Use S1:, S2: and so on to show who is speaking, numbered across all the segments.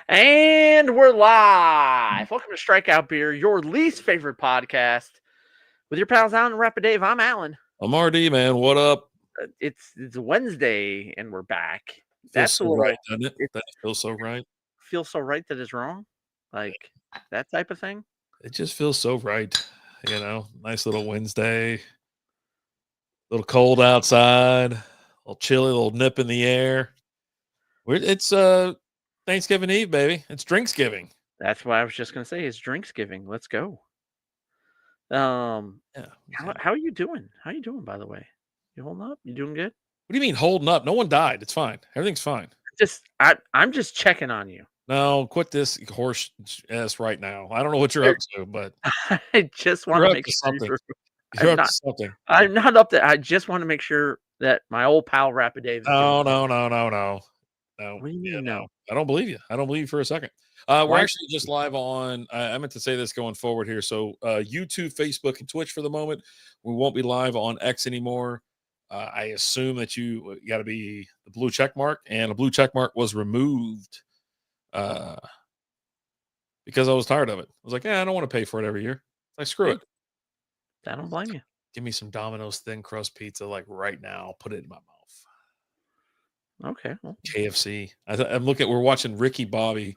S1: And we're live. Welcome to Strikeout Beer, your least favorite podcast with your pals Alan and Rapid Dave. I'm Alan.
S2: I'm RD, man. What up?
S1: It's Wednesday and we're back.
S2: Feels so right, doesn't it? That feels so right.
S1: Feels so right that it's wrong, like that type of thing.
S2: It just feels so right. You know, nice little Wednesday, a little cold outside, a little chilly, a little nip in the air. It's Thanksgiving Eve, baby. It's Drinksgiving.
S1: That's why I was just gonna say it's Drinksgiving. Let's go.
S2: Yeah.
S1: How are you doing? How are you doing, by the way? You holding up? You doing good?
S2: What do you mean holding up? No one died. It's fine. Everything's fine.
S1: I'm just checking on you.
S2: No, quit this horse ass right now. I don't know what you're up to, but
S1: I just want to make
S2: something.
S1: You're up to something. I'm not up there. I just want to make sure that my old pal Rapid Dave is
S2: No.
S1: What do you mean no?
S2: I don't believe you. I don't believe you for a second. We're actually just live on, I meant to say this going forward here. So YouTube, Facebook, and Twitch for the moment. We won't be live on X anymore. I assume that you got to be the blue check mark, and a blue check mark was removed because I was tired of it. I was like, I don't want to pay for it every year. Like, screw it.
S1: I don't blame you.
S2: Give me some Domino's thin crust pizza like right now. Put it in my mouth.
S1: Okay. Well.
S2: KFC. We're watching Ricky Bobby.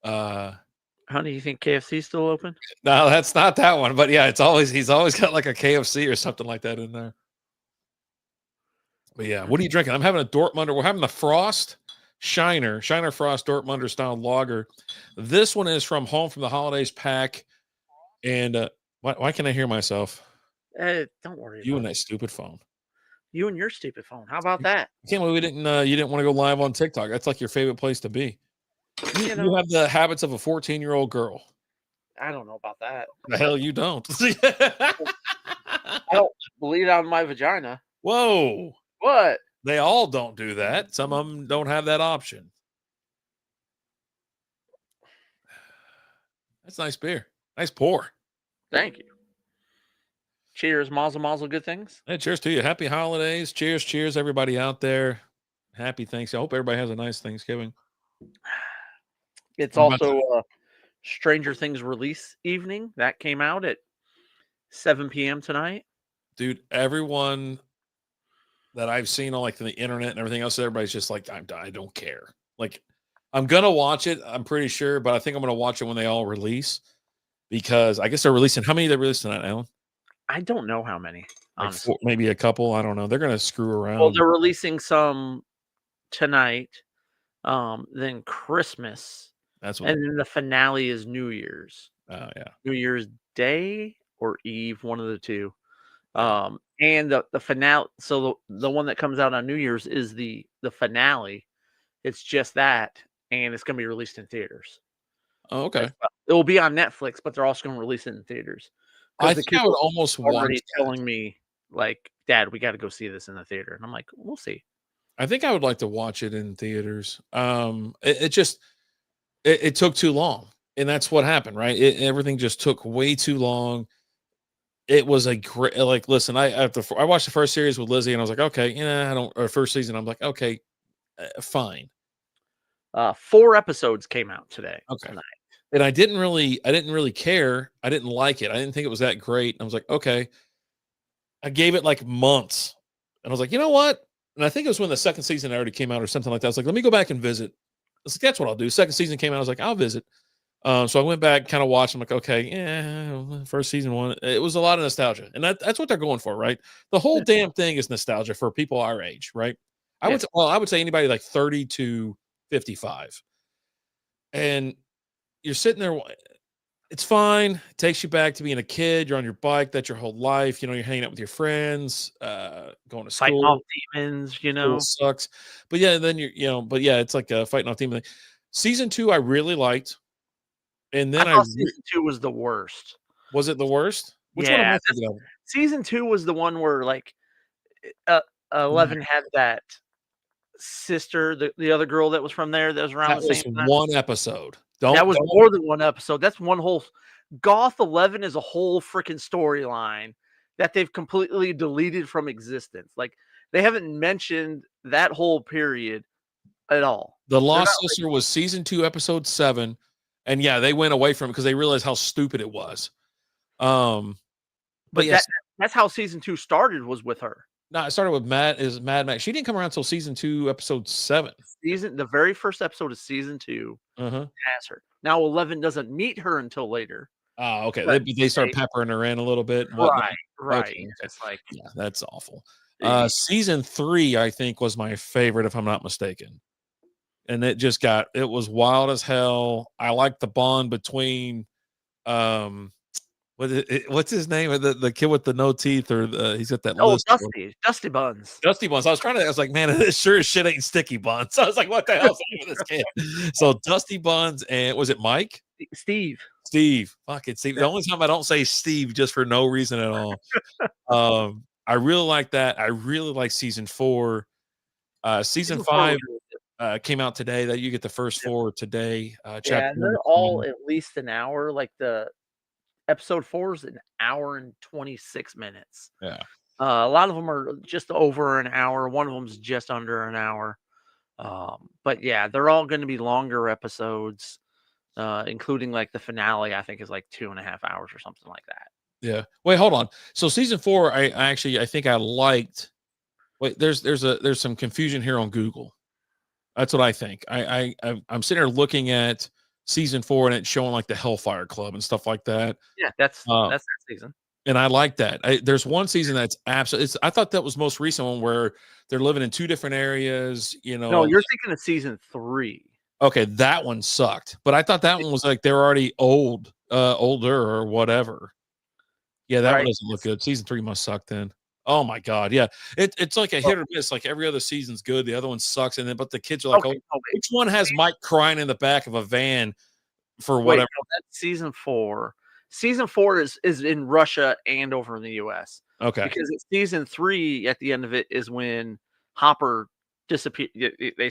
S1: How do you think KFC's still open?
S2: No, that's not that one. But yeah, he's always got like a KFC or something like that in there. But yeah, what are you drinking? I'm having a Dortmunder. We're having the Frost Shiner Frost Dortmunder style lager. This one is from Home from the Holidays pack. And why can't I hear myself?
S1: Don't worry.
S2: You and that stupid phone.
S1: You and your stupid phone. How about that?
S2: I can't believe you didn't want to go live on TikTok. That's like your favorite place to be. You have the habits of a 14-year-old girl.
S1: I don't know about that.
S2: The hell you don't.
S1: I don't bleed out of my vagina.
S2: Whoa.
S1: What?
S2: They all don't do that. Some of them don't have that option. That's nice beer. Nice pour.
S1: Thank you. Cheers, mazel, mazel, good things.
S2: Hey, cheers to you. Happy holidays. Cheers, everybody out there. Happy Thanksgiving. I hope everybody has a nice Thanksgiving.
S1: It's also Stranger Things release evening. That came out at 7 p.m. tonight.
S2: Dude, everyone that I've seen on like the internet and everything else, everybody's just like, I don't care. Like, I'm going to watch it, I'm pretty sure, but I think I'm going to watch it when they all release because I guess they're releasing. How many they released tonight, Alan?
S1: I don't know how many.
S2: Like maybe a couple. I don't know. They're going to screw around.
S1: Well, they're releasing some tonight. Then Christmas.
S2: That's what.
S1: And then the finale is New Year's.
S2: Oh yeah.
S1: New Year's Day or Eve, one of the two. And the finale. So the one that comes out on New Year's is the finale. It's just that, and it's going to be released in theaters.
S2: Oh, okay.
S1: It will be on Netflix, but they're also going to release it in theaters.
S2: I think I would almost
S1: already telling me like, Dad, we got to go see this in the theater, and I'm like, we'll see.
S2: I think I would like to watch it in theaters. It took too long, and that's what happened, right? Everything just took way too long. It was a great, like, listen, I watched the first series with Lizzie, and I was like, okay, or first season, I'm like, okay, fine.
S1: 4 episodes came out today.
S2: Okay.
S1: Tonight.
S2: And I didn't really care. I didn't like it. I didn't think it was that great. I was like, okay. I gave it like months. And I was like, you know what? And I think it was when the second season already came out or something like that. I was like, let me go back and visit. I was like, that's what I'll do. Second season came out. I was like, I'll visit. So I went back, kind of watched. I'm like, okay, first season one. It was a lot of nostalgia. And that's what they're going for, right? The whole damn thing is nostalgia for people our age, right? I would say anybody like 30 to 55. And you're sitting there, it's fine. It takes you back to being a kid. You're on your bike. That's your whole life. You're hanging out with your friends, going to school.
S1: Fighting off demons,
S2: It sucks. But yeah, then it's like fighting off demons. Season 2, I really liked. And then
S1: season 2 was the worst.
S2: Was it the worst?
S1: Which one am I thinking of? Season 2 was the one where like 11 had that sister, the other girl that was from there that was around the same time.
S2: One episode.
S1: That was more than one episode. That's one whole. Goth 11 is a whole freaking storyline that they've completely deleted from existence. Like, they haven't mentioned that whole period at all.
S2: The
S1: They're not
S2: Lost Sister was season 2, episode 7, and yeah, they went away from it because they realized how stupid it was. But
S1: but
S2: yes,
S1: that's how season 2 started, was with her.
S2: no, it started with Mad Max. She didn't come around until season 2, episode 7.
S1: The very first episode of season 2
S2: Uh-huh.
S1: has her. Now 11 doesn't meet her until later.
S2: Oh, okay.
S1: But
S2: They start peppering her in a little bit and whatnot.
S1: right.
S2: Okay, okay.
S1: It's like
S2: Yeah, that's awful.
S1: eh,
S2: Season 3, I think, was my favorite, if I'm not mistaken. And it was wild as hell. I like the bond between um what's his name? The kid with the no teeth, or he's got that list.
S1: Dusty Buns.
S2: Dusty Buns. I was like, man, it sure as shit ain't Sticky Buns. I was like, what the hell's the name of this kid? So Dusty Buns, and was it Mike?
S1: Steve.
S2: Steve. Fucking Steve. The only time I don't say Steve just for no reason at all. I really like that. I really like season 4. Season 5 came out today. That you get the first 4 today.
S1: Yeah,
S2: Chapter
S1: they're
S2: 20.
S1: all at least an hour. Like the episode 4 is an hour and 26 minutes.
S2: Yeah.
S1: A lot of them are just over an hour. One of them's just under an hour. But yeah, they're all going to be longer episodes, including like the finale. I think is like 2.5 hours or something like that.
S2: Yeah. Wait, hold on. So season 4, I think I liked. Wait, there's some confusion here on Google. That's what I think. I'm sitting here looking at season 4, and it's showing like the Hellfire Club and stuff like that.
S1: Yeah, that's that season.
S2: And I like that. There's one season that's absolutely. I thought that was most recent one where they're living in 2 different areas.
S1: No, you're thinking of season 3.
S2: Okay, that one sucked, but I thought that one was like they were already older or whatever. Yeah, that one doesn't look good. Season 3 must suck then. Oh my god, yeah. It's like a hit or miss. Like every other season's good, the other one sucks, and then but the kids are like, which one has Mike crying in the back of a van for whatever?
S1: No, that's season 4. Season 4 is in Russia and over in the US.
S2: Okay.
S1: Because it's season 3 at the end of it is when Hopper disappears. They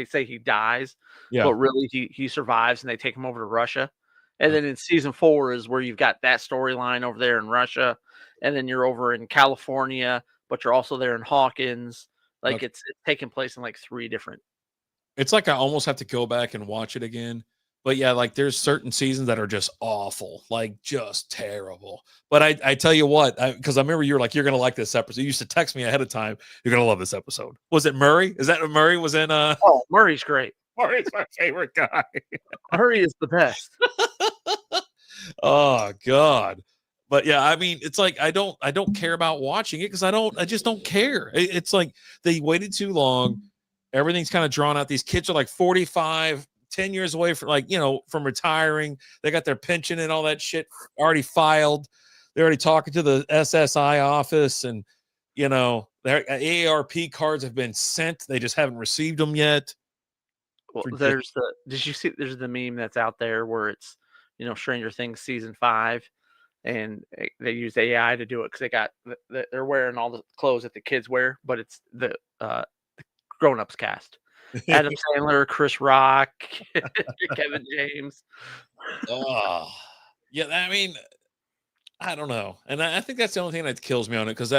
S1: say he dies, but really he survives, and they take him over to Russia. And then in season 4 is where you've got that storyline over there in Russia, and then you're over in California, but you're also there in Hawkins. Like it's taking place in like 3 different.
S2: It's like I almost have to go back and watch it again. But yeah, like there's certain seasons that are just awful, like just terrible. But I tell you what, because I remember you were like, you're gonna like this episode. You used to text me ahead of time, you're gonna love this episode. Was it Murray? Is that what Murray was in?
S1: Oh, Murray's great.
S2: Murray's my favorite guy.
S1: Murray is the best.
S2: Oh God. But yeah, I mean, it's like I don't care about watching it because I just don't care. It's like they waited too long. Everything's kind of drawn out. These kids are like 45, 10 years away from from retiring. They got their pension and all that shit already filed. They're already talking to the SSI office, and their AARP cards have been sent. They just haven't received them yet.
S1: Well, did you see there's the meme that's out there where it's, Stranger Things season 5, and they use AI to do it because they're wearing all the clothes that the kids wear, but it's the grown-ups cast. Adam Sandler, Chris Rock, Kevin James.
S2: Oh, yeah. I mean, I don't know, and I think that's the only thing that kills me on it because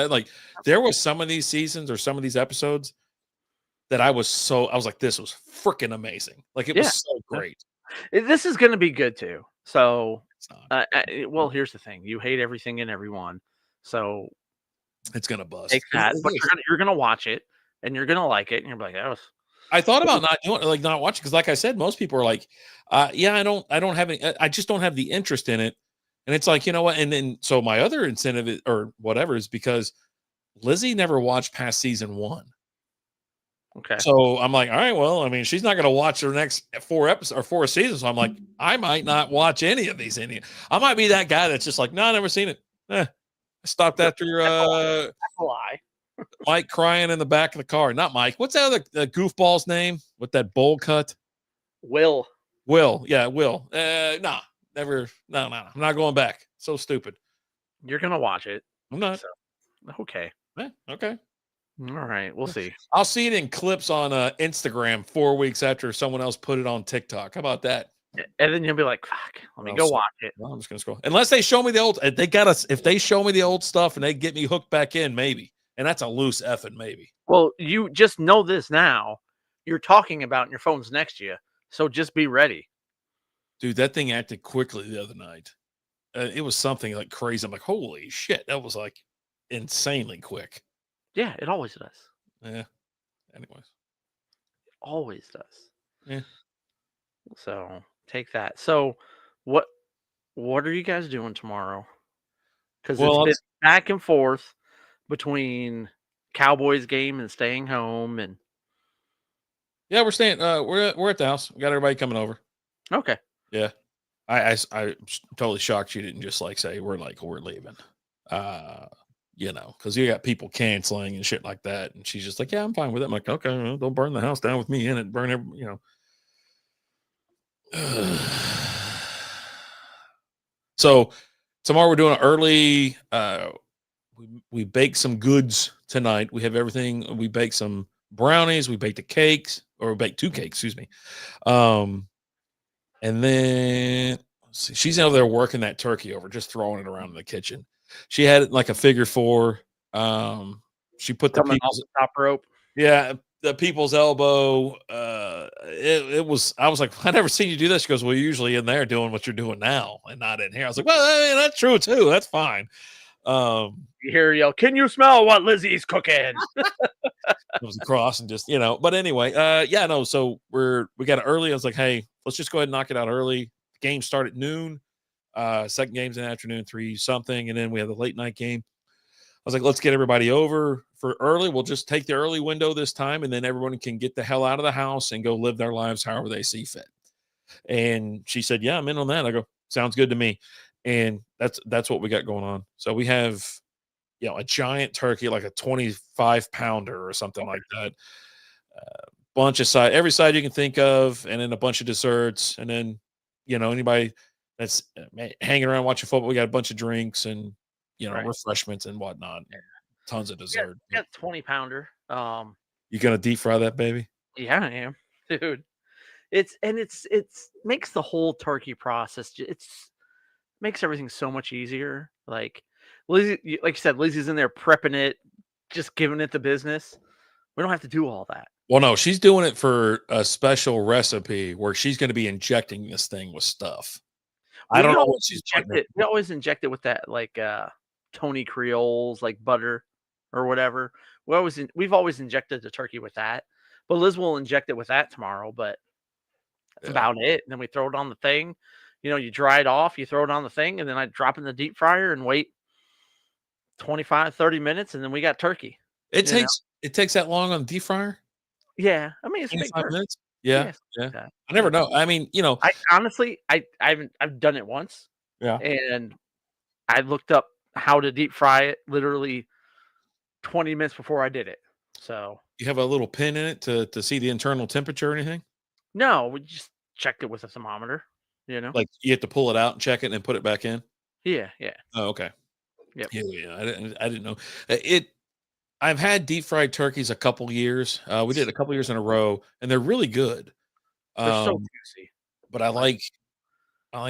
S2: there was some of these seasons or some of these episodes that I was like, this was freaking amazing. Like it was so great.
S1: This is going to be good too. So, well, here's the thing: you hate everything and everyone, so
S2: it's gonna bust.
S1: Take that, but you're gonna watch it and you're gonna like it, and you're like, that was.
S2: I thought about not watching because, like I said, most people are like, yeah, I don't have any. I just don't have the interest in it, and it's like, you know what? And then so my other incentive or whatever is because Lizzie never watched past season 1.
S1: Okay.
S2: So I'm like, all right, well, I mean, she's not going to watch the next 4 episodes or 4 seasons. So I'm like, I might not watch any of these. I might be that guy that's just like, no, I've never seen it. I stopped after
S1: that's a lie.
S2: Mike crying in the back of the car. Not Mike. What's that other goofball's name with that bowl cut?
S1: Will.
S2: Yeah, Will. Nah, never. No. I'm not going back. So stupid.
S1: You're going to watch it.
S2: I'm not.
S1: So, okay.
S2: Okay.
S1: All right, we'll see.
S2: I'll see it in clips on Instagram 4 weeks after someone else put it on TikTok. How about that?
S1: And then you'll be like, "Fuck, let me go watch it."
S2: Well, I'm just gonna scroll. Unless they show me the old, if they show me the old stuff and they get me hooked back in, maybe. And that's a loose effing maybe.
S1: Well, you just know this now. you're talking about and your phone's next to you. So just be ready.
S2: Dude, that thing acted quickly the other night. It was something like crazy. I'm like, holy shit, that was like insanely quick.
S1: Yeah, it always does.
S2: Yeah. Anyways.
S1: Always does.
S2: Yeah.
S1: So take that. So what what are you guys doing tomorrow? Because it's
S2: Well,
S1: been back and forth between Cowboys game and staying home and
S2: yeah, we're staying. We're at the house. We got everybody coming over.
S1: okay.
S2: Yeah. I'm totally shocked you didn't just like say we're leaving. Because you got people canceling and shit like that, and she's just like, yeah, I'm fine with it. I'm like, okay, well, don't burn the house down with me in it. Burn So tomorrow we're doing an early. We baked some goods tonight. We have everything. We baked some brownies. We baked the cakes, or we baked 2 cakes. Excuse me. And then let's see, she's over there working that turkey over, just throwing it around in the kitchen. She had it like a figure 4. She put the
S1: Coming off
S2: people's
S1: the top rope.
S2: yeah, the people's elbow. It was. I was like, I never seen you do this. She goes, well, you're usually in there doing what you're doing now, and not in here. I was like, well, I mean, that's true too. That's fine.
S1: You hear yell, can you smell what Lizzie's cooking?
S2: It was across and just but anyway, yeah, no. So we got it early. I was like, hey, let's just go ahead and knock it out early. Game start at noon. Second game's in the afternoon, 3 something, and then we have the late night game. I was like, let's get everybody over for early. We'll just take the early window this time, and then everyone can get the hell out of the house and go live their lives however they see fit. And she said, yeah, I'm in on that. I go, sounds good to me. And that's what we got going on. So we have a giant turkey, like a 25-pounder or something like that. Bunch of every side you can think of, and then a bunch of desserts, and then anybody that's hanging around watching football. We got a bunch of drinks and
S1: Right.
S2: refreshments and whatnot.
S1: Yeah.
S2: Tons of dessert.
S1: We got 20-pounder.
S2: You gonna deep fry that baby?
S1: Yeah, I am, dude. It's makes the whole turkey process. It's makes everything so much easier. Like Lizzie, like you said, Lizzie's in there prepping it, just giving it the business. We don't have to do all that.
S2: Well, no, she's doing it for a special recipe where she's going to be injecting this thing with stuff. I don't know what she's putting in.
S1: We always inject it with that like Tony Creole's like butter or whatever. We've always injected the turkey with that. But Liz will inject it with that tomorrow, but that's about it. And then we throw it on the thing. You dry it off, you throw it on the thing, and then I drop it in the deep fryer and wait 25, 30 minutes, and then we got turkey.
S2: It takes that long on the deep fryer?
S1: Yeah. I mean, it's a big
S2: 25
S1: turkey.
S2: minutes? Yeah.
S1: Yeah.
S2: I never know. I mean,
S1: I honestly, I've done it once.
S2: Yeah.
S1: And I looked up how to deep fry it literally 20 minutes before I did it. So
S2: you have a little pin in it to see the internal temperature or anything?
S1: no, we just checked it with a thermometer,
S2: Like you have to pull it out and check it and then put it back in?
S1: Yeah.
S2: Oh, okay.
S1: Yep.
S2: Yeah. I didn't know. I've had deep fried turkeys a couple years. We did a couple years in a row, and they're really good.
S1: They're so juicy.
S2: But I like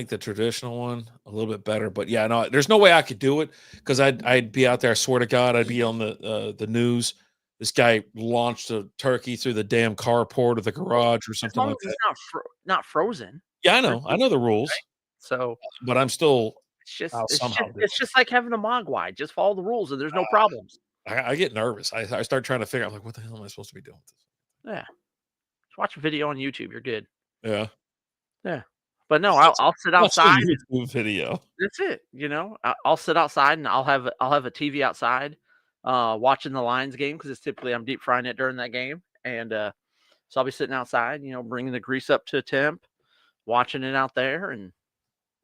S2: the traditional one a little bit better. But yeah, no, there's no way I could do it because I'd be out there. I swear to God, I'd be on the news. This guy launched a turkey through the damn carport of the garage or something like that.
S1: It's not frozen.
S2: Yeah, I know the rules.
S1: Right? So,
S2: but I'm still
S1: it's just like having a mogwai. Just follow the rules, and there's no problems.
S2: I get nervous. I start trying to figure out, like, what the hell am I supposed to be doing with this?
S1: Yeah. Just watch a video on YouTube. You're good.
S2: Yeah.
S1: Yeah. But no, I'll sit outside.
S2: YouTube video.
S1: That's it. I'll sit outside and I'll have a TV outside, watching the Lions game because it's typically I'm deep frying it during that game, and so I'll be sitting outside, bringing the grease up to temp, watching it out there, and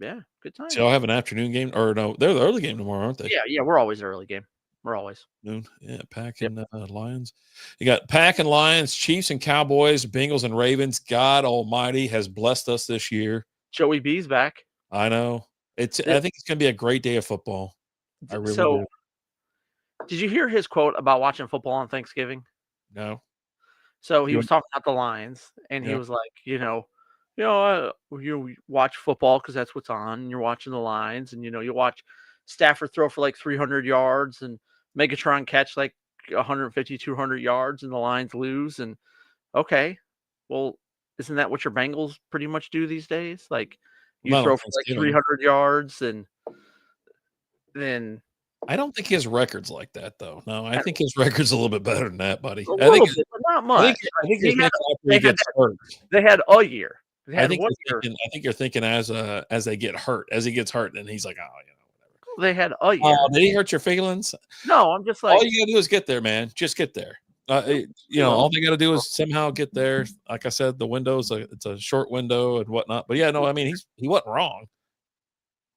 S1: yeah, good time.
S2: So y'all have an afternoon game, or no? They're the early game tomorrow, aren't they?
S1: Yeah, we're always early game. We're always
S2: noon. Yeah, Pack and Lions. You got Pack and Lions, Chiefs and Cowboys, Bengals and Ravens. God Almighty has blessed us this year.
S1: Joey B's back.
S2: I know. I think it's going to be a great day of football. I really do.
S1: Did you hear his quote about watching football on Thanksgiving?
S2: No.
S1: So he was talking about the Lions, and he was like, you watch football because that's what's on, and you're watching the Lions, and you watch Stafford throw for like 300 yards and Megatron catch like 150, 200 yards, and the Lions lose. And okay, Well, isn't that what your Bengals pretty much do these days? Like, you
S2: Not on
S1: throw for, like,
S2: Thanksgiving.
S1: 300 yards and then
S2: I don't think he has records like that, though. No, I think his record's a little bit better than that, buddy.
S1: a little bit, but not much.
S2: I think
S1: He
S2: you're
S1: had
S2: thinking after he
S1: they had
S2: gets hurt.
S1: they had a year. They
S2: I
S1: had
S2: think
S1: 1 year.
S2: you're thinking as they get hurt. As he gets hurt, and he's like, "Oh,
S1: They had a
S2: whatever."
S1: year.
S2: Did he hurt your feelings?
S1: No, I'm just
S2: All
S1: like,
S2: you gotta do is get there, man. Just get there.
S1: he
S2: All
S1: will.
S2: they gotta do is somehow get there. Like I said, the window's it's a short window and whatnot. But yeah, no, I mean he wasn't wrong.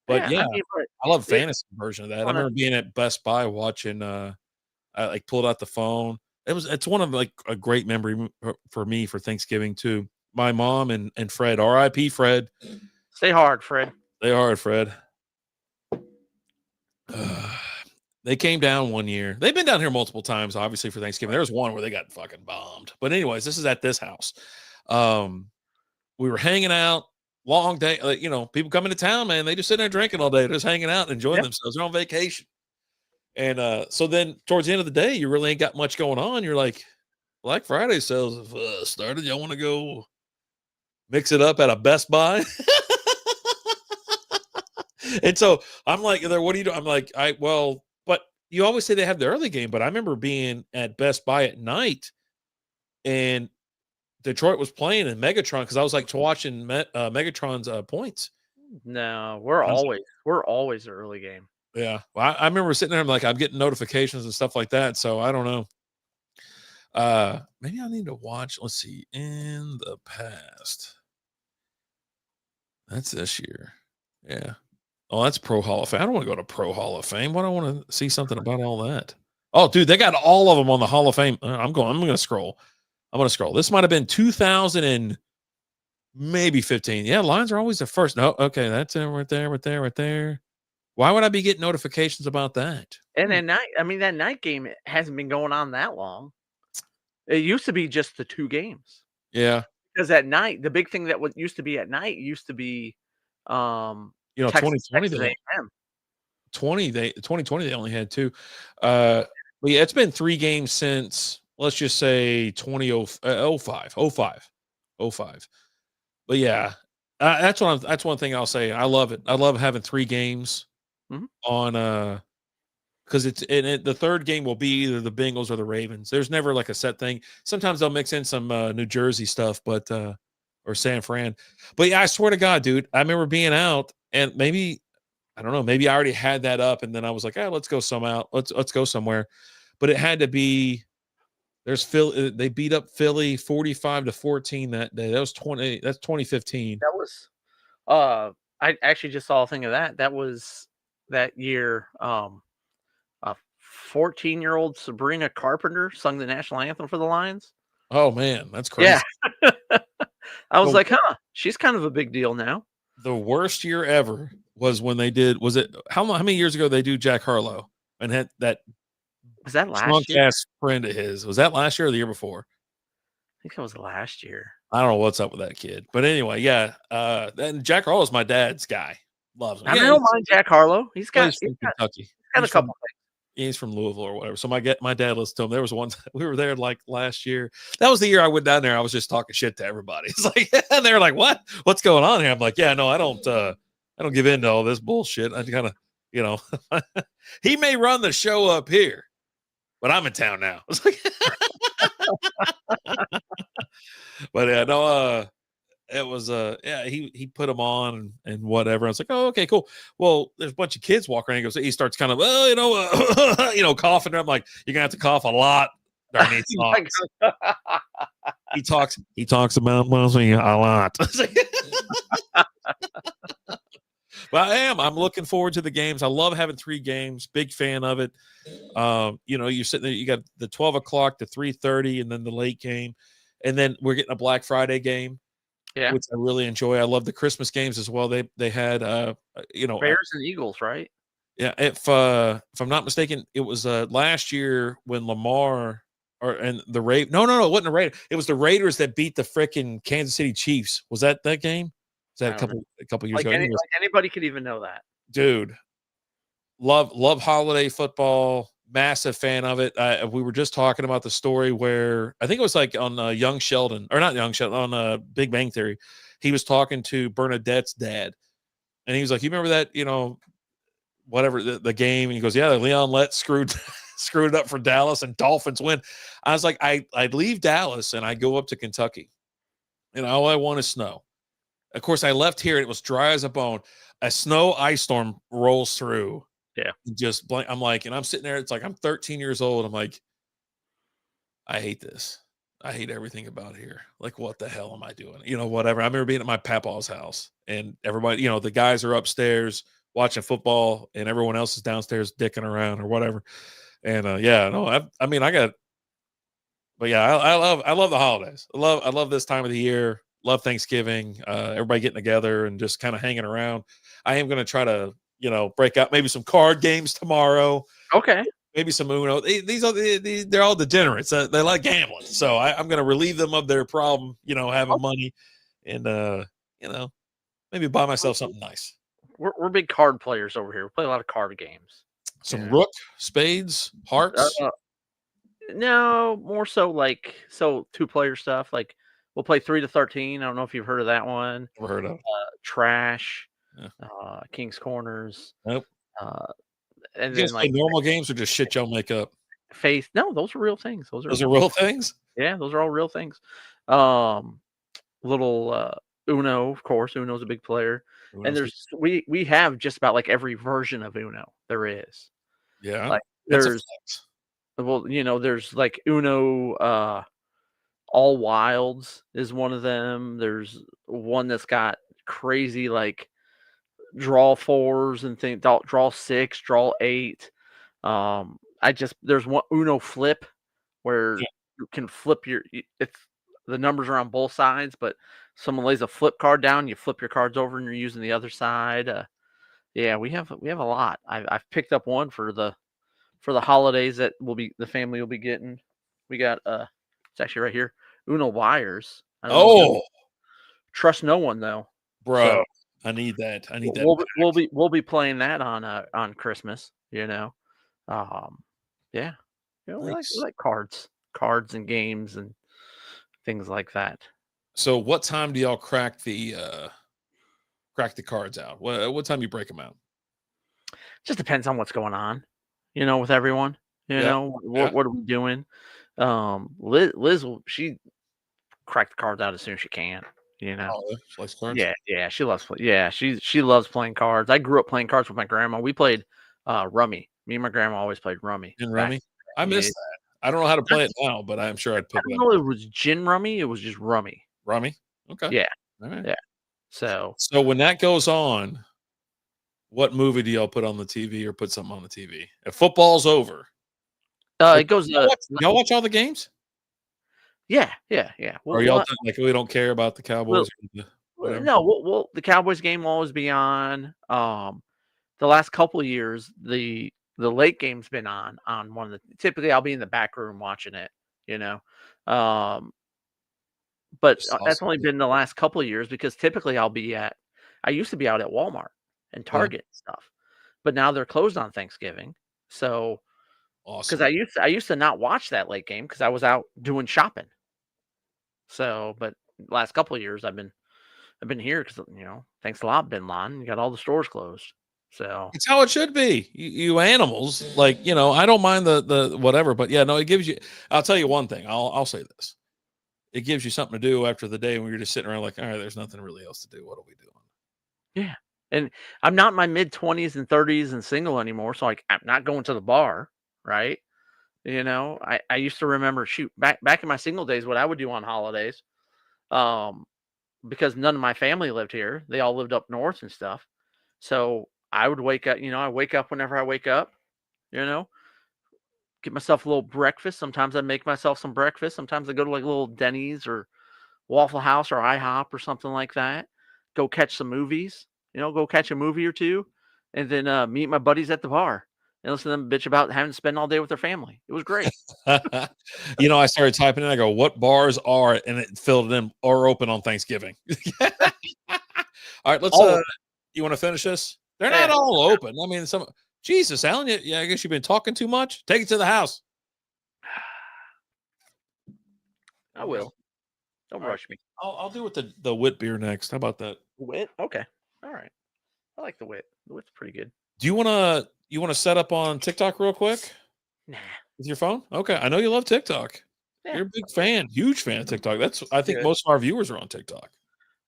S2: But
S1: Yeah,
S2: yeah,
S1: I mean, but
S2: I love
S1: it
S2: fantasy version of that. I
S1: on a
S2: remember being at Best Buy watching. I like pulled out the phone. It's one of like a great memory for me for Thanksgiving too. My mom and Fred, R.I.P. Fred.
S1: stay hard, Fred.
S2: They are Fred. They came down one year. They've been down here multiple times, obviously, for Thanksgiving. There was one where they got fucking bombed. But anyways, this is at this house. We were hanging out, long day. People coming to town, man. They just sitting there drinking all day. They're just hanging out and enjoying
S1: Yeah.
S2: themselves. They're on vacation. And so then towards the end of the day, you really ain't got much going on. You're like, Black Friday sales have started. Y'all want to go mix it up at a Best Buy? And so I'm like, what do you do? I'm like, but you always say they have the early game, but I remember being at Best Buy at night and Detroit was playing in Megatron because I was like watching Megatron's points.
S1: No, we're always the early game.
S2: Yeah. Well, I remember sitting there, I'm getting notifications and stuff like that. So I don't know. Maybe I need to watch. Let's see. In the past. That's this year. Yeah. Oh, that's Pro Hall of Fame. I don't want to go to Pro Hall of Fame. Why do I want to see something about all that? Oh, dude, they got all of them on the Hall of Fame. I'm going to scroll. This might have been 2000 and maybe 15. Yeah, lines are always the first. No, okay, that's it right there. Why would I be getting notifications about that?
S1: And at night, I mean, that night game hasn't been going on that long. It used to be just the 2 games.
S2: Yeah.
S1: Because at night, the big thing that used to be at night used to be, Texas
S2: 2020
S1: A&M.
S2: 2020 they only had 2. But yeah, it's been 3 games since, let's just say 05. But yeah, that's one thing I'll say. I love it. I love having 3 games on because the third game will be either the Bengals or the Ravens. There's never like a set thing. Sometimes they'll mix in some New Jersey stuff, but or San Fran. But yeah, I swear to God, dude, I remember being out and maybe I don't know, maybe I already had that up, and then I was like, let's go let's go somewhere. But it had to be. There's Philly. They beat up Philly 45-14 that day. That was 20. That's 2015.
S1: That was, I actually just saw a thing of that. That was that year. A 14-year-old Sabrina Carpenter sung the national anthem for the Lions.
S2: Oh man, that's crazy.
S1: Yeah. I was like, she's kind of a big deal now.
S2: The worst year ever was when they did. Was it how many years ago they do Jack Harlow and had that?
S1: Was that last year?
S2: Friend of his. Was that last year or the year before?
S1: I think it was last year.
S2: I don't know what's up with that kid, but anyway, yeah. And Jack Harlow is my dad's guy. Loves him.
S1: I don't mind Jack Harlow. He's got
S2: Kentucky.
S1: He's got a couple things.
S2: He's from Louisville or whatever. So my dad listened to him. There was one we were there like last year. That was the year I went down there. I was just talking shit to everybody. It's like, and they're like, what's going on here? I'm like, yeah, no, I don't give in to all this bullshit. I kind of, he may run the show up here, but I'm in town now. It's like, but yeah, no, it was he put him on and whatever. I was like, oh, okay, cool. Well, there's a bunch of kids walking around. He starts kind of coughing. I'm like, you're gonna have to cough a lot during these songs. he talks about Mosey a lot. But I'm looking forward to the games. I love having 3 games. Big fan of it. You're sitting there, you got the 12 o'clock to 3:30 and then the late game. And then we're getting a Black Friday game. Yeah, which I really enjoy. I love the Christmas games as well. They had
S1: Bears and Eagles, right?
S2: Yeah, if I'm not mistaken, it was last year when Lamar and the Raiders. No, it wasn't the Raiders. It was the Raiders that beat the frickin' Kansas City Chiefs. Was that game? Was that a couple years ago?
S1: Anybody could even know that,
S2: dude. Love holiday football. massive fan of it. We were just talking about the story where I think it was like on Young Sheldon, or not Young Sheldon, on Big Bang Theory. He was talking to Bernadette's dad, and he was like, "You remember that? Whatever the game?" And he goes, "Yeah, Leon Lett screwed screwed it up for Dallas, and Dolphins win." I was like, I'd leave Dallas and I'd go up to Kentucky, and all I want is snow. Of course, I left here and it was dry as a bone. A snow ice storm rolls through.
S1: Yeah.
S2: Just blank. I'm like, and I'm sitting there. It's like I'm 13 years old. I'm like, I hate this. I hate everything about here. Like, what the hell am I doing? Whatever. I remember being at my papa's house, and everybody, the guys are upstairs watching football, and everyone else is downstairs dicking around or whatever. And yeah, no, I mean, but yeah, I love the holidays. I love this time of the year. Love Thanksgiving. Everybody getting together and just kind of hanging around. I am going to try to, break out maybe some card games tomorrow.
S1: Okay.
S2: Maybe some Uno. They're all degenerates. They like gambling, so I'm going to relieve them of their problem. Having money, and maybe buy myself something nice.
S1: We're big card players over here. We play a lot of card games.
S2: Some rook, spades, hearts.
S1: No, more so like 2-player stuff. Like we'll play 3 to 13. I don't know if you've heard of that one.
S2: Never heard of.
S1: Trash.
S2: Yeah.
S1: King's Corners.
S2: Nope.
S1: And
S2: you
S1: then
S2: play normal games or just shit y'all make up?
S1: Faith. No, those are real things.
S2: Those are real things.
S1: Yeah, those are all real things. Little Uno, of course. Uno's a big player. And we have just about like every version of Uno there is.
S2: Yeah.
S1: Like there's like Uno All Wilds is one of them. There's one that's got crazy like draw 4s and draw 6, draw 8. There's one Uno Flip where you can flip it's the numbers are on both sides, but someone lays a flip card down, you flip your cards over and you're using the other side. Yeah, we have a lot. I've picked up one for the holidays that the family will be getting. We got it's actually right here. Uno Wires. Trust no one though.
S2: Bro. So, I need that.
S1: We'll be playing that on Christmas, Yeah.
S2: Nice.
S1: We like cards and games and things like that.
S2: So what time do y'all crack the cards out? What time do you break them out?
S1: Just depends on what's going on, with everyone. What are we doing? Liz she crack the cards out as soon as she can.
S2: She likes cards?
S1: Yeah, she loves she loves playing cards. I grew up playing cards with my grandma. We played rummy. Me and my grandma always played rummy.
S2: In rummy? I miss that. I don't know how to play it now, but I'm sure I'd pick it up.
S1: I don't know it was gin rummy, it was just rummy.
S2: Rummy? Okay.
S1: Yeah.
S2: All right.
S1: Yeah. So
S2: when that goes on, what movie do y'all put on the TV or put something on the TV? If football's over.
S1: It goes
S2: y'all watch all the games?
S1: Yeah.
S2: Or y'all like we don't care about the Cowboys?
S1: No, the Cowboys game will always be on. The last couple of years, the late game's been on one of the. Typically, I'll be in the back room watching it. But that's only been the last couple of years because typically I used to be out at Walmart and Target and stuff, but now they're closed on Thanksgiving. So, because I used to not watch that late game because I was out doing shopping. So, but last couple of years I've been here because thanks a lot, Bin Laden. You got all the stores closed. So
S2: it's how it should be. You animals, like I don't mind the whatever, but yeah, no, it gives you. I'll tell you one thing. I'll say this. It gives you something to do after the day when you're just sitting around like, all right, there's nothing really else to do. What are we doing?
S1: Yeah, and I'm not in my mid-20s and 30s and single anymore, so I'm not going to the bar, right? I used to remember back in my single days what I would do on holidays, because none of my family lived here. They all lived up north and stuff. So I would wake up, I wake up whenever I wake up, get myself a little breakfast. Sometimes I make myself some breakfast. Sometimes I go to like little Denny's or Waffle House or IHOP or something like that. Go catch some movies, go catch a movie or two, and then meet my buddies at the bar and listen to them bitch about having to spend all day with their family. It was great.
S2: I started typing in. I go, what bars are, and it filled it in, are open on Thanksgiving. All right, let's. You want to finish this? They're not all open. I mean, Jesus, Alan, yeah, I guess you've been talking too much. Take it to the house.
S1: I
S2: There you go.
S1: will. Don't
S2: All right.
S1: rush me.
S2: I'll do with the wit beer next. How about that?
S1: Wit? Okay. All right. I like the wit. The wit's pretty good.
S2: Do you wanna set up on TikTok real quick
S1: Nah.
S2: with your phone? Okay. I know you love TikTok.
S1: Yeah.
S2: You're a big
S1: I'm good.
S2: fan, huge fan of TikTok. I think
S1: Good.
S2: most of our viewers are on TikTok.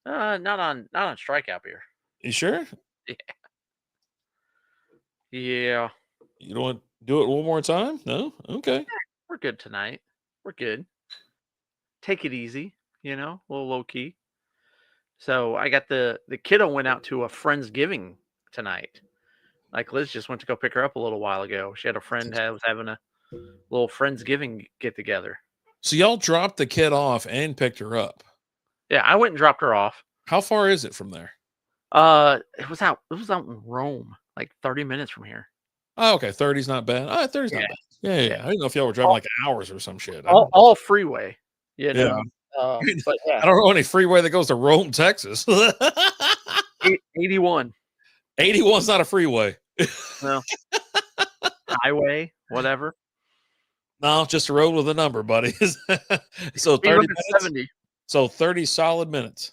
S1: Not on Strikeout beer.
S2: You sure?
S1: Yeah.
S2: You don't want to do it one more time? No? Okay.
S1: We're good tonight. We're good. Take it easy. A little low key. So I got the kiddo went out to a Friendsgiving tonight. Like Liz just went to go pick her up a little while ago. She had a friend that was having a little Friendsgiving get together.
S2: So y'all dropped the kid off and picked her up.
S1: Yeah, I went and dropped her off.
S2: How far is it from there?
S1: It was out in Rome, like 30 minutes from here.
S2: Oh, okay. 30's not bad. 30's
S1: Yeah,
S2: not bad. Yeah, yeah,
S1: yeah.
S2: yeah. I didn't know if y'all were driving
S1: All,
S2: like hours or some shit.
S1: all freeway, you
S2: Yeah.
S1: know. But
S2: I
S1: yeah,
S2: don't know any freeway that goes to Rome, Texas.
S1: 81.
S2: 81's not a freeway.
S1: Well, highway, whatever.
S2: No, just a road with a number, buddy. So 30
S1: Even if it's
S2: minutes.
S1: 70.
S2: So 30 solid minutes.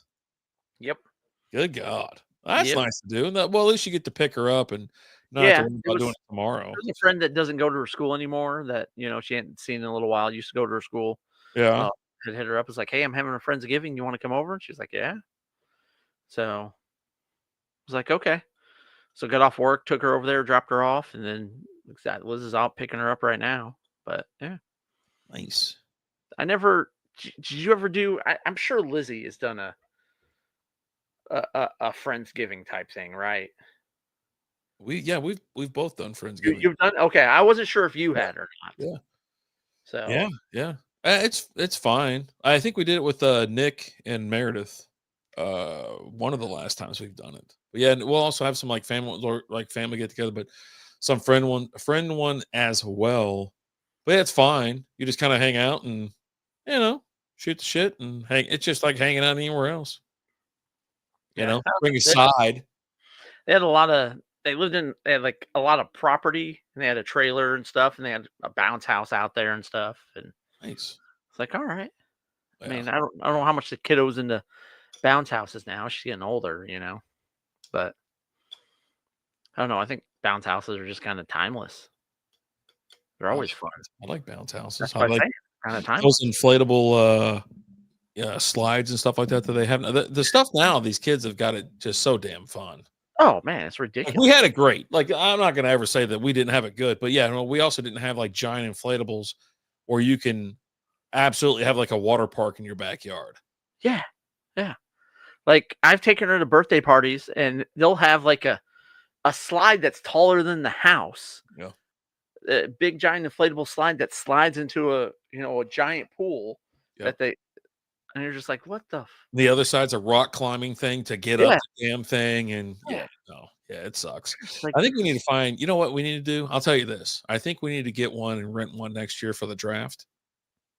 S1: Yep.
S2: Good God. That's
S1: Yep.
S2: nice to do. Well, at least you get to pick her up and not have to
S1: Yeah,
S2: worry about doing it tomorrow.
S1: there's a friend that doesn't go to her school anymore that, she hadn't seen in a little while, used to go to her school.
S2: Yeah.
S1: Uh, had hit her up, was like, "Hey, I'm having a Friendsgiving. You wanna come over?" And she's like, "Yeah." So, I was like, "Okay." So, got off work, took her over there, dropped her off, and then Liz is out picking her up right now. But, yeah.
S2: Nice.
S1: I never did you ever do I'm sure Lizzie has done a Friendsgiving type thing, right?
S2: We've both done
S1: You
S2: Friendsgiving.
S1: you've done Okay, I wasn't sure if you
S2: Yeah.
S1: had or not.
S2: Yeah.
S1: So,
S2: Yeah. Yeah. It's fine. I think we did it with Nick and Meredith. One of the last times we've done it. But yeah, and we'll also have some like family get together, but some friend one as well. But yeah, it's fine. You just kind of hang out and you know shoot the shit and hang. It's just like hanging out anywhere else.
S1: yeah,
S2: Bring a
S1: they
S2: side.
S1: they had a lot of they had, like, a lot of property, and they had a trailer and stuff, and they had a bounce house out there and stuff, and
S2: Nice.
S1: it's like, "Alright." I
S2: Yeah.
S1: mean, I don't know how much the kiddo's into bounce houses now, she's getting older, but I don't know, I think bounce houses are just kinda timeless. They're
S2: I
S1: always fun.
S2: like bounce houses.
S1: That's
S2: I
S1: what I
S2: like
S1: say, kinda
S2: those
S1: timeless.
S2: inflatable yeah, slides and stuff like that they have. The stuff now, these kids have got it just so damn fun.
S1: Oh, man, it's
S2: Like we had
S1: ridiculous.
S2: it great. Like I'm not gonna ever say that we didn't have it good, but yeah, no, we also didn't have like giant inflatables where you can absolutely have like a water park in your backyard.
S1: Yeah, yeah. Like, I've taken her to birthday parties, and they'll have, like, a slide that's taller than the house,
S2: Yeah.
S1: a big giant inflatable slide that slides into a giant pool
S2: Yep.
S1: that they and you're just like, "What the f."
S2: The other side's a rock climbing thing to get up
S1: Yeah,
S2: the damn thing. And
S1: yeah.
S2: yeah, no, yeah, it sucks.
S1: It's like,
S2: I think
S1: "This
S2: we need
S1: is."
S2: to find, you know what we need to do? I'll tell you this. I think we need to get one and rent one next year for the draft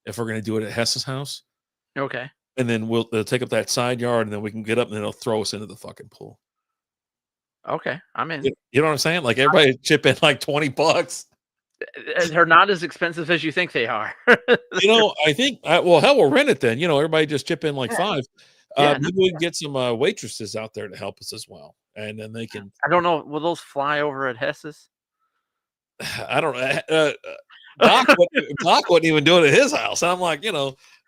S2: if we're going to do it at Hess's house.
S1: Okay.
S2: And then they'll take up that side yard and then we can get up and then they'll throw us into the fucking pool.
S1: Okay, I'm in.
S2: You know what I'm saying? Like everybody chip in like $20.
S1: They're not as expensive as you think they are.
S2: I think, well, hell, we'll rent it then. Everybody just chip in like
S1: Yeah,
S2: five.
S1: yeah, no,
S2: Maybe we can get some waitresses out there to help us as well. And then they can,
S1: I don't know, will those fly over at Hess's?
S2: I don't know. Doc wouldn't even do it at his house. I'm like,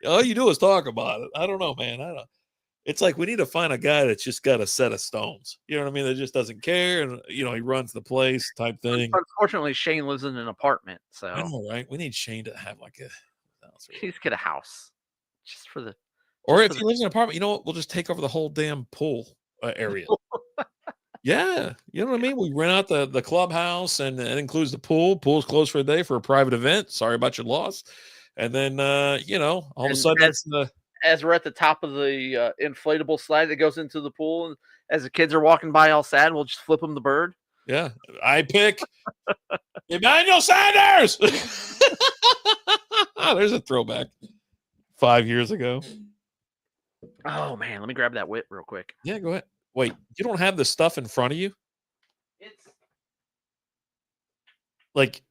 S2: all you do is talk about it. I don't know, man. I don't. It's like we need to find a guy that's just got a set of stones. You know what I mean? That just doesn't care, and he runs the place type thing.
S1: Unfortunately, Shane lives in an apartment,
S2: I
S1: so
S2: know, right? We need Shane to have like a house,
S1: he needs to get a house just for the
S2: or
S1: just for
S2: if
S1: the
S2: he lives in an apartment, you know what? We'll just take over the whole damn pool area. Yeah, you know what I mean. We rent out the clubhouse, and it includes the pool. Pool's closed for a day for a private event. Sorry about your loss. And then all of a
S1: and
S2: sudden
S1: as
S2: it's the
S1: as we're at the top of the, inflatable slide that goes into the pool, and as the kids are walking by all sad, we'll just flip them the bird.
S2: yeah. I pick Emmanuel Sanders. There's a throwback 5 years ago.
S1: Oh, man, let me grab that whip real quick.
S2: Yeah, go ahead. Wait, you don't have the stuff in front of you?
S1: It's
S2: Like,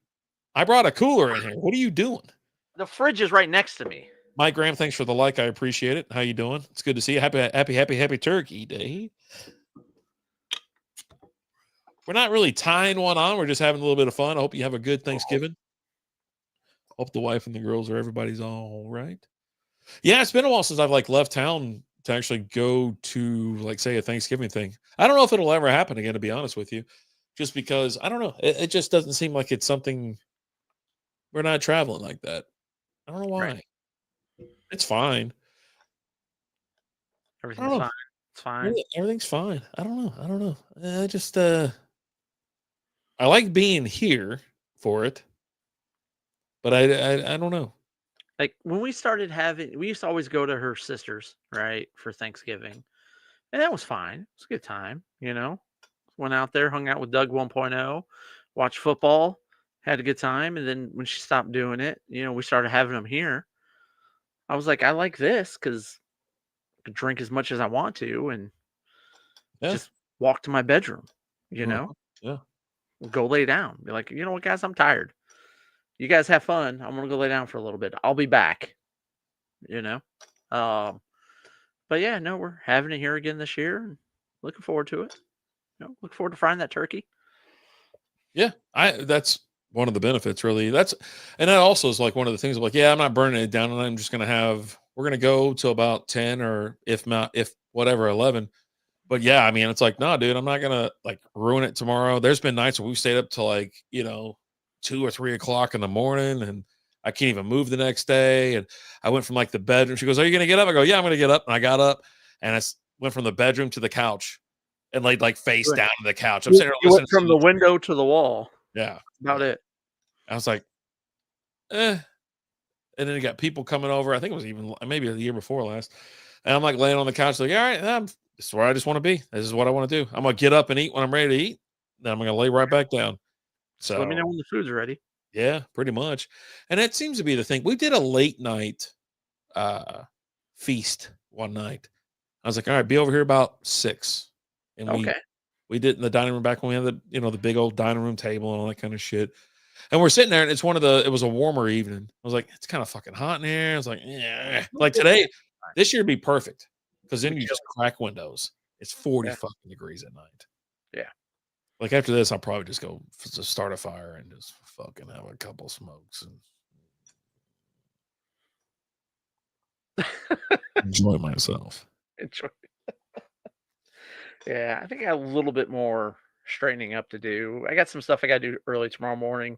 S2: I brought a cooler in here. What are you doing?
S1: The fridge is right next to me.
S2: Mike Graham, thanks for the like. I appreciate it. How you doing? It's good to see you. Happy Turkey Day. We're not really tying one on. We're just having a little bit of fun. I hope you have a good Thanksgiving. Hope the wife and the girls or everybody's all right. Yeah, it's been a while since I've like left town to actually go to like say a Thanksgiving thing. I don't know if it'll ever happen again, to be honest with you, just because I don't know. It just doesn't seem like it's something. We're not traveling like that. I don't know why.
S1: Right.
S2: It's fine.
S1: Everything's fine. It's fine.
S2: Everything's fine. I don't know. I just I like being here for it, but I don't know.
S1: Like when we started having, we used to always go to her sister's, right, for Thanksgiving. And that was fine. It was a good time, you know. Went out there, hung out with Doug 1.0, watched football, had a good time. And then when she stopped doing it, you know, we started having them here. I was like, I like this because I can drink as much as I want to and just walk to my bedroom, you know,
S2: Yeah.
S1: go lay down. Be like, you know what, guys, I'm tired. You guys have fun. I'm gonna go lay down for a little bit. I'll be back, you know. But yeah, no, we're having it here again this year and looking forward to it. You know, look forward to frying that turkey.
S2: Yeah, that's one of the benefits, really. And that also is like one of the things of like, yeah, I'm not burning it down, and I'm just we're gonna go till about 10 or if whatever 11. But yeah, I mean, it's like, no, dude, I'm not gonna like ruin it tomorrow. There's been nights where we've stayed up till like 2 or 3 o'clock in the morning, and I can't even move the next day. And I went from like the bedroom. She goes, "Are you gonna get up?" I go, "Yeah, I'm gonna get up." And I got up, and I went from the bedroom to the couch, and laid like face down to the couch. I'm sitting
S1: You
S2: there
S1: went
S2: listening
S1: from
S2: to
S1: the window to the wall.
S2: yeah,
S1: About it.
S2: I was like, eh. And then you got people coming over. I think it was even maybe the year before last. And I'm like laying on the couch, like, all right, this is where I just want to be. This is what I want to do. I'm gonna get up and eat when I'm ready to eat. Then I'm gonna lay right back down.
S1: So let me
S2: So
S1: know when the food's ready.
S2: yeah, pretty much. And that seems to be the thing. We did a late night feast one night. I was like, all right, be over here about 6. And
S1: Okay.
S2: we did it in the dining room back when we had the big old dining room table and all that kind of shit. And we're sitting there, and it was a warmer evening. I was like, it's kind of fucking hot in here. I was like, yeah. Like today, this year would be perfect because then you just crack windows. It's 40 fucking degrees at night.
S1: Yeah.
S2: Like after this, I'll probably just go start a fire and just fucking have a couple smokes and enjoy myself.
S1: Enjoy. Yeah, I think I got a little bit more straightening up to do. I got some stuff I got to do early tomorrow morning.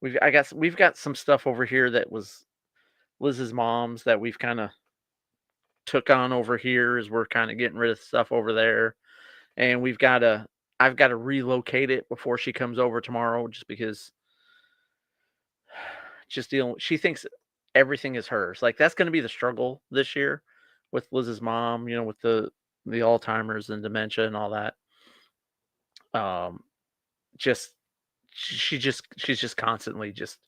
S1: We've got some stuff over here that was Liz's mom's that we've kind of took on over here as we're kind of getting rid of stuff over there, and I've got to relocate it before she comes over tomorrow, just because she thinks everything is hers. Like that's going to be the struggle this year with Liz's mom, you know, with the Alzheimer's and dementia and all that. Just she's just constantly just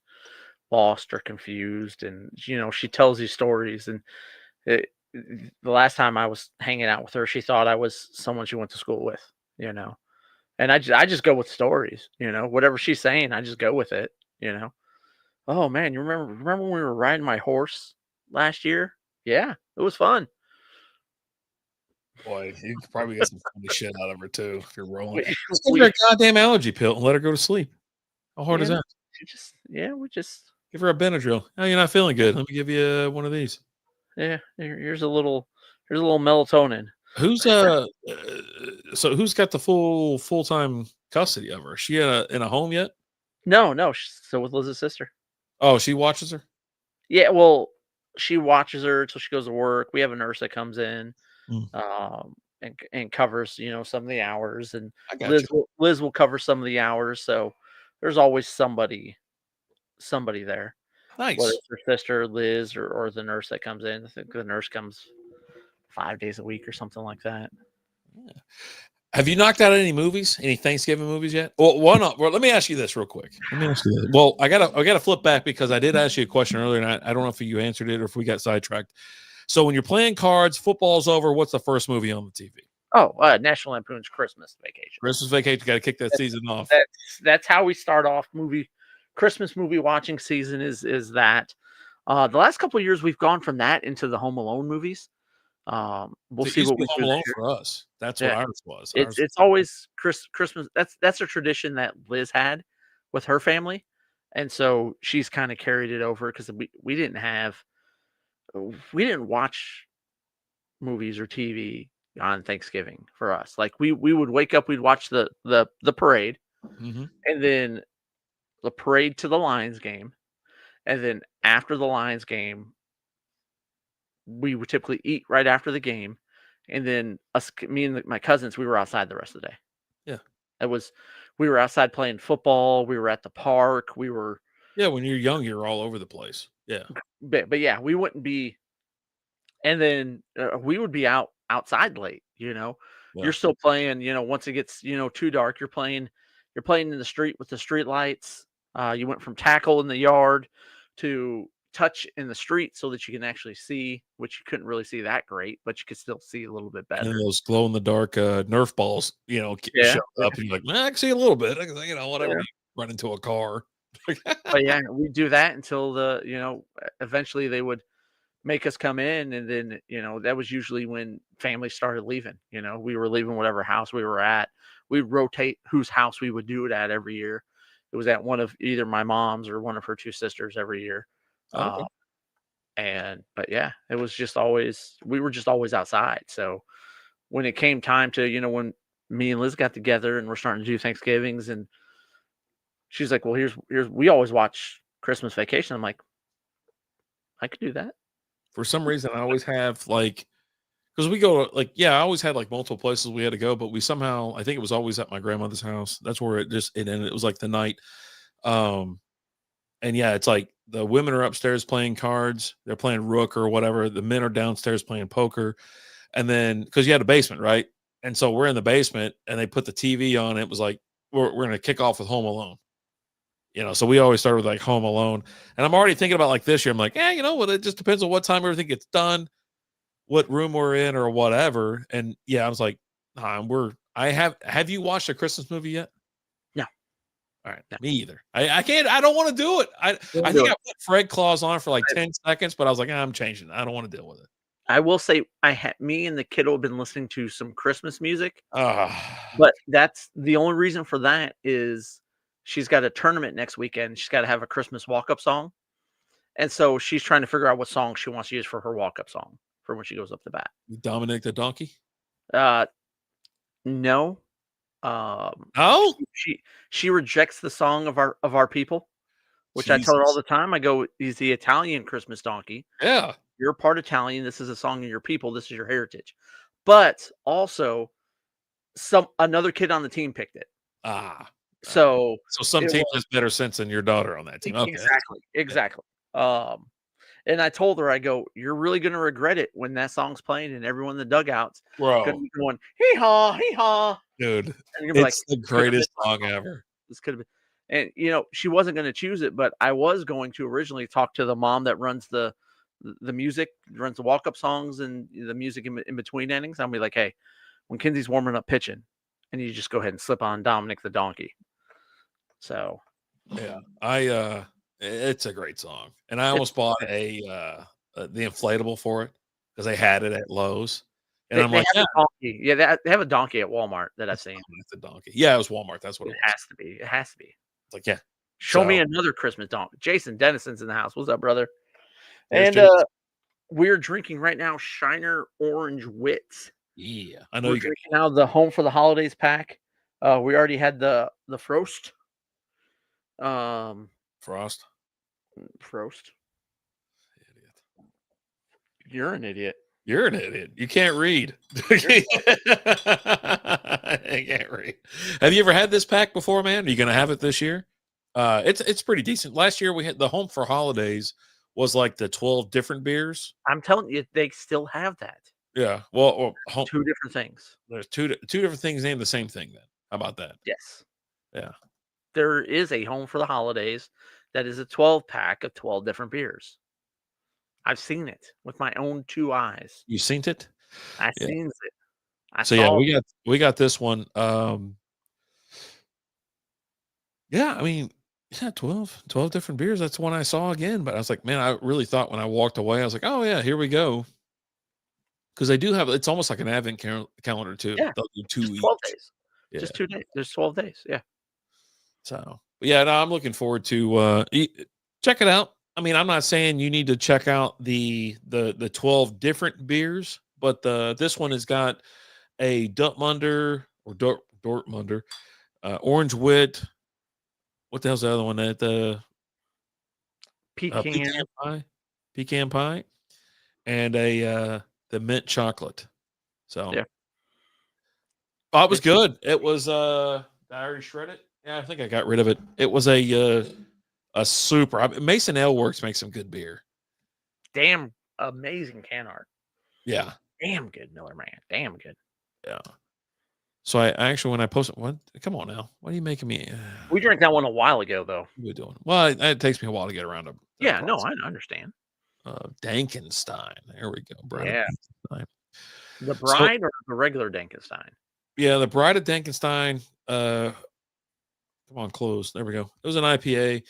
S1: lost or confused, and you know she tells you stories, and the last time I was hanging out with her, she thought I was someone she went to school with, you know, and I just go with stories, you know, whatever she's saying, I just go with it, you know. Oh man, you remember when we were riding my horse last year? Yeah, it was fun.
S2: Boy, you could probably get some funny shit out of her too if you're rolling.
S1: We,
S2: Just give her a goddamn allergy pill and let her go to sleep. How hard is that?
S1: We just
S2: give her a Benadryl. Oh, you're not feeling good. Let me give you one of these.
S1: Yeah, here's a little melatonin.
S2: Who's so who's got the full-time custody of her? Is she in a home yet?
S1: No, she's still with Liz's sister.
S2: Oh, she watches her?
S1: Yeah, well, she watches her till she goes to work. We have a nurse that comes in, and covers, you know, some of the hours, and
S2: I got
S1: Liz will cover some of the hours. So there's always somebody there.
S2: Nice.
S1: Whether it's her sister, Liz, or the nurse that comes in. I think the nurse comes 5 days a week or something like that.
S2: Yeah. Have you knocked out any movies? Any Thanksgiving movies yet? Well, let me ask you this real quick. Well, I gotta flip back because I did ask you a question earlier, and I don't know if you answered it or if we got sidetracked. So when you're playing cards, football's over. What's the first movie on the TV?
S1: Oh, National Lampoon's Christmas Vacation.
S2: Christmas Vacation. Got to kick that season off.
S1: That's how we start off movie Christmas movie watching season is that. The last couple of years, we've gone from that into the Home Alone movies. We'll
S2: So it
S1: see
S2: used to
S1: what
S2: be
S1: we
S2: Home
S1: do
S2: Alone
S1: this year.
S2: for us. That's what
S1: Yeah,
S2: ours was.
S1: it's
S2: Ours
S1: it's always Christmas. That's a tradition that Liz had with her family, and so she's kind of carried it over because we didn't watch movies or TV on Thanksgiving for us. Like we would wake up, we'd watch the parade,
S2: Mhm.
S1: and then the parade to the Lions game, and then after the Lions game, we would typically eat right after the game, and then me and my cousins, we were outside the rest of the day.
S2: Yeah.
S1: It was we were outside playing football, we were at the park, we were
S2: Yeah, when you're young, you're all over the place. Yeah.
S1: but yeah, we wouldn't be and then we would be outside late, you know. You're
S2: Yeah.
S1: still playing, once it gets, too dark, you're playing in the street with the street lights. You went from tackle in the yard to touch in the street so that you can actually see, which you couldn't really see that great, but you could still see a little bit
S2: And then
S1: better.
S2: those glow in the dark, Nerf balls,
S1: Yeah.
S2: show up and you're like, "Nah, I can see a little bit." I can whatever.
S1: Yeah.
S2: You run into a car.
S1: But yeah, we do that until eventually they would make us come in, and then, that was usually when families started leaving. We were leaving whatever house we were at. We'd rotate whose house we would do it at every year. It was at one of either my mom's or one of her two sisters every year.
S2: Okay.
S1: Uh, but yeah, it was just always we were just always outside. So when it came time to, when me and Liz got together and we're starting to do Thanksgivings, and she's like, "Well, here's we always watch Christmas Vacation." I'm like, "I could do that."
S2: For some reason, I always have, like, because we go to, like, yeah, I always had, like, multiple places we had to go, but we somehow, I think it was always at my grandmother's house. That's where it ended. It was, like, the night, um and yeah, it's like the women are upstairs playing cards, they're playing rook or whatever, the men are downstairs playing poker, and then because you had a basement, right? And so we're in the basement, and they put the TV on. It was like we're gonna kick off with Home Alone, so we always start with like Home Alone, and I'm already thinking about like this year. I'm like, well, it just depends on what time everything gets done, what room we're in, or whatever. And yeah, I was like, have you watched a Christmas movie yet?
S1: No,
S2: All right,
S1: no,
S2: me either. I can't. I don't want to do it. I
S1: don't do
S2: think
S1: it.
S2: I put Fred Claus on for like 10 seconds, but I was like, I'm changing. I don't want to deal with it.
S1: I will say I had me and the kiddo have been listening to some Christmas music,
S2: Ah,
S1: but that's the only reason for that is she's got a tournament next weekend. She's got to have a Christmas walk-up song, and so she's trying to figure out what song she wants to use for her walk-up song for when she goes up to bat.
S2: Dominic the donkey.
S1: Uh, no, um,
S2: Oh,
S1: she rejects the song of our people, which I tell her all
S2: Jesus.
S1: the time. I go, "He's the Italian Christmas donkey.
S2: Yeah.
S1: You're part Italian. This is a song of your people. This is your heritage." But also, some another kid on the team picked it.
S2: Ah. All right.
S1: So
S2: So some
S1: it
S2: teams
S1: was
S2: has better sense than your daughter on that team. Okay.
S1: exactly,
S2: Yeah.
S1: exactly. Um, and I told her, I go, "You're really gonna regret it when that song's playing and everyone in the dugouts gonna
S2: Bro,
S1: be going, hee haw, hee haw."
S2: dude,
S1: And you're gonna be like,
S2: it's the
S1: "This could have been
S2: greatest
S1: my
S2: song
S1: song.
S2: ever.
S1: This could have been." And she wasn't gonna choose it, but I was going to originally talk to the mom that runs the music, runs the walk-up songs and the music in between innings. I'll be like, "Hey, when Kenzie's warming up pitching, and you just go ahead and slip on Dominic the donkey." So
S2: Yeah. It's a great song. And I
S1: it's
S2: almost bought the inflatable for it because they had it at Lowe's. And I'm
S1: they
S2: like,
S1: have
S2: yeah,
S1: a donkey. Yeah, they have a donkey at Walmart that I've
S2: it's
S1: seen.
S2: Dominic the donkey. Yeah, it was Walmart. That's what
S1: It
S2: it was.
S1: has to be. It has to be.
S2: It's like, yeah.
S1: Show me
S2: So
S1: another Christmas donkey. Jason Dennison's in the house. What's up, brother?
S2: there's
S1: And
S2: Jason.
S1: we're drinking right now Shiner Orange Wits.
S2: Yeah. I know
S1: We're
S2: you got
S1: drinking out of the Home for the Holidays pack. We already had the Frost. Um,
S2: Frost.
S1: Frost.
S2: Idiot.
S1: You're an idiot.
S2: You're an idiot. You can't read. You
S1: You're
S2: can't read. Have you ever had this pack before, man? Are you gonna have it this year? It's pretty decent. Last year we had the Home for Holidays was like the 12 different beers.
S1: I'm telling you, they still have that.
S2: Yeah. Well,
S1: Two different things.
S2: there's two different things named the same thing then. How about that?
S1: Yes.
S2: Yeah.
S1: There is a Home for the Holidays that is a 12 pack of 12 different beers. I've seen it with my own two eyes.
S2: You seen it?
S1: I
S2: Yeah.
S1: seen it. I
S2: So yeah,
S1: saw
S2: we got this one. Yeah, I mean, Yeah, 12 different beers. That's one I saw again. But I was like, man, I really thought when I walked away, I was like, oh yeah, here we go. Because they do have it's almost like an advent calendar too.
S1: Yeah,
S2: They'll do two
S1: just 12
S2: each.
S1: days.
S2: Yeah.
S1: Just 2 days. There's 12 days. Yeah.
S2: So but yeah, no, I'm looking forward to check it out. I mean, I'm not saying you need to check out the 12 different beers, but this one has got a Dortmunder or Dortmunder, orange wit. What the hell's the other one? That the
S1: Pecan.
S2: pecan pie, and a the mint chocolate. So
S1: Yeah.
S2: oh, it was
S1: It's
S2: good. It was did I already shred it? Yeah, I think I got rid of it. It was a super Mason Ale Works makes some good beer.
S1: damn amazing can art.
S2: Yeah.
S1: Damn good, Miller Man. Damn good.
S2: Yeah. So I actually when I posted what come on now. What are you making me
S1: We drank that one a while ago, though.
S2: what are we doing? Well, it takes me a while to get around to that
S1: Yeah, no,
S2: process.
S1: I understand.
S2: Dankenstein. There we go. Bride of
S1: Yeah.
S2: Dankenstein.
S1: The
S2: So
S1: Bride or the regular Dankenstein?
S2: yeah, the Bride of Dankenstein, come on, close. There we go. It was an IPA.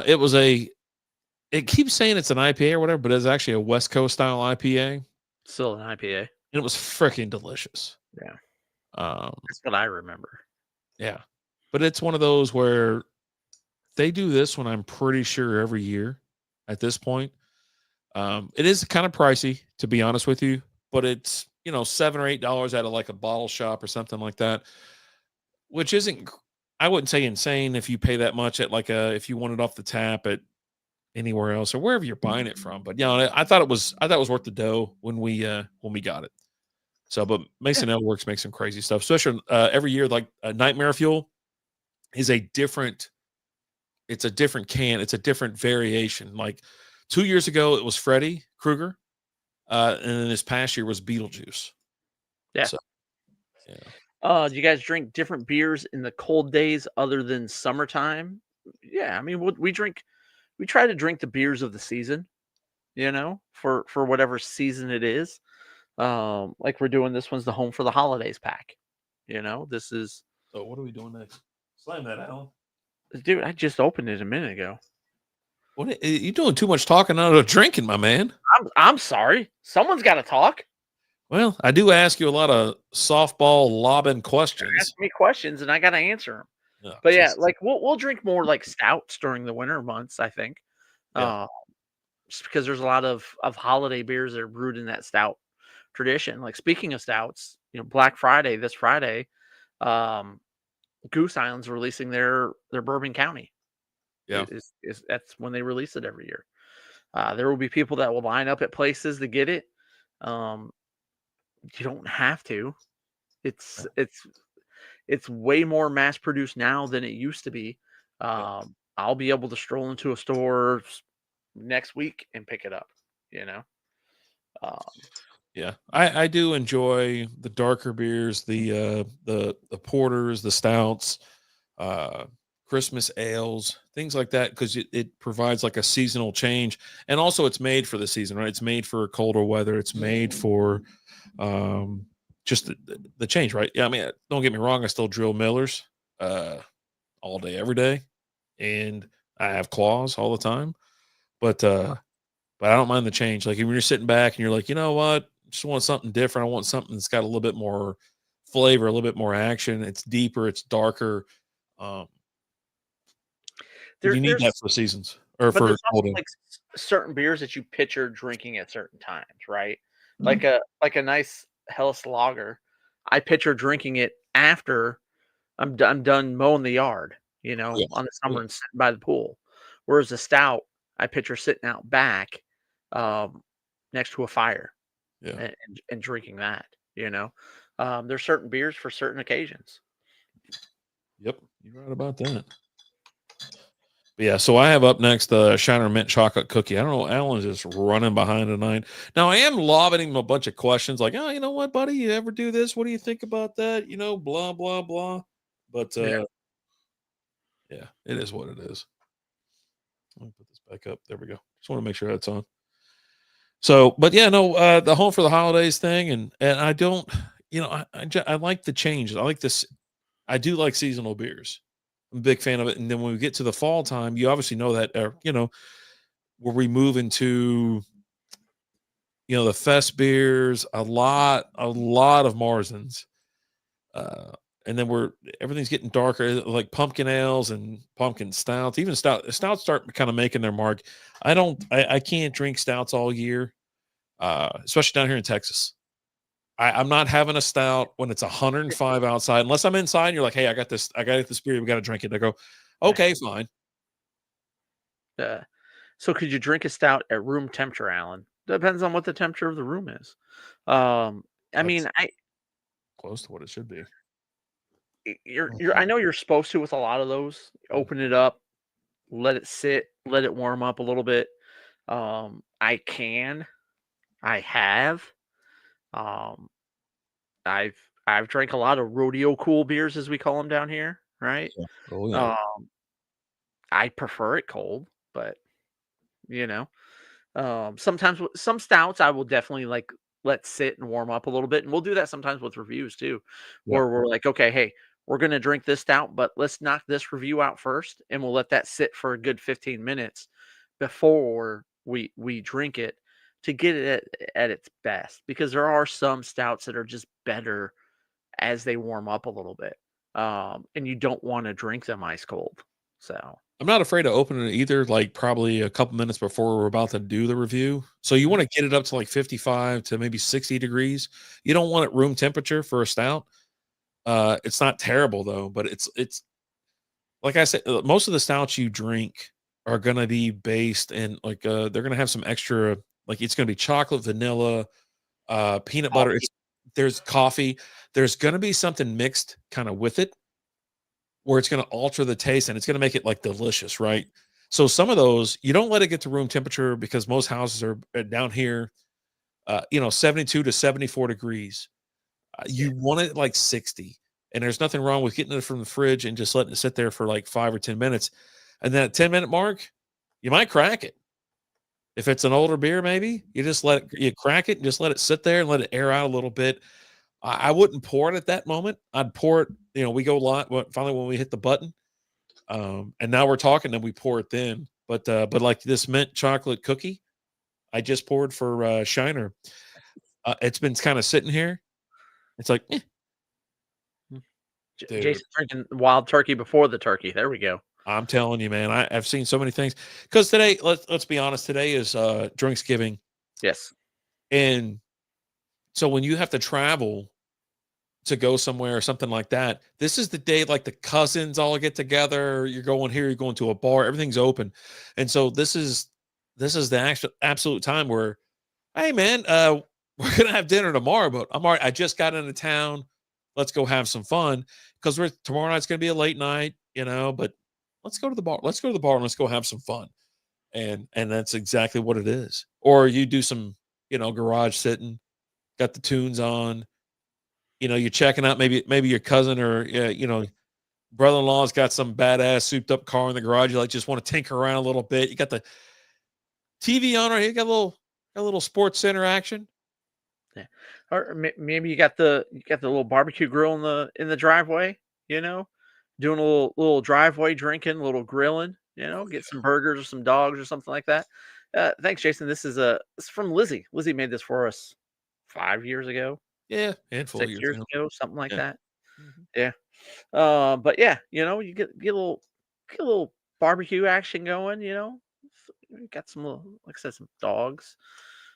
S2: It was it keeps saying it's an IPA or whatever, but it's actually a West Coast style IPA, and
S1: Still an IPA.
S2: it was freaking delicious.
S1: Yeah.
S2: Um,
S1: That's what I remember.
S2: yeah, but it's one of those where they do this one. I'm pretty sure every year at this point. It is kind of pricey to be honest with you, but it's $7 or $8 at like a bottle shop or something like that, which isn't. I wouldn't say insane if you pay that much at like if you want it off the tap at anywhere else or wherever you're buying it from. But I thought it was worth the dough when we got it. So, but
S1: Yeah.
S2: Mason Ale Works makes some crazy stuff, especially every year. Like Nightmare Fuel is it's a different can, it's a different variation. Like 2 years ago, it was Freddy Krueger, and then this past year was Beetlejuice.
S1: Yeah.
S2: So, yeah,
S1: Do you guys drink different beers in the cold days other than summertime? Yeah, I mean, we try to drink the beers of the season, for whatever season it is. Like we're doing this one's the Home for the Holidays pack. This is
S2: so what are we doing next? Slam that, Alan.
S1: dude, I just opened it a minute ago.
S2: You doing too much talking out of drinking, my man?
S1: I'm sorry. Someone's got to talk.
S2: Well, I do ask you a lot of softball lobbing
S1: Ask
S2: questions.
S1: me questions and I got to answer them.
S2: Oh,
S1: But yeah,
S2: Jesus.
S1: like we'll drink more like stouts during the winter months, I think.
S2: Yeah.
S1: Uh, just because there's a lot of holiday beers that are brewed in that stout tradition. Like speaking of stouts, Black Friday, this Friday, um, Goose Island's releasing their Bourbon County.
S2: Yeah.
S1: Is that's when they release it every year. There will be people that will line up at places to get it. Um, you don't have to.
S2: Yeah.
S1: It's way more mass produced now than it used to be.
S2: Yeah.
S1: I'll be able to stroll into a store next week and pick it up. You know, um,
S2: Yeah. I do enjoy the darker beers, the porters, the stouts, uh, Christmas ales, things like that, because it provides like a seasonal change. And also it's made for the season, right? It's made for colder weather. It's made for um just the change, right? Yeah, I mean, don't get me wrong, I still drill millers uh all day, every day, and I have claws all the time. But I don't mind the change. Like when you're sitting back and you're like, you know what, just want something different. I want something that's got a little bit more flavor, a little bit more action. It's deeper, it's darker. Um, you need that
S1: there's
S2: for seasons or
S1: but
S2: for
S1: there's also
S2: holding.
S1: like certain beers that you picture drinking at certain times, right? Like a nice Helles lager. I picture drinking it after I'm done mowing the yard,
S2: Yeah,
S1: on the
S2: yeah,
S1: summer and sitting by the pool. Whereas a stout, I picture sitting out back, um, next to a fire
S2: yeah.
S1: and drinking that. There's certain beers for certain occasions.
S2: Yep, you're right about that. But yeah, so I have up next the Shiner Mint Chocolate Cookie. I don't know, Alan's just running behind tonight. Now I am lobbing him a bunch of questions like, oh, you know what, buddy, you ever do this? What do you think about that? Blah blah blah. But
S1: Yeah.
S2: yeah, it is what it is. Let me put this back up. There we go. Just want to make sure that's on. So, but yeah, no, the home for the holidays thing, and I don't, I like the change. I like this. I do like seasonal beers. I'm a big fan of it. And then when we get to the fall time, you obviously know that, where we move into, the fest beers, a lot of Marzens. Uh, and then everything's getting darker, like pumpkin ales and pumpkin stouts. Even stouts start kind of making their mark. I can't drink stouts all year, especially down here in Texas. I'm not having a stout when it's 105 outside, unless I'm inside and you're like, hey, I got this beer, we got to drink it. I go, okay, fine.
S1: So could you drink a stout at room temperature, Alan? Depends on what the temperature of the room is. I mean,
S2: Close to what it should be.
S1: I know you're supposed to with a lot of those. Open it up, let it sit, let it warm up a little bit. I have. I've drank a lot of rodeo cool beers, as we call them down here, right?
S2: Yeah. Oh yeah.
S1: I prefer it cold, but sometimes some stouts I will definitely like let sit and warm up a little bit, and we'll do that sometimes with reviews too,
S2: Yeah.
S1: where we're like, okay, hey, we're gonna drink this stout, but let's knock this review out first, and we'll let that sit for a good 15 minutes before we drink it to get it at its best, because there are some stouts that are just better as they warm up a little bit, and you don't want to drink them ice cold. So
S2: I'm not afraid to open it either, like probably a couple minutes before we're about to do the review. So you want to get it up to like 55 to maybe 60 degrees. You don't want it room temperature for a stout. It's not terrible though, but it's like I said, most of the stouts you drink are gonna be based in like they're gonna have some extra, like it's gonna be chocolate, vanilla, peanut butter. There's coffee. There's gonna be something mixed kind of with it where it's gonna alter the taste and it's gonna make it like delicious, right? So some of those you don't let it get to room temperature because most houses are down here, 72 to 74 degrees. You want it like 60. And there's nothing wrong with getting it from the fridge and just letting it sit there for like 5 or 10 minutes. And then at 10-minute mark, you might crack it. If it's an older beer, maybe you crack it and just let it sit there and let it air out a little bit. I wouldn't pour it at that moment. I'd pour it, we go live finally when we hit the button. And now we're talking, then we pour it then. But like this mint chocolate cookie, I just poured for Shiner. It's been kind of sitting here. It's like,
S1: Jason drinking wild turkey before the turkey. There we go.
S2: I'm telling you, man, I've seen so many things. Because today, let's be honest, today is Drinksgiving.
S1: Yes.
S2: And so when you have to travel to go somewhere or something like that, this is the day like the cousins all get together. You're going here, you're going to a bar, everything's open. And so this is the absolute time where, hey man, we're gonna have dinner tomorrow, but I'm all right. I just got into town. Let's go have some fun because tomorrow night's gonna be a late night, but let's go to the bar. Let's go to the bar and let's go have some fun. And that's exactly what it is. Or you do some, garage sitting, got the tunes on, you're checking out maybe your cousin or brother-in-law's got some badass souped up car in the garage. You like just want to tinker around a little bit. You got the TV on, or you got a little sports center action.
S1: Yeah. Or maybe you got the little barbecue grill in the driveway, doing a little driveway drinking, a little grilling, get some burgers or some dogs or something like that. Thanks, Jason. This is from Lizzie. Lizzie made this for us 5 years ago.
S2: Yeah, handful
S1: 6
S2: of
S1: years ago, something like that.
S2: Mm-hmm.
S1: Yeah. But yeah, you get a little barbecue action going, You got some little, like I said, some dogs,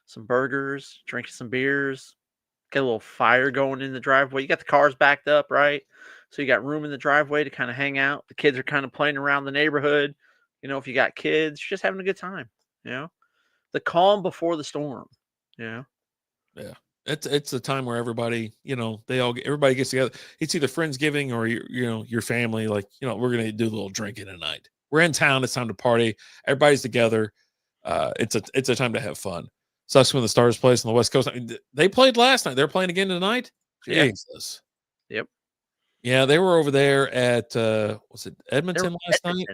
S1: some burgers, drinking some beers, get a little fire going in the driveway. You got the cars backed up, right? So you got room in the driveway to kind of hang out. The kids are kind of playing around the neighborhood. If you got kids, you're just having a good time, The calm before the storm,
S2: Yeah. It's a time where everybody, everybody gets together. It's either Friendsgiving or your family. Like, we're gonna do a little drinking tonight. We're in town. It's time to party. Everybody's together. It's a time to have fun. Sucks when the Stars plays on the West Coast. I mean, they played last night. They're playing again tonight. Jesus.
S1: Yep.
S2: Yeah, they were over there at was it Edmonton last night?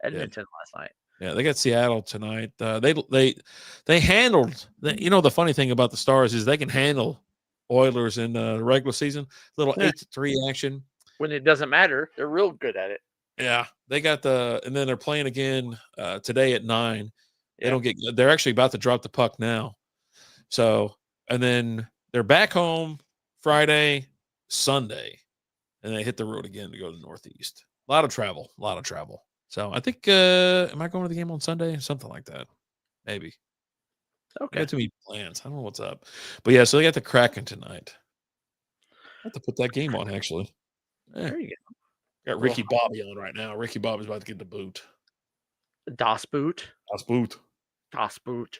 S1: Edmonton last night.
S2: Yeah, they got Seattle tonight. They handled. The funny thing about the Stars is they can handle Oilers in the regular season. Little 8-3 action.
S1: When it doesn't matter, they're real good at it.
S2: Yeah, They got and then they're playing again today at 9. They
S1: Yeah.
S2: don't get. They're actually about to drop the puck now. So, and then they're back home Friday, Sunday, and they hit the road again to go to the Northeast. A lot of travel. So I think, am I going to the game on Sunday? Something like that. Maybe. I
S1: Okay.
S2: got too many plans. I don't know what's up. But yeah, so they got the Kraken tonight. I have to put that game on, actually.
S1: There you
S2: Got Ricky Bobby on right now. Ricky Bobby's about to get the boot.
S1: go. Das Boot.
S2: Das Boot.
S1: Das Boot.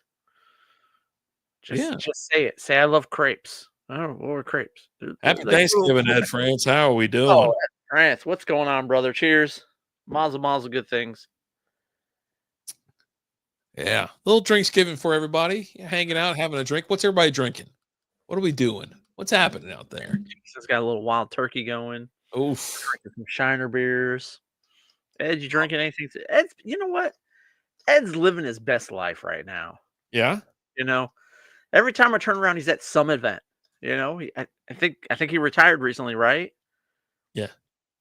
S2: Yeah.
S1: Just say it. Say I love crepes. Oh, what were crepes?
S2: Happy Thanksgiving, Ed France. How are we doing?
S1: Oh, Ed France. What's going on, brother? Cheers. Mazel, mazel, good things.
S2: Yeah. Little Drinksgiving for everybody. Hanging out, having a drink. What's everybody drinking? What are we doing? What's happening out there?
S1: It's got a little wild turkey going.
S2: Oof.
S1: Drinking some Shiner beers. Ed, you drinking anything? Ed's, you know what? Ed's living his best life right now.
S2: Yeah.
S1: You know, every time I turn around, he's at some event. You know, I think he retired recently, right?
S2: Yeah.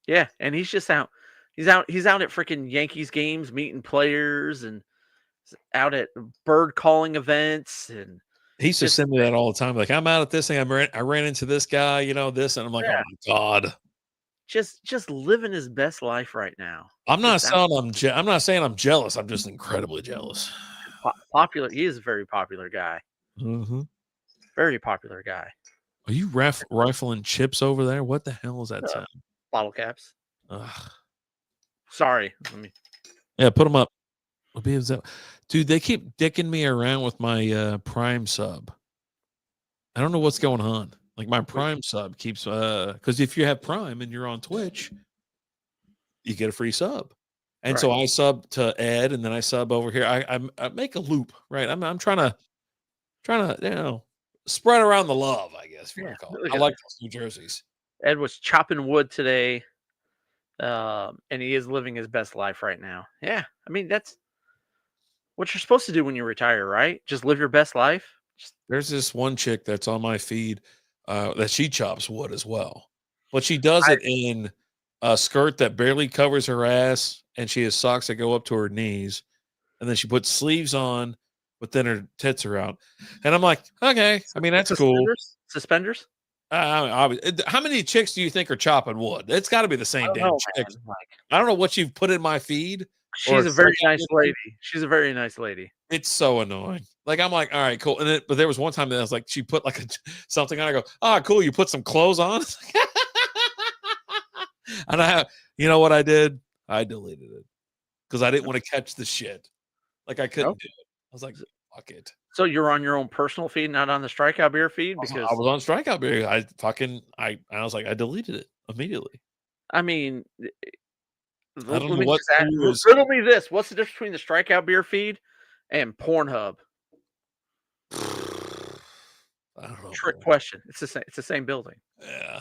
S1: Yeah, and he's just out. He's out at freaking Yankees games, meeting players, and out at bird calling events. And
S2: he used to send me that all the time. Like, I'm out at this thing. I ran into this guy, this, and I'm like, oh my God.
S1: Just living his best life right now.
S2: I'm not saying I'm jealous. I'm just incredibly jealous.
S1: Popular. He is a very popular guy.
S2: Mm-hmm.
S1: Very popular guy.
S2: Are you rifling chips over there? What the hell is that sound?
S1: Bottle caps.
S2: Ugh.
S1: Sorry.
S2: Put them up. Dude, they keep dicking me around with my Prime sub. I don't know what's going on. Like my Prime sub keeps because if you have Prime and you're on Twitch, you get a free sub. And so I sub to Ed, and then I sub over here. I make a loop, right? I'm trying to spread around the love, I guess. Yeah, I like those New Jerseys.
S1: Ed was chopping wood today, and he is living his best life right now. Yeah, I mean that's what you're supposed to do when you retire, right? Just live your best life.
S2: There's this one chick that's on my feed that she chops wood as well, but she does it in a skirt that barely covers her ass, and she has socks that go up to her knees, and then she puts sleeves on, but then her tits are out. And I'm like, okay, I mean that's cool.
S1: Suspenders.
S2: How many chicks do you think are chopping wood? It's got to be the same damn chicks. I don't know what you've put in my feed.
S1: She's a very nice lady. She's a very nice lady.
S2: It's so annoying. Like I'm like, all right, cool. But there was one time that I was like, she put like something on. I go, oh, cool. You put some clothes on. And you know what I did? I deleted it because I didn't want to catch the shit. Like I couldn't do it. I was like, fuck it.
S1: So you're on your own personal feed, not on the Strikeout Beer feed? Because
S2: I was on Strikeout Beer. I was like, I deleted it immediately.
S1: I mean,
S2: I don't know what.
S1: Riddle me this: what's the difference between the Strikeout Beer feed and Pornhub?
S2: I don't know.
S1: Trick question. It's the same. It's the same building.
S2: Yeah,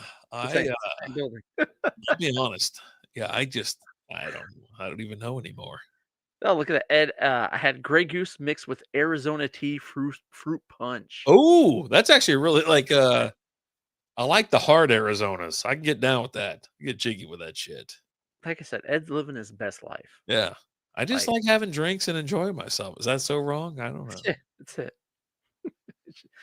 S1: same building.
S2: I'll be honest. Yeah, I don't even know anymore.
S1: Oh, look at that, Ed. I had Grey Goose mixed with Arizona tea fruit punch.
S2: Oh, that's actually really like. I like the hard Arizonas. I can get down with that. I get jiggy with that shit.
S1: Like I said, Ed's living his best life.
S2: Yeah, I just like having drinks and enjoying myself. Is that so wrong? I don't know.
S1: That's it.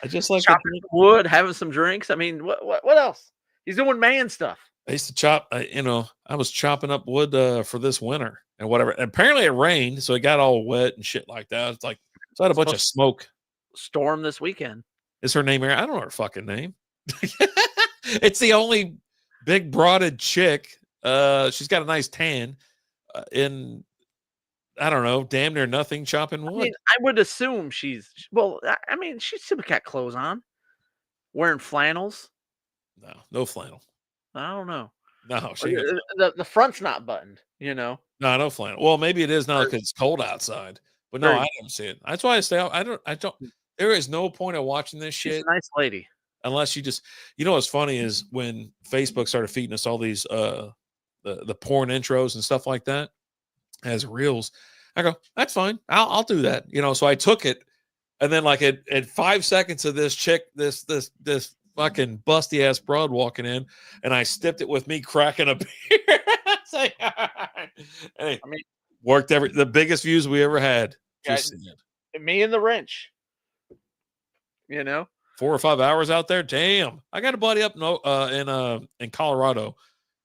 S2: I just like
S1: chopping wood, having some drinks. I mean, what else? He's doing man stuff.
S2: I used to chop. I was chopping up wood for this winter and whatever. And apparently, it rained, so it got all wet and shit like that. It's like so I had a bunch of smoke.
S1: Storm this weekend.
S2: Is her name? I don't know her fucking name. It's the only big broaded chick. She's got a nice tan. In I don't know, damn near nothing chopping wood.
S1: I mean, I would assume she's I mean, she's still got clothes on, wearing flannels.
S2: No flannel.
S1: I don't know.
S2: No,
S1: the front's not buttoned.
S2: No flannel. Well, maybe it is now because it's cold outside. But no, I don't see it. That's why I stay out. I don't. There is no point of watching this shit.
S1: She's a nice lady.
S2: Unless you just, what's funny is when Facebook started feeding us all these the porn intros and stuff like that as reels, I go, that's fine. I'll do that. So I took it, and then like at 5 seconds of this chick, this fucking busty ass broad walking in, and I stipped it with me cracking a beer. Say, hey,
S1: I mean,
S2: worked the biggest views we ever had.
S1: yeah,
S2: Just saying.
S1: me and the wrench, you know?
S2: 4 or 5 hours out there. Damn. I got a buddy up in Colorado,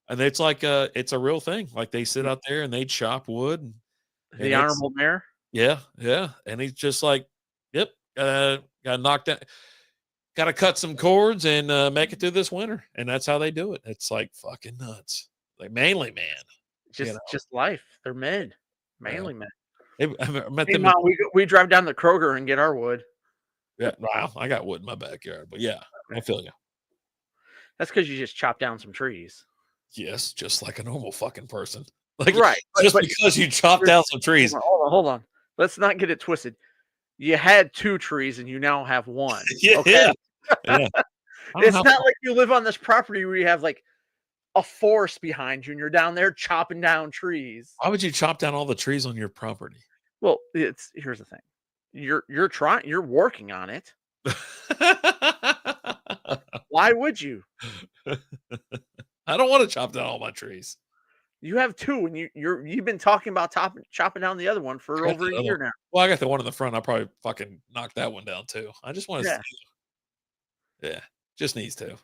S2: and it's like it's a real thing. Like they sit out there and they chop wood, and
S1: The
S2: it's
S1: honorable mayor.
S2: yeah, yeah. And he's just like, yep, got knocked out. Got to cut some cords and make it through this winter, and that's how they do it. It's like fucking nuts. Like manly man, you know.
S1: Just life. They're men.
S2: Yeah.
S1: Manly men.
S2: I met them.
S1: Meanwhile, we drive down to Kroger and get our wood.
S2: Yeah, wow. I got wood in my backyard, but yeah, I feel you.
S1: That's because you just chop down some trees.
S2: Yes, just like a normal fucking person. Like
S1: Right.
S2: just because you chop down some trees.
S1: Hold on. Let's not get it twisted. You had 2 trees and you now have 1.
S2: Yeah,
S1: Okay.
S2: yeah.
S1: It's not like you live on this property where you have like a forest behind you and you're down there chopping down trees.
S2: Why would you chop down all the trees on your property?
S1: Well, here's the thing. You're working on it. Why would you?
S2: I don't want to chop down all my trees.
S1: You have 2 and you've been talking about chopping down the other one for over a year now.
S2: Well, I got the one in the front. I'll probably fucking knock that one down too. I just want to yeah, just needs to.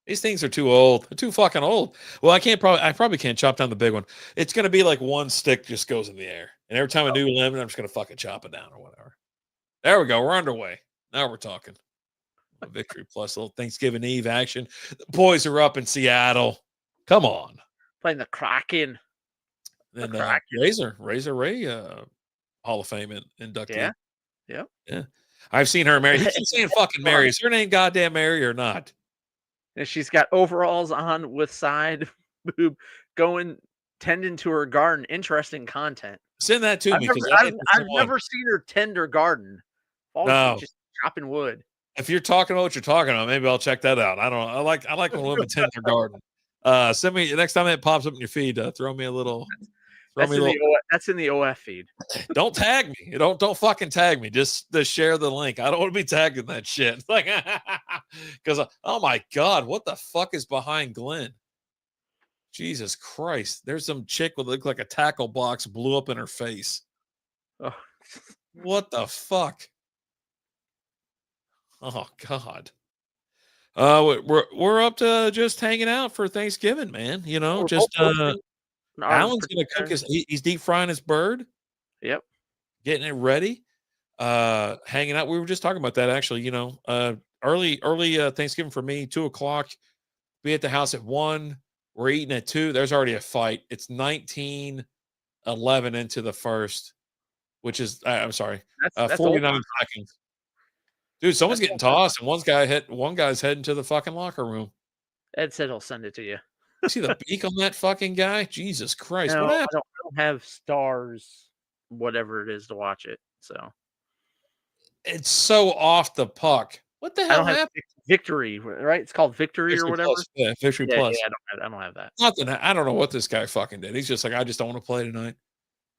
S2: These things are too old. They're too fucking old. Well, I probably can't chop down the big one. It's gonna be like one stick just goes in the air. And every time I do limb, I'm just gonna fucking chop it down or whatever. There we go. We're underway. Now we're talking. A victory plus a little Thanksgiving Eve action. The boys are up in Seattle. Come on.
S1: Playing the Kraken.
S2: Then Razor Ray Hall of Fame inductee. Yeah. I've seen her married. You keep saying fucking Mary. Is her name goddamn Mary or not?
S1: And she's got overalls on with side boob tending to her garden. Interesting content.
S2: Send that to me.
S1: I've never seen her tend her garden. Always just chopping wood.
S2: If you're talking about what you're talking about, maybe I'll check that out. I don't know. I like when women tend their garden. Send me next time it pops up in your feed. Throw me a little.
S1: That's in the OF feed.
S2: Don't tag me. Don't fucking tag me. Just share the link. I don't want to be tagged in that shit. Like, because oh my god, what the fuck is behind Glenn? Jesus Christ! There's some chick with look like a tackle box blew up in her face.
S1: Oh.
S2: What the fuck? Oh god. We're up to just hanging out for Thanksgiving, man. You know, just Alan's gonna cook he's deep frying his bird.
S1: Yep.
S2: Getting it ready. Hanging out. We were just talking about that actually, you know. Early Thanksgiving for me, 2:00. Be at the house at 1. We're eating at 2. There's already a fight. It's 19-11 into the first, which is I'm sorry,
S1: that's
S2: 49 seconds. Dude, someone's getting tossed, and one guy's heading to the fucking locker room.
S1: Ed said he'll send it to you.
S2: You see the beak on that fucking guy? Jesus Christ!
S1: No,
S2: what happened?
S1: I don't have stars, whatever it is, to watch it. So
S2: it's so off the puck. What the hell happened?
S1: Victory, right? It's called Victory or whatever.
S2: Plus. Yeah, Victory Plus.
S1: Yeah, I don't have that.
S2: Nothing. I don't know what this guy fucking did. He's just like, I just don't want to play tonight.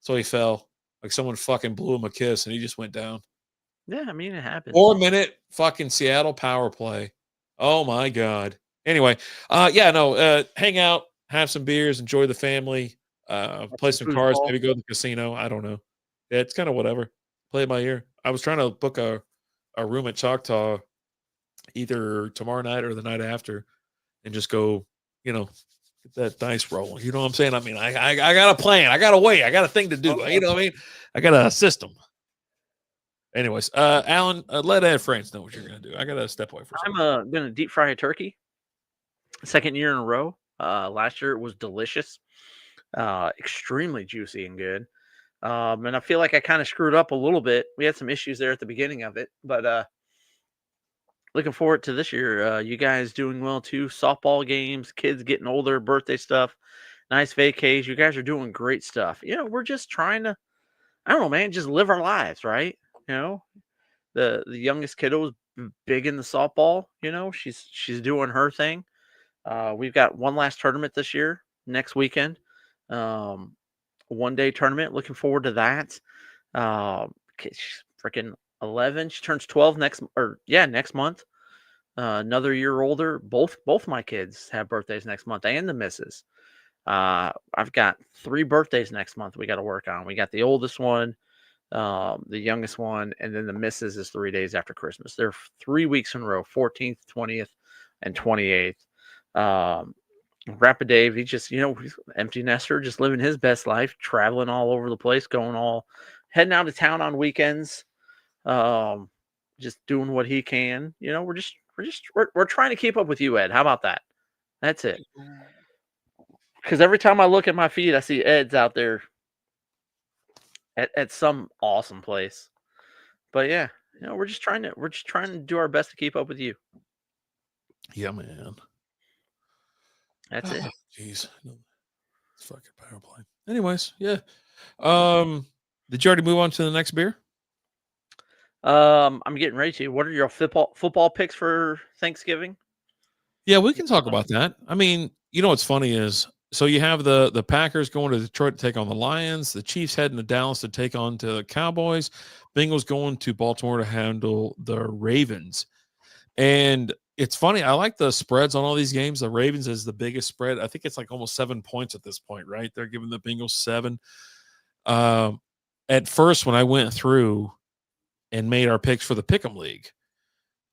S2: So he fell. Like someone fucking blew him a kiss, and he just went down.
S1: Yeah, I mean it happens.
S2: 4-minute fucking Seattle power play. Oh my god. Anyway, hang out, have some beers, enjoy the family, play some cards, maybe go to the casino. I don't know. Yeah, it's kind of whatever. Play it by ear. I was trying to book a room at Choctaw either tomorrow night or the night after, and just go, you know, get that dice rolling. You know what I'm saying? I mean, I got a plan. I got a way. I got a thing to do. You know what I mean? I got a system. Anyways, Alan, let Ed France know what you're gonna do. I gotta step away for a second.
S1: I'm gonna deep fry a turkey. Second year in a row. Last year it was delicious, extremely juicy and good. And I feel like I kind of screwed up a little bit. We had some issues there at the beginning of it, but looking forward to this year. You guys doing well too. Softball games, kids getting older, birthday stuff, nice vacays. You guys are doing great stuff. You know, we're just trying to, I don't know, man, just live our lives, right? You know, the youngest kiddo is big in the softball. You know, she's doing her thing. We've got one last tournament this year, next weekend. 1-day tournament. Looking forward to that. She's freaking 11. She turns 12 next month. Another year older. Both my kids have birthdays next month, and the missus. I've got 3 birthdays next month we got to work on. We got the oldest one, the youngest one, and then the missus is 3 days after Christmas. They're 3 weeks in a row, 14th, 20th, and 28th. Rapid Dave, he just, he's an empty nester, just living his best life, traveling all over the place, heading out of town on weekends, just doing what he can. We're trying to keep up with you, Ed. How about that? That's it. Because every time I look at my feed, I see Ed's out there at some awesome place. But yeah, we're just trying to do our best to keep up with you.
S2: Yeah, man.
S1: That's it.
S2: Jeez. It's fucking power play. Anyways, yeah. Did you already move on to the next beer?
S1: I'm getting ready to. What are your football picks for Thanksgiving?
S2: Yeah, we can talk about that. I mean, what's funny is, so you have the Packers going to Detroit to take on the Lions, the Chiefs heading to Dallas to take on to the Cowboys, Bengals going to Baltimore to handle the Ravens. And it's funny, I like the spreads on all these games. The Ravens is the biggest spread. I think it's like almost 7 points at this point, right? They're giving the Bengals 7. At first, when I went through and made our picks for the Pick'em League,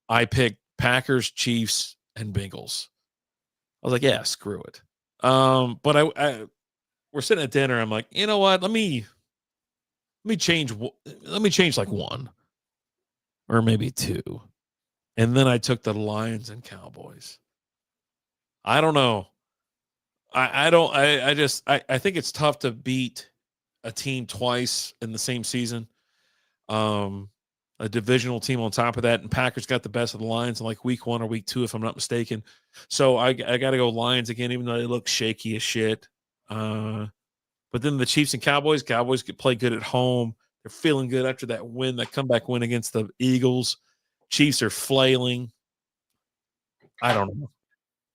S2: I picked Packers, Chiefs, and Bengals. I was like, yeah, screw it. But we're sitting at dinner. I'm like, you know what? Let me change like 1 or maybe 2. And then I took the Lions and Cowboys. I don't know. I think it's tough to beat a team twice in the same season. A divisional team on top of that, and Packers got the best of the Lions in like week 1 or week 2, if I'm not mistaken. So I got to go Lions again, even though they look shaky as shit. But then the Chiefs and Cowboys could play good at home. They're feeling good after that comeback win against the Eagles. Chiefs are flailing. I don't know.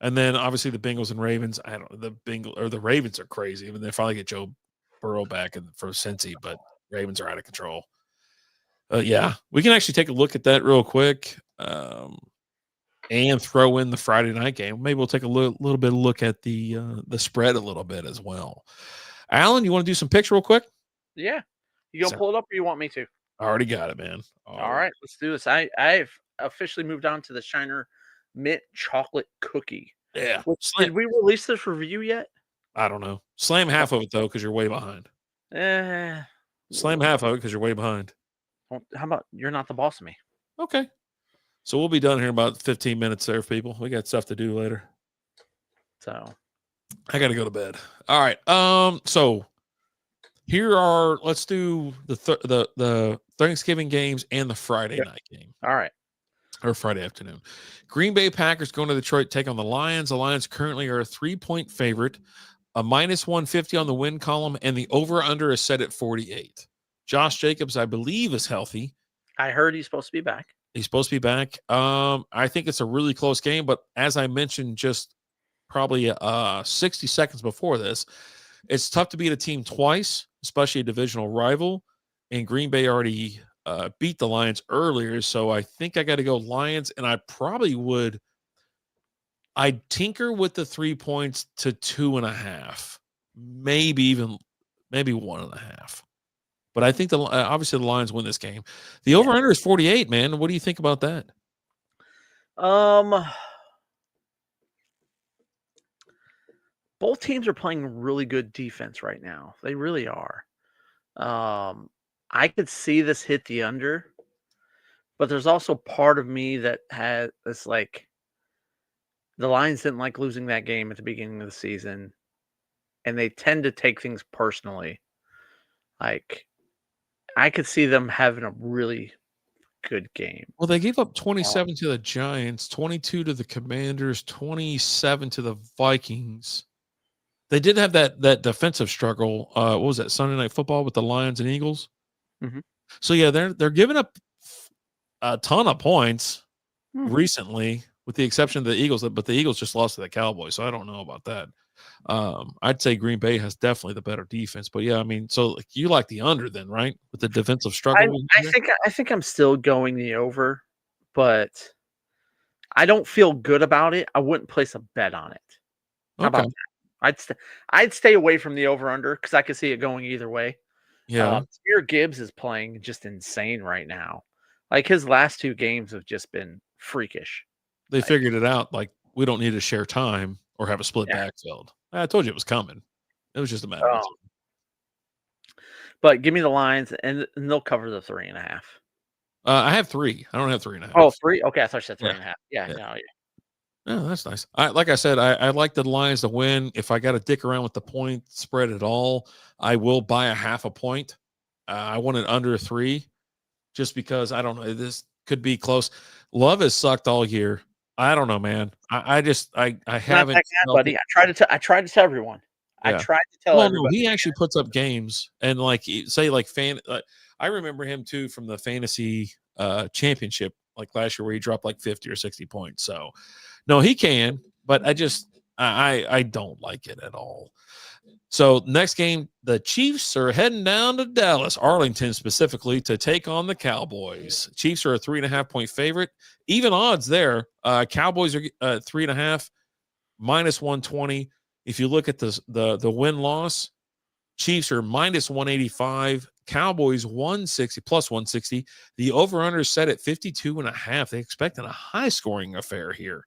S2: And then obviously the Bengals and Ravens. The Ravens are crazy. I mean, they finally get Joe Burrow back for Cincy, but Ravens are out of control. Yeah, we can actually take a look at that real quick, and throw in the Friday night game. Maybe we'll take a little bit of look at the spread a little bit as well. Alan, you want to do some picks real quick?
S1: Yeah. You gonna pull it up, or you want me to?
S2: I already got it, man.
S1: All right, let's do this. I've officially moved on to the Shiner Mint Chocolate Cookie.
S2: Yeah.
S1: Did we release this review yet?
S2: I don't know. Slam half of it though, because you're way behind. Slam half of it because you're way behind.
S1: Well, how about you're not the boss of me?
S2: Okay. So we'll be done here in about 15 minutes there, people. We got stuff to do later.
S1: So
S2: I got to go to bed. All right. So let's do the Thanksgiving games and the Friday night game.
S1: All right.
S2: Or Friday afternoon. Green Bay Packers going to Detroit, take on the Lions. The Lions currently are a 3-point favorite, a -150 on the win column, and the over-under is set at 48. Josh Jacobs, I believe, is healthy.
S1: I heard he's supposed to be back.
S2: He's supposed to be back. I think it's a really close game, but as I mentioned just probably 60 seconds before this, it's tough to beat a team twice, especially a divisional rival. And Green Bay already beat the Lions earlier, so I think I got to go Lions, and I'd tinker with the 3 points to 2.5, maybe 1.5. But I think obviously the Lions win this game. The over-under is 48, man. What do you think about that?
S1: Both teams are playing really good defense right now. They really are. I could see this hit the under, but there's also part of me that has this, like, the Lions didn't like losing that game at the beginning of the season, and they tend to take things personally. Like, I could see them having a really good game.
S2: Well, they gave up 27 to the Giants, 22 to the Commanders, 27 to the Vikings. They did have that defensive struggle. What was that, Sunday Night Football with the Lions and Eagles?
S1: Mm-hmm.
S2: So yeah, they're giving up a ton of points recently, with the exception of the Eagles. But the Eagles just lost to the Cowboys, so I don't know about that. I'd say Green Bay has definitely the better defense, but yeah, I mean, so you like the under then, right? With the defensive struggle.
S1: I think I'm still going the over, but I don't feel good about it. I wouldn't place a bet on it. How about that? I'd stay away from the over under because I could see it going either way.
S2: Yeah,
S1: Spear Gibbs is playing just insane right now. Like his last 2 games have just been freakish.
S2: they
S1: Like,
S2: figured it out. Like we don't need to share time or have a split
S1: yeah.
S2: backfield. I told you it was coming. It was just a matter of
S1: Um,
S2: time.
S1: but give me the Lions, and they'll cover the 3.5.
S2: I have 3. I don't have 3 and a
S1: Oh,
S2: half.
S1: 3? Okay, I thought you said
S2: Yeah,
S1: 3.5. Yeah,
S2: yeah.
S1: no, yeah.
S2: Oh, that's nice. Like I said, I like the Lions to win. If I got to dick around with the point spread at all, I will buy a half a point. I want it under 3, just because I don't know. This could be close. Love has sucked all year. I don't know, man. I just I
S1: Not
S2: haven't
S1: that guy,
S2: felt
S1: buddy.
S2: it.
S1: I tried to tell everyone. I
S2: Yeah.
S1: tried to tell
S2: Well, no,
S1: everybody.
S2: he actually puts up games and like say like I remember him too from the fantasy championship like last year where he dropped like 50 or 60 points. So no, he can, but I don't like it at all. So next game, the Chiefs are heading down to Dallas, Arlington specifically, to take on the Cowboys. Chiefs are a 3.5 point favorite. Even odds there. Cowboys are 3.5 minus 120. If you look at the win loss, Chiefs are minus 185. Cowboys 160 plus 160. The over under is set at 52.5. They expecting a high scoring affair here.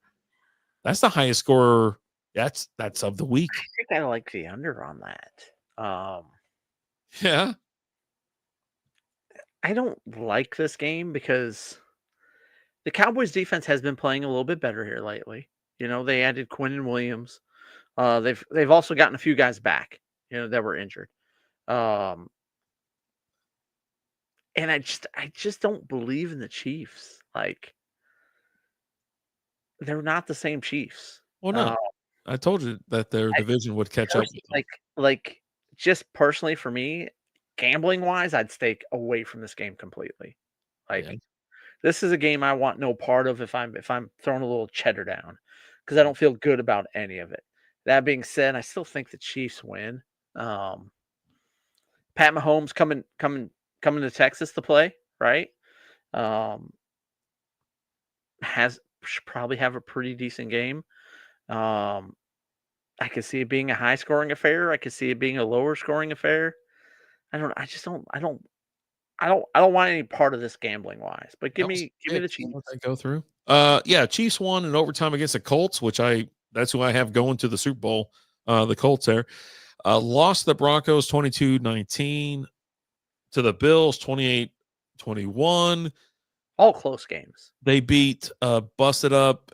S2: That's the highest score. That's of the week.
S1: I think I like the under on that.
S2: Yeah.
S1: I don't like this game because the Cowboys defense has been playing a little bit better here lately. You know, they added Quinn Williams. They've also gotten a few guys back, that were injured. Um, and I just don't believe in the Chiefs. Like they're not the same Chiefs.
S2: Well, no.
S1: Uh,
S2: I told you that their
S1: I
S2: division would catch up
S1: personally
S2: with them.
S1: like just personally for me, gambling wise, I'd stay away from this game completely.
S2: Yeah.
S1: Like this is a game I want no part of if I'm throwing a little cheddar down because I don't feel good about any of it. That being said, I still think the Chiefs win. Um, Pat Mahomes coming to Texas to play, right? Um, should probably have a pretty decent game. Um, I could see it being a high scoring affair. I could see it being a lower scoring affair. I just don't. I don't want any part of this gambling wise. But give
S2: That was
S1: me
S2: a
S1: give me
S2: pick.
S1: the
S2: I'll let
S1: Chiefs.
S2: that go through. Yeah, Chiefs won in overtime against the Colts, which that's who I have going to the Super Bowl. The Colts there. Lost the Broncos 22-19 to the Bills 28-21.
S1: All close games.
S2: They beat busted up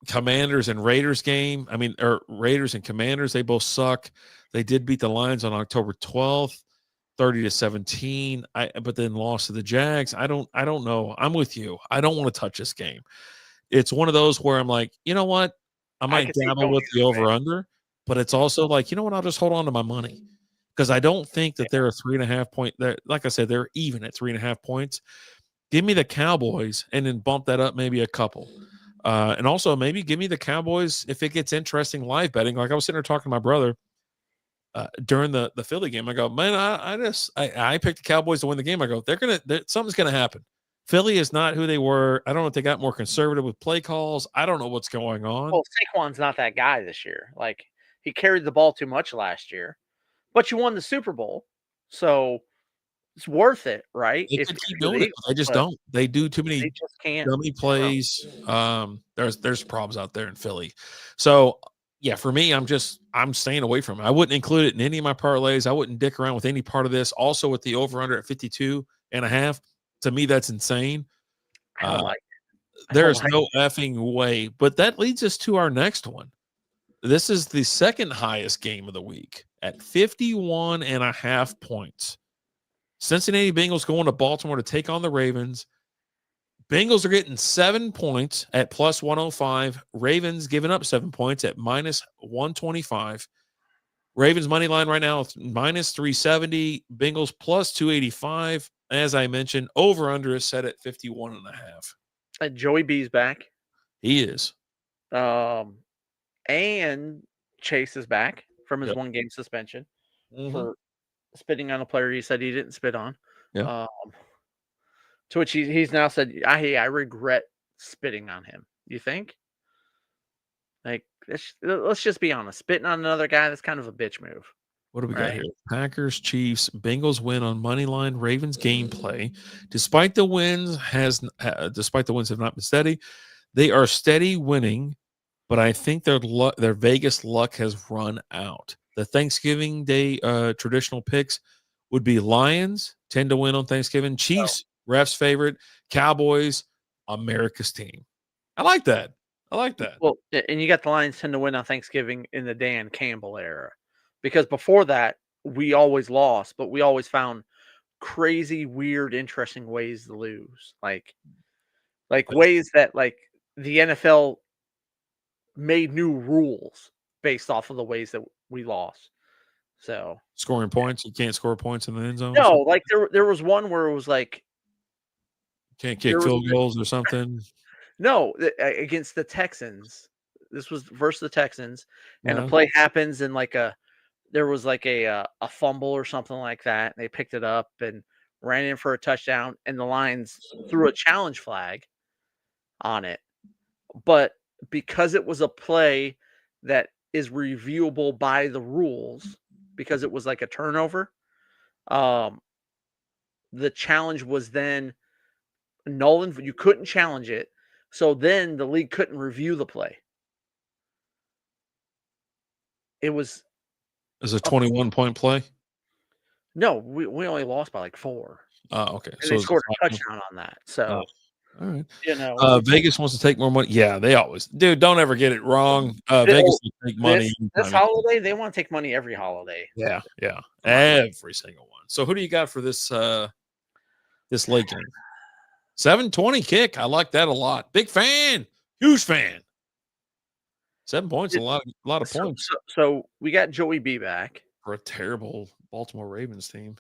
S2: Commanders and Raiders game. I mean, or Raiders and Commanders, they both suck. They did beat the Lions on October 12th, 30-17. But then lost to the Jags. I don't know. I'm with you. I don't want to touch this game. It's one of those where I'm like, you know what? I
S1: I
S2: might
S1: could see it
S2: dabble
S1: going
S2: with the
S1: either way.
S2: over under, but it's also like, you know what? I'll just hold on to my money because I don't think that
S1: Yeah.
S2: they're a 3.5 point. Like I said, they're even at 3.5 points. Give me the Cowboys and then bump that up maybe a couple. And also maybe give me the Cowboys if it gets interesting live betting. Like I was sitting there talking to my brother during the Philly game. I go, man, I picked the Cowboys to win the game. I go, something's gonna happen. Philly is not who they were. I don't know if they got more conservative with play calls. I don't know what's going on.
S1: Well, Saquon's not that guy this year. Like he carried the ball too much last year, but you won the Super Bowl, so it's worth it, right?
S2: They
S1: If
S2: could keep
S1: you're the
S2: doing it,
S1: Eagles,
S2: but they just
S1: but
S2: don't. They do too many
S1: they just can't.
S2: dummy
S1: I don't know.
S2: plays. There's problems out there in Philly. So yeah, for me, I'm staying away from it. I wouldn't include it in any of my parlays. I wouldn't dick around with any part of this. Also with the over under at 52.5. To me, that's insane.
S1: I don't
S2: Uh,
S1: like. I don't
S2: there's
S1: like.
S2: no effing way. But that leads us to our next one. This is the second highest game of the week at 51.5 points. Cincinnati Bengals going to Baltimore to take on the Ravens. Bengals are getting 7 points at plus 105. Ravens giving up 7 points at minus 125. Ravens money line right now minus 370. Bengals plus 285. As I mentioned, over under is set at 51.5.
S1: Joey B's back,
S2: He is.
S1: um, and Chase is back from his
S2: Yep.
S1: 1 game suspension
S2: Mm-hmm.
S1: for spitting on a player he said he didn't spit on.
S2: Yeah.
S1: Um, to which he's now said, I regret spitting on him. You think? Like, let's just be honest. Spitting on another guy, that's kind of a bitch move,
S2: What do we got
S1: right?
S2: here? Packers, Chiefs, Bengals win on money line. Ravens gameplay, despite the wins despite the wins have not been steady. They are steady winning, but I think their Vegas luck has run out. The Thanksgiving Day traditional picks would be Lions 10 to win on Thanksgiving,
S1: So,
S2: Chiefs refs favorite, Cowboys America's team. I like that. I like that.
S1: well, and you got the Lions tend to win on Thanksgiving in the Dan Campbell era, because before that we always lost, but we always found crazy, weird, interesting ways to lose, like ways that like the NFL made new rules based off of the ways that we lost. So
S2: Scoring points, you can't score points in the end zone or
S1: no,
S2: something.
S1: like there was one where it was like
S2: Can't
S1: there
S2: kick
S1: was
S2: field goals or something.
S1: no against the Texans. This was versus the Texans, and a
S2: Yeah.
S1: play happens and like there was like a fumble or something like that. And they picked it up and ran in for a touchdown, and the Lions threw a challenge flag on it. But because it was a play that is reviewable by the rules, because it was like a turnover, um, the challenge was then null and you couldn't challenge it. So then the league couldn't review the play. It was
S2: Is a
S1: a
S2: 21-point play?
S1: no, we only lost by like 4.
S2: Oh, okay.
S1: And they
S2: So it's a
S1: scored a
S2: 5
S1: touchdown on that.
S2: oh,
S1: So,
S2: all right.
S1: it's
S2: Vegas wants to take more money. Yeah, they always dude, don't ever get it wrong. Vegas will take money
S1: this
S2: anytime you can.
S1: holiday, they want to take money every holiday.
S2: Yeah, yeah.
S1: Come on.
S2: Every single one. So who do you got for this late game? 7:20 kick. I like that a lot. Big fan. Huge fan. 7 points, a lot of
S1: So,
S2: points
S1: so, so we got Joey B back.
S2: for a terrible Baltimore Ravens team.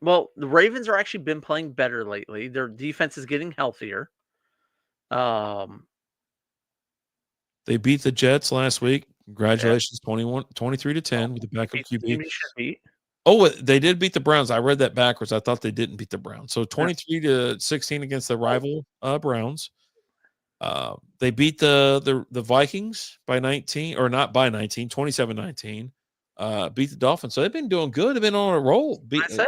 S1: Well, the Ravens are actually been playing better lately. Their defense is getting healthier. Um,
S2: They beat the Jets last week. Congratulations, 23 to 10 with the
S1: they
S2: backup
S1: beat the team
S2: QB.
S1: they should beat.
S2: Oh, they did beat the Browns. I read that backwards. I thought they didn't beat the Browns. So 23 to 16 against the rival Browns. They beat the Vikings by 19, or not by 19, 27-19. Beat the Dolphins. So they've been doing good. They've been on a roll.
S1: I said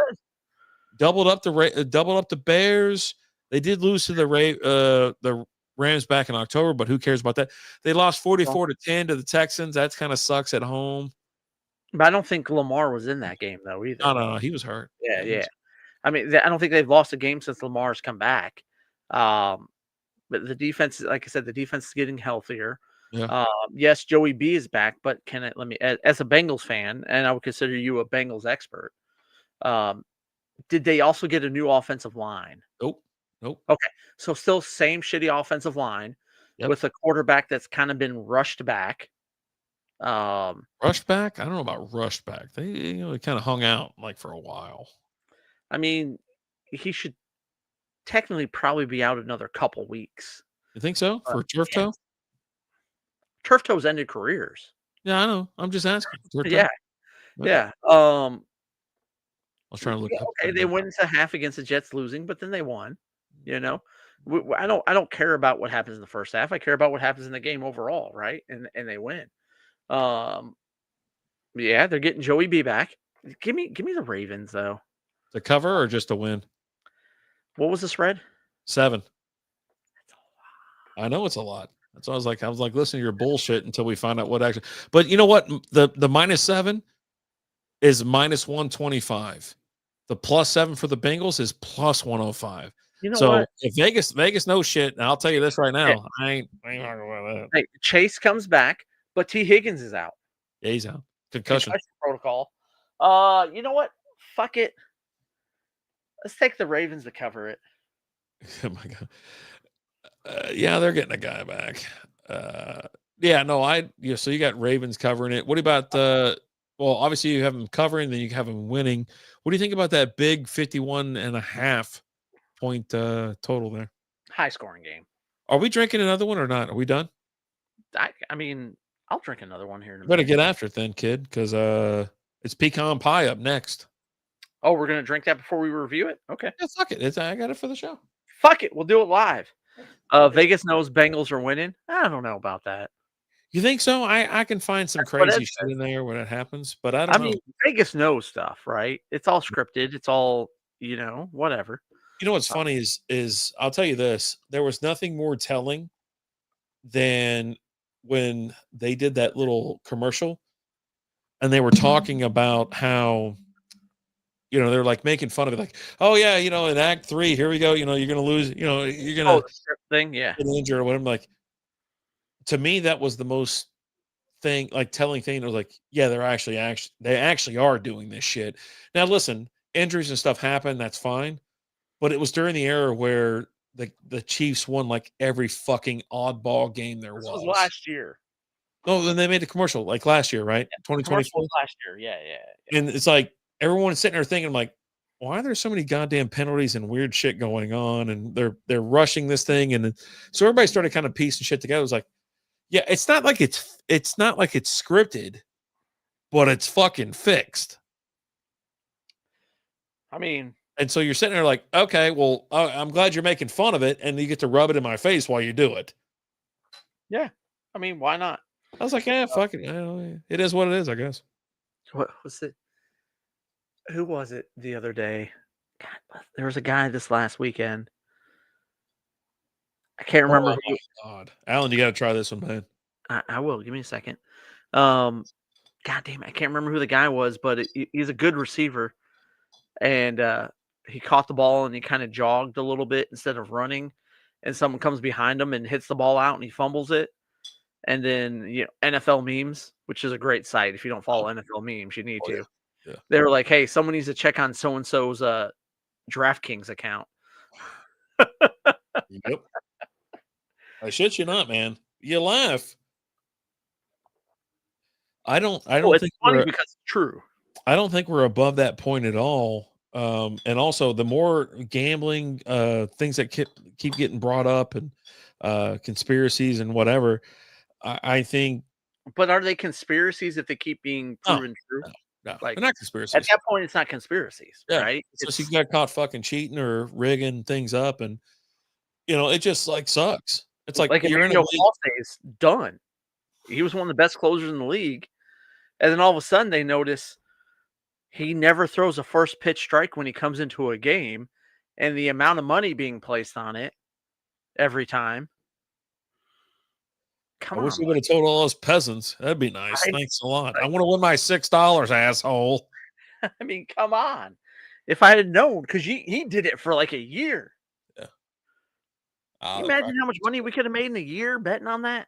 S2: Doubled up the Bears. They did lose to the Rams back in October, but who cares about that? They lost 44-10 to the Texans. That kind of sucks at home.
S1: but I don't think Lamar was in that game though either.
S2: No, he was hurt.
S1: Yeah. I mean, I don't think they've lost a game since Lamar's come back. But the defense, like I said, the defense is getting healthier.
S2: Yeah.
S1: Yes, Joey B is back, but let me, as a Bengals fan, and I would consider you a Bengals expert. Did they also get a new offensive line?
S2: Nope.
S1: Okay, so still same shitty offensive line
S2: Yep.
S1: with a quarterback that's kind of been rushed back.
S2: Rushed back? I don't know about rushed back. They kind of hung out like for a while.
S1: I mean, he should technically probably be out another couple weeks.
S2: You think so? For turf toe?
S1: Turf toes ended careers.
S2: Yeah, I know. I'm just asking.
S1: Yeah.
S2: Okay.
S1: Yeah.
S2: I was trying to look up.
S1: Okay, they went into half against the Jets losing, but then they won. You know, I don't care about what happens in the first half. I care about what happens in the game overall, right? And they win. Yeah, they're getting Joey B back. Give me the Ravens though.
S2: The cover or just a win?
S1: What was the spread?
S2: 7. I know it's a lot. That's why I was like listening to your bullshit until we find out what actually. But you know what? The -7 is -125. The +7 for the Bengals is +105.
S1: You know
S2: So
S1: what?
S2: if Vegas knows shit, and I'll tell you this right now, I ain't talking about that.
S1: Hey, Chase comes back, but T. Higgins is out.
S2: Yeah, he's out. Concussion.
S1: Protocol. You know what? Fuck it. Let's take the Ravens to cover it.
S2: Oh my god. Yeah, they're getting a guy back. Yeah, no, so you got Ravens covering it. What about well, obviously you have them covering, then you have them winning. What do you think about that big 51.5 point total there?
S1: High scoring game.
S2: Are we drinking another one or not? Are we done?
S1: I mean, I'll drink another one here in a
S2: You better
S1: minute.
S2: get after it then, kid, because it's pecan pie up next.
S1: Oh, we're gonna drink that before we review it? Okay.
S2: Yeah, fuck it. I got it for the show.
S1: Fuck it. We'll do it live. Vegas knows Bengals are winning. I don't know about that.
S2: You think so? I can find some
S1: That's what
S2: crazy
S1: Ed
S2: shit
S1: said.
S2: in there when it happens, but I
S1: I
S2: don't know.
S1: mean, Vegas knows stuff, right? It's all scripted. It's all, whatever.
S2: You know what's
S1: Uh,
S2: funny is I'll tell you this, there was nothing more telling than when they did that little commercial and they were talking about how, they're like making fun of it, like, oh yeah, in act 3, here we go, you're gonna lose, you're
S1: oh,
S2: gonna
S1: the script thing, yeah.
S2: get injured or whatever. Like, to me, that was the most telling thing. It was like, yeah, they actually are doing this shit. Now listen, injuries and stuff happen, that's fine. But it was during the era where the Chiefs won like every fucking oddball game there
S1: This was
S2: was.
S1: last year.
S2: No, then they made a commercial like last year, right?
S1: Yeah, the commercial
S2: 2024.
S1: was last year. Yeah, yeah, yeah.
S2: And it's like everyone's sitting there thinking, like, why are there so many goddamn penalties and weird shit going on? And they're rushing this thing. And so everybody started kind of piecing shit together. It was like, yeah, it's not like it's scripted, but it's fucking fixed.
S1: I mean,
S2: And so you're sitting there like, okay, well, I'm glad you're making fun of it, and you get to rub it in my face while you do it.
S1: yeah. I mean, why not?
S2: I was like, yeah, fuck it. It is what it is, I guess.
S1: What was it? Who was it the other day? God, there was a guy this last weekend. I can't remember
S2: Oh my
S1: who.
S2: god, Alan, you got to try this one, man.
S1: I will. Give me a second. Um, God damn it, I can't remember who the guy was, but he's a good receiver, and he caught the ball and he kind of jogged a little bit instead of running, and someone comes behind him and hits the ball out and he fumbles it, and then NFL memes, which is a great site. If you don't follow NFL memes, you need
S2: Oh
S1: to.
S2: yeah,
S1: They were like, "Hey, someone needs to check on so and so's DraftKings account."
S2: yeah, yep. I shit you not, man. You laugh. I
S1: Well,
S2: don't
S1: it's
S2: think
S1: funny
S2: we're
S1: because it's true.
S2: I don't think we're above that point at all. And also, the more gambling things that keep getting brought up, and conspiracies and whatever, I think
S1: But are they conspiracies if they keep being
S2: no,
S1: proven true?
S2: no, no,
S1: Like
S2: they're not
S1: at
S2: conspiracies.
S1: that point, it's not conspiracies,
S2: Yeah,
S1: right?
S2: it's just you
S1: It's
S2: got caught fucking cheating or rigging things up, and it just like sucks. It's like
S1: like
S2: you're in a
S1: Emmanuel
S2: league.
S1: Paul's done. He was one of the best closers in the league, and then all of a sudden they notice he never throws a first pitch strike when he comes into a game, and the amount of money being placed on it every time.
S2: I
S1: Come
S2: wish
S1: on,
S2: we would have told all those peasants. That'd be nice.
S1: right?
S2: Thanks a lot. I
S1: Like,
S2: want to win my $6, asshole.
S1: I mean, come on. If I had known, because he did it for like a year.
S2: Yeah.
S1: Can you
S2: That's
S1: imagine how much money we could have made in a year betting on that?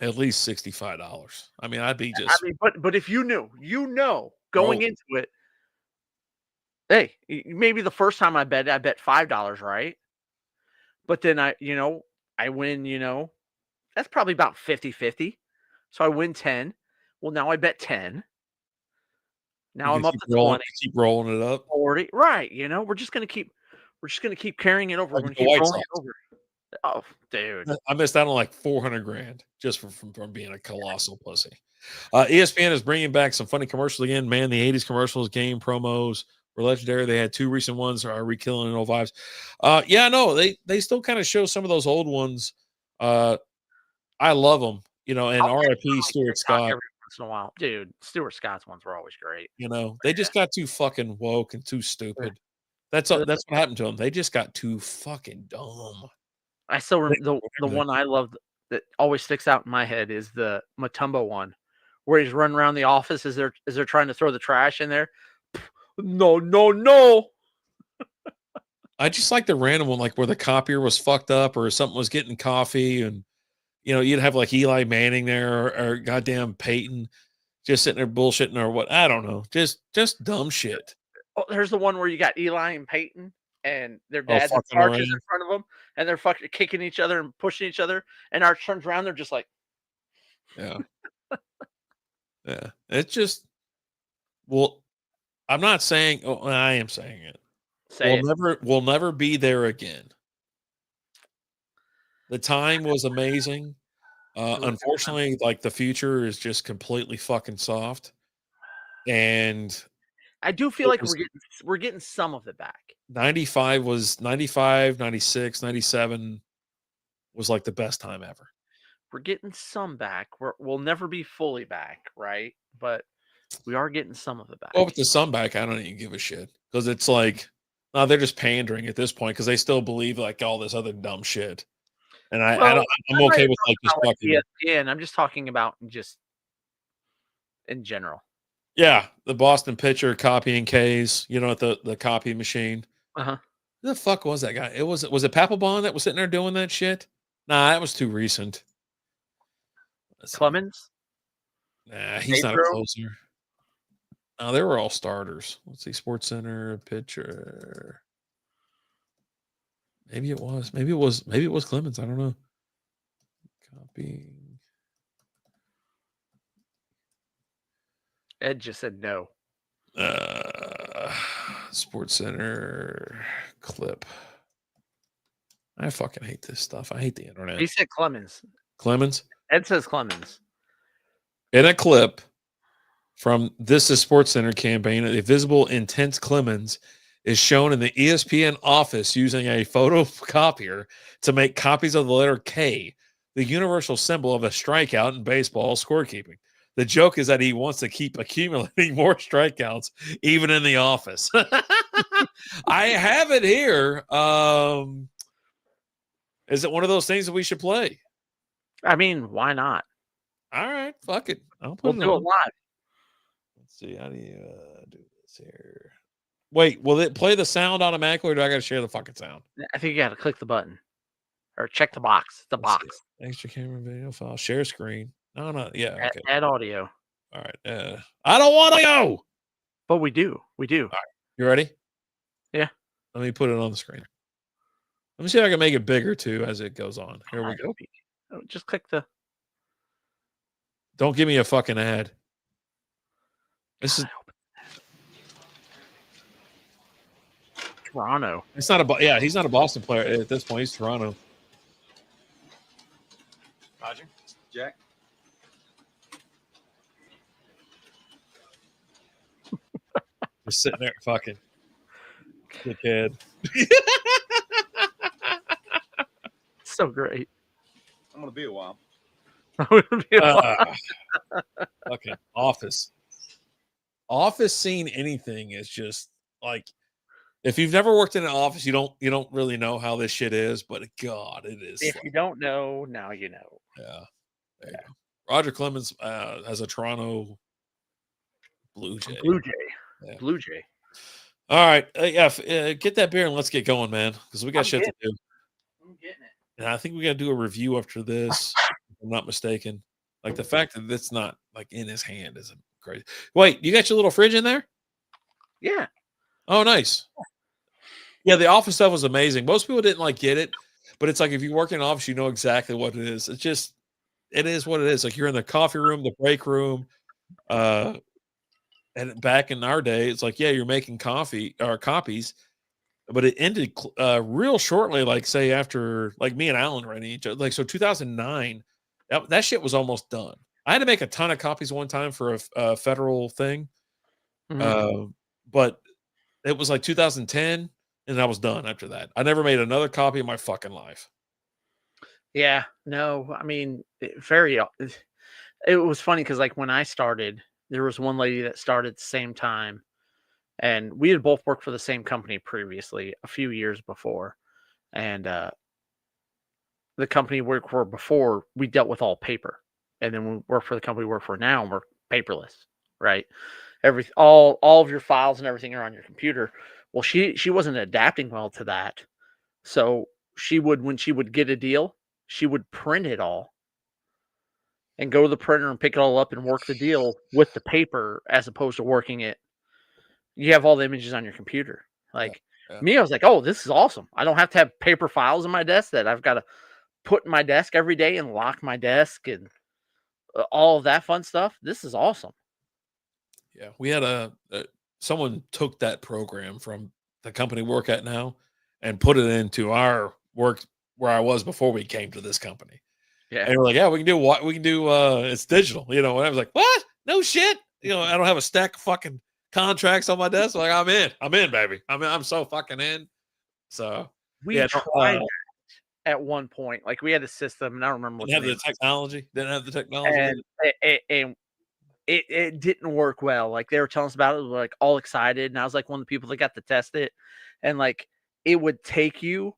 S2: at least $65. I mean, I'd be
S1: I
S2: just
S1: mean, but if you knew, going
S2: roll.
S1: into it, hey, maybe the first time I bet $5, right? But then I win, that's probably about 50-50. So I win 10. Well, now I bet 10.
S2: You
S1: Now
S2: can
S1: I'm up
S2: keep
S1: to
S2: rolling,
S1: 20,
S2: keep rolling it up
S1: 40. Right. We're just gonna keep carrying it over. We're
S2: like
S1: gonna
S2: the
S1: keep
S2: White
S1: rolling it
S2: Sox.
S1: over. Oh, dude.
S2: I missed out on like 400 grand just from being a colossal pussy. ESPN is bringing back some funny commercials again. Man, the 80s commercials, game promos were legendary. They had two recent ones are rekilling old vibes. Yeah, no, they still kind of show some of those old ones. I love them, and
S1: I'll catch
S2: RIP
S1: on like
S2: Stuart
S1: TikTok
S2: Scott.
S1: every once in a while. Dude, Stuart Scott's ones were always great.
S2: They just got too fucking woke and too
S1: Yeah.
S2: stupid. That's
S1: The
S2: that's what happened to them. They just got too fucking dumb.
S1: I still
S2: They
S1: the
S2: everything.
S1: one I love that always sticks out in my head is the Matumbo one, where he's running around the office as they're trying to throw the trash in there. No, no, no.
S2: I just like the random one, like where the copier was fucked up or something was getting coffee, and you'd have like Eli Manning there or goddamn Peyton just sitting there bullshitting or what. I don't know. Just dumb shit.
S1: Oh, there's the one where you got Eli and Peyton and their
S2: Oh,
S1: dads and
S2: fucking
S1: Arch is in
S2: around.
S1: front of them, and they're fucking kicking each other and pushing each other, and Arch turns around, they're just like,
S2: Yeah. Yeah. It's just well, I'm not saying I am saying it.
S1: "Say it."
S2: We'll never be there again. The time was amazing.
S1: It was a good time.
S2: Unfortunately, like the future is just completely fucking soft. And
S1: I do feel
S2: it
S1: like
S2: was
S1: we're getting some of it back.
S2: 95 was 95, 96, 97 was like the best time ever.
S1: we're getting some back. We'll never be fully back, right? But we are getting some of it
S2: Well,
S1: back.
S2: with the sun back, I don't even give a shit because it's like, no, they're just pandering at this point because they still believe like all this other dumb shit. And I
S1: Well,
S2: don't, I'm
S1: I'm not
S2: okay
S1: even
S2: with like
S1: talking
S2: just
S1: about like
S2: fucking,
S1: ESPN. I'm just talking about just in general.
S2: yeah, the Boston pitcher copying K's, at the copy machine.
S1: Uh-huh.
S2: Who the fuck was that guy? Was it Papelbon that was sitting there doing that shit? Nah, that was too recent. Let's see.
S1: Clemens,
S2: Nah, he's not a
S1: Pedro.
S2: closer. No, they were all starters. Let's see, Sports Center pitcher. Maybe it was. Maybe it was Clemens. I don't know. Copying.
S1: Ed just said no.
S2: Uh, Sports Center clip. I fucking hate this stuff. I hate the internet.
S1: He said Clemens.
S2: Clemens
S1: Ed says Clemens.
S2: in a clip from This Is Sports Center campaign, a visible intense Clemens is shown in the ESPN office using a photocopier to make copies of the letter K, the universal symbol of a strikeout in baseball scorekeeping. The joke is that he wants to keep accumulating more strikeouts, even in the office. I have it here. Is it one of those things that we should play?
S1: I mean, why not?
S2: All right, fuck it. I'll
S1: We'll
S2: put it
S1: do
S2: on.
S1: it live.
S2: Let's see. How do you do this here? Wait, will it play the sound automatically, or do I got to share the fucking sound?
S1: I think you got to click the button or check the box. The
S2: Let's see.
S1: box.
S2: Extra camera video file, share screen. No, yeah, okay.
S1: Add audio.
S2: All right. I don't want to go.
S1: But we do. We do.
S2: All right. You ready?
S1: Yeah.
S2: Let me put it on the screen. Let me see if I can make it bigger too as it goes on. Here we go.
S1: Oh, just click the.
S2: Don't give me a fucking ad. This is.
S1: Toronto.
S2: It's not a. Yeah, he's not a Boston player at this point. He's Toronto.
S3: Roger. Jack.
S2: Just sitting there fucking. Dickhead.
S1: So great.
S3: I'm gonna be a while.
S2: Fucking Office. Office seeing anything is just like, if you've never worked in an office, you don't really know how this shit is, but God, it is.
S1: If you don't know, now you know.
S2: Yeah. There you go. Roger Clemens as a Toronto Blue Jay.
S1: Blue Jay.
S2: Yeah.
S1: Blue Jay.
S2: All right. Get that beer and let's get going, man, because we got shit to do.
S1: I'm getting it.
S2: And I think we got to do a review after this, if I'm not mistaken. Like the fact that it's not like in his hand is crazy. Wait, you got your little fridge in there?
S1: Yeah.
S2: Oh, nice. Yeah, the office stuff was amazing. Most people didn't like get it, but it's like if you work in an office, you know exactly what it is. It is what it is. Like you're in the coffee room, the break room, and back in our day, it's like, yeah, you're making coffee or copies, but it ended real shortly. Like say after like me and Alan ran each other, like so 2009, that shit was almost done. I had to make a ton of copies one time for a federal thing, but it was like 2010, and I was done after that. I never made another copy in my fucking life.
S1: Yeah. No, I mean, it was funny because like when I started, there was one lady that started at the same time, and we had both worked for the same company previously a few years before. And the company we worked for before, we dealt with all paper. And then we work for the company we work for now, and we're paperless, right? All of your files and everything are on your computer. Well, she wasn't adapting well to that. So when she would get a deal, she would print it all and go to the printer and pick it all up and work the deal with the paper as opposed to working it. You have all the images on your computer. Like me, I was like, oh, this is awesome. I don't have to have paper files in my desk that I've got to put in my desk every day and lock my desk and all of that fun stuff. This is awesome.
S2: Yeah, we had someone took that program from the company we work at now and put it into our work where I was before we came to this company.
S1: Yeah,
S2: and we're like, yeah, we can do what we can do. It's digital, And I was like, what? No shit. I don't have a stack of fucking contracts on my desk. Like, I'm in, baby. I'm so fucking in. So
S1: we tried that, at one point. Like we had a system, and I don't remember what
S2: Didn't
S1: the
S2: have
S1: name.
S2: the technology. Didn't have the technology.
S1: And it didn't work well. Like they were telling us about it, we were like all excited, and I was like one of the people that got to test it, and like it would take you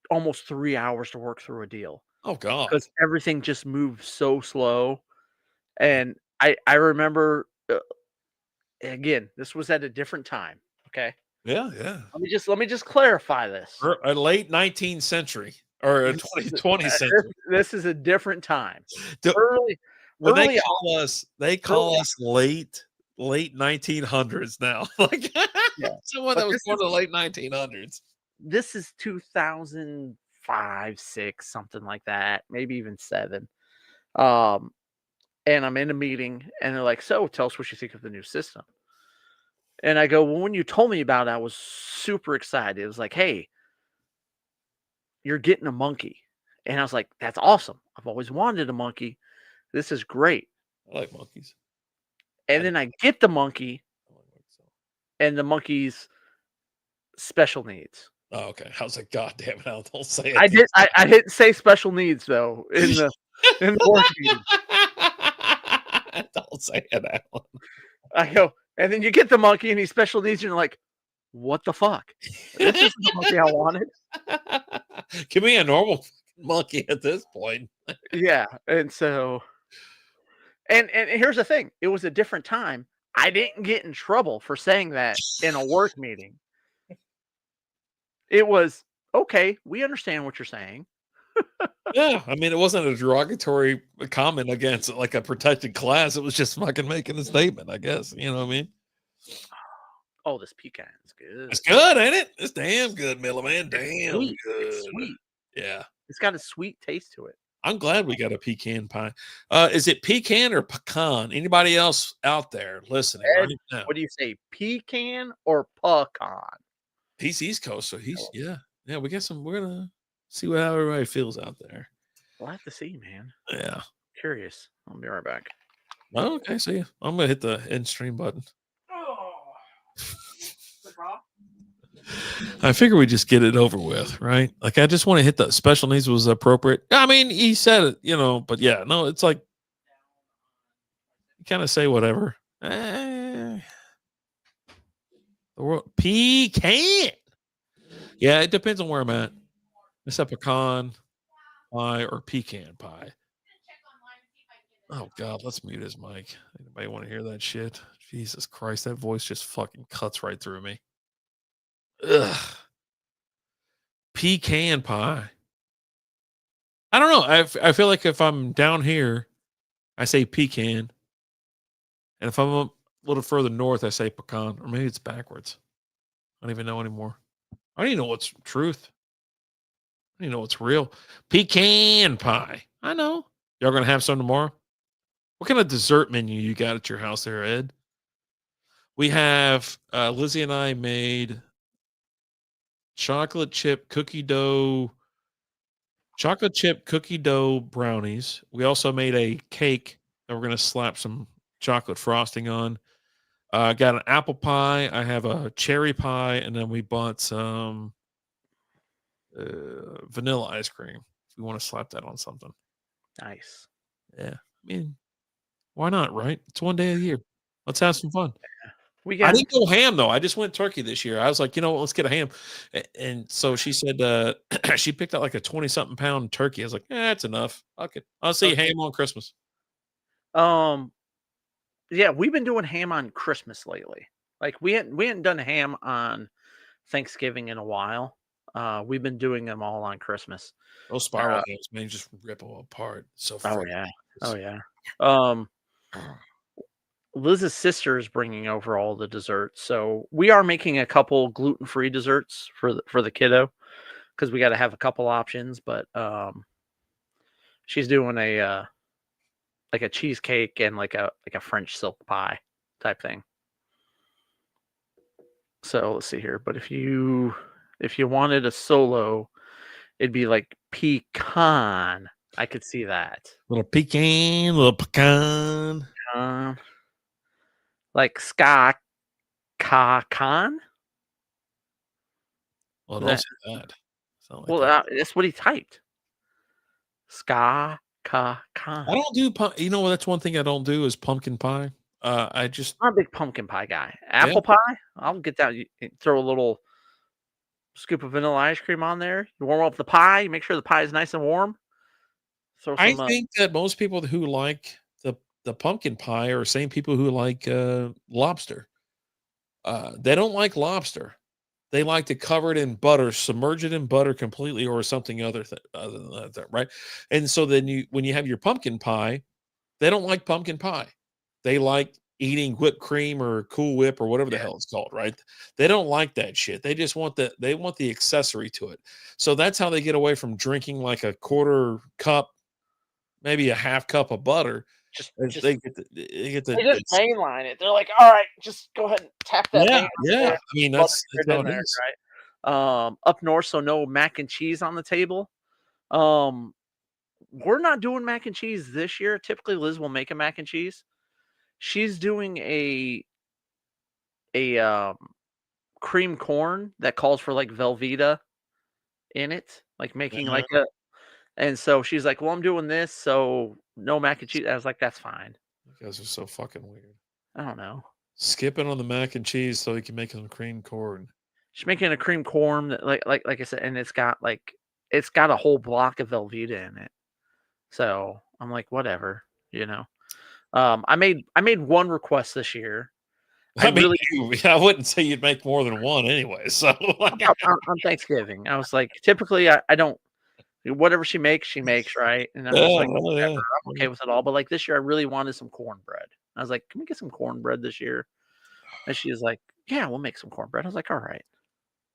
S1: almost 3 hours to work through a deal
S2: Oh God.
S1: because everything just moved so slow. And I remember again, this was at a different time. Okay,
S2: Yeah, yeah.
S1: let me just clarify this.
S2: A late 19th century or a
S1: This is
S2: 20th century.
S1: this is a different time.
S2: Do-
S1: Early,
S2: When
S1: early,
S2: they
S1: early,
S2: call us late 1900s now. Like
S1: yeah.
S2: someone
S1: But
S2: that was born in the late 1900s.
S1: this is 2005, 6, something like that, maybe even 7. Um, and I'm in a meeting, and they're like, "So, tell us what you think of the new system." And I go, "Well, when you told me about it, I was super excited. It was like, hey, you're getting a monkey." And I was like, "That's awesome. I've always wanted a monkey. This is great."
S2: I like monkeys.
S1: And then I get the monkey,
S2: I like monkeys.
S1: and the monkey's special needs.
S2: Oh, okay. I was like, God damn it! Don't say it.
S1: I didn't say special needs though in the work meeting.
S2: Don't say that one.
S1: I go, and then you get the monkey, and he's special needs, and you're like, "What the fuck? This isn't the monkey I wanted."
S2: Give me a normal monkey at this point.
S1: Yeah, and so, and here's the thing: it was a different time. I didn't get in trouble for saying that in a work meeting. It was okay. We understand what you're saying.
S2: Yeah, I mean, it wasn't a derogatory comment against like a protected class. It was just fucking making a statement, I guess. You know what I mean?
S1: Oh, this pecan's good.
S2: It's good, ain't it? It's damn good, Miller Man. Damn
S1: Sweet.
S2: good.
S1: It's sweet.
S2: Yeah.
S1: It's got a sweet taste to it.
S2: I'm glad we got a pecan pie. Is it pecan or pecan? Anybody else out there listening
S1: Ed,
S2: right now?
S1: what do you say, pecan or pecan?
S2: He's East Coast, so he's yeah. We got some. We're gonna see how everybody feels out there.
S1: We'll have to see, man.
S2: Yeah.
S1: Curious. I'll be right back.
S2: Oh, okay. See ya. I'm gonna hit the end stream button.
S1: Oh,
S2: I figure we just get it over with, right? Like I just want to hit the special needs was appropriate. I mean, he said it, but yeah, no, it's like you kind of say whatever. The world pecan. Yeah, it depends on where I'm at. It's a pecan pie or pecan pie. Oh God, let's mute his mic. Anybody want to hear that shit? Jesus Christ, that voice just fucking cuts right through me. Ugh. Pecan pie. I don't know. I feel like if I'm down here, I say pecan. And if I'm a little further north, I say pecan. Or maybe it's backwards. I don't even know anymore. I don't even know what's truth. I don't even know what's real. Pecan pie. I know. Y'all going to have some tomorrow? What kind of dessert menu you got at your house there, Ed? We have, Lizzie and I made chocolate chip cookie dough brownies. We also made a cake that we're going to slap some chocolate frosting on. Got an apple pie. I have a cherry pie, and then we bought some vanilla ice cream. If we want to slap that on something.
S1: nice.
S2: Yeah. I mean, why not, right? It's one day a year. Let's have some fun.
S1: I
S2: I didn't go ham though. I just went turkey this year. I was like, what, let's get a ham. And so she said she picked out like a 20-something pound turkey. I was like, that's enough. Okay. I'll see ham on Christmas.
S1: Yeah, we've been doing ham on Christmas lately. Like we hadn't done ham on Thanksgiving in a while. We've been doing them all on Christmas.
S2: Those spiral hams, man, just rip them apart. So
S1: Oh yeah. Oh yeah. Liz's sister is bringing over all the desserts, so we are making a couple gluten-free desserts for the kiddo because we got to have a couple options. But she's doing a like a cheesecake and like a French silk pie type thing. So let's see here. But if you wanted a solo, it'd be like pecan. I could see that.
S2: Little pecan.
S1: Like ska con.
S2: Well, don't say that. Something like
S1: Well,
S2: that.
S1: that's what he typed. Ska ka
S2: I
S1: Khan.
S2: don't do you know, that's one thing I don't do is pumpkin pie. I just
S1: I'm a big pumpkin pie guy.
S2: yeah.
S1: Apple pie, I'll get that. You throw a little scoop of vanilla ice cream on there. You warm up the pie. You make sure the pie is nice and warm. Throw
S2: I
S1: some.
S2: think that most people who like the pumpkin pie are the same people who like lobster. They don't like lobster. They like to cover it in butter, submerge it in butter completely, or something other than that, right? And so then when you have your pumpkin pie, they don't like pumpkin pie. They like eating whipped cream or Cool Whip or whatever the
S1: Yeah,
S2: hell it's called, right? They don't like that shit. They just want they want the accessory to it. So that's how they get away from drinking like a quarter cup, maybe a half cup of butter. Is
S1: just
S2: they get the
S1: they just mainline it. They're like, all right, just go ahead and tap that
S2: yeah,
S1: thing out
S2: yeah.
S1: there.
S2: I mean,
S1: Butter
S2: that's
S1: it
S2: how
S1: in
S2: it
S1: there,
S2: is.
S1: right? Up north, so no mac and cheese on the table. Um, we're not doing mac and cheese this year. Typically, Liz will make a mac and cheese. She's doing a cream corn that calls for like Velveeta in it, like making
S2: Uh-huh.
S1: like a. And so she's like, "Well, I'm doing this, so no mac and cheese." I was like, "That's fine."
S2: You guys are so fucking weird.
S1: I don't know.
S2: Skipping on the mac and cheese so he can make some cream corn.
S1: She's making a cream corn that, like I said, and it's got a whole block of Velveeta in it. So I'm like, whatever, you know. I made one request this year. I
S2: I mean,
S1: really
S2: I wouldn't say you'd make more than one anyway. So, like,
S1: on Thanksgiving. I was like, typically I don't whatever she makes, right? And I'm just like,
S2: well,
S1: whatever,
S2: yeah.
S1: I'm okay with it all. But like this year, I really wanted some cornbread. I was like, can we get some cornbread this year? And she was like, yeah, we'll make some cornbread. I was like, all right.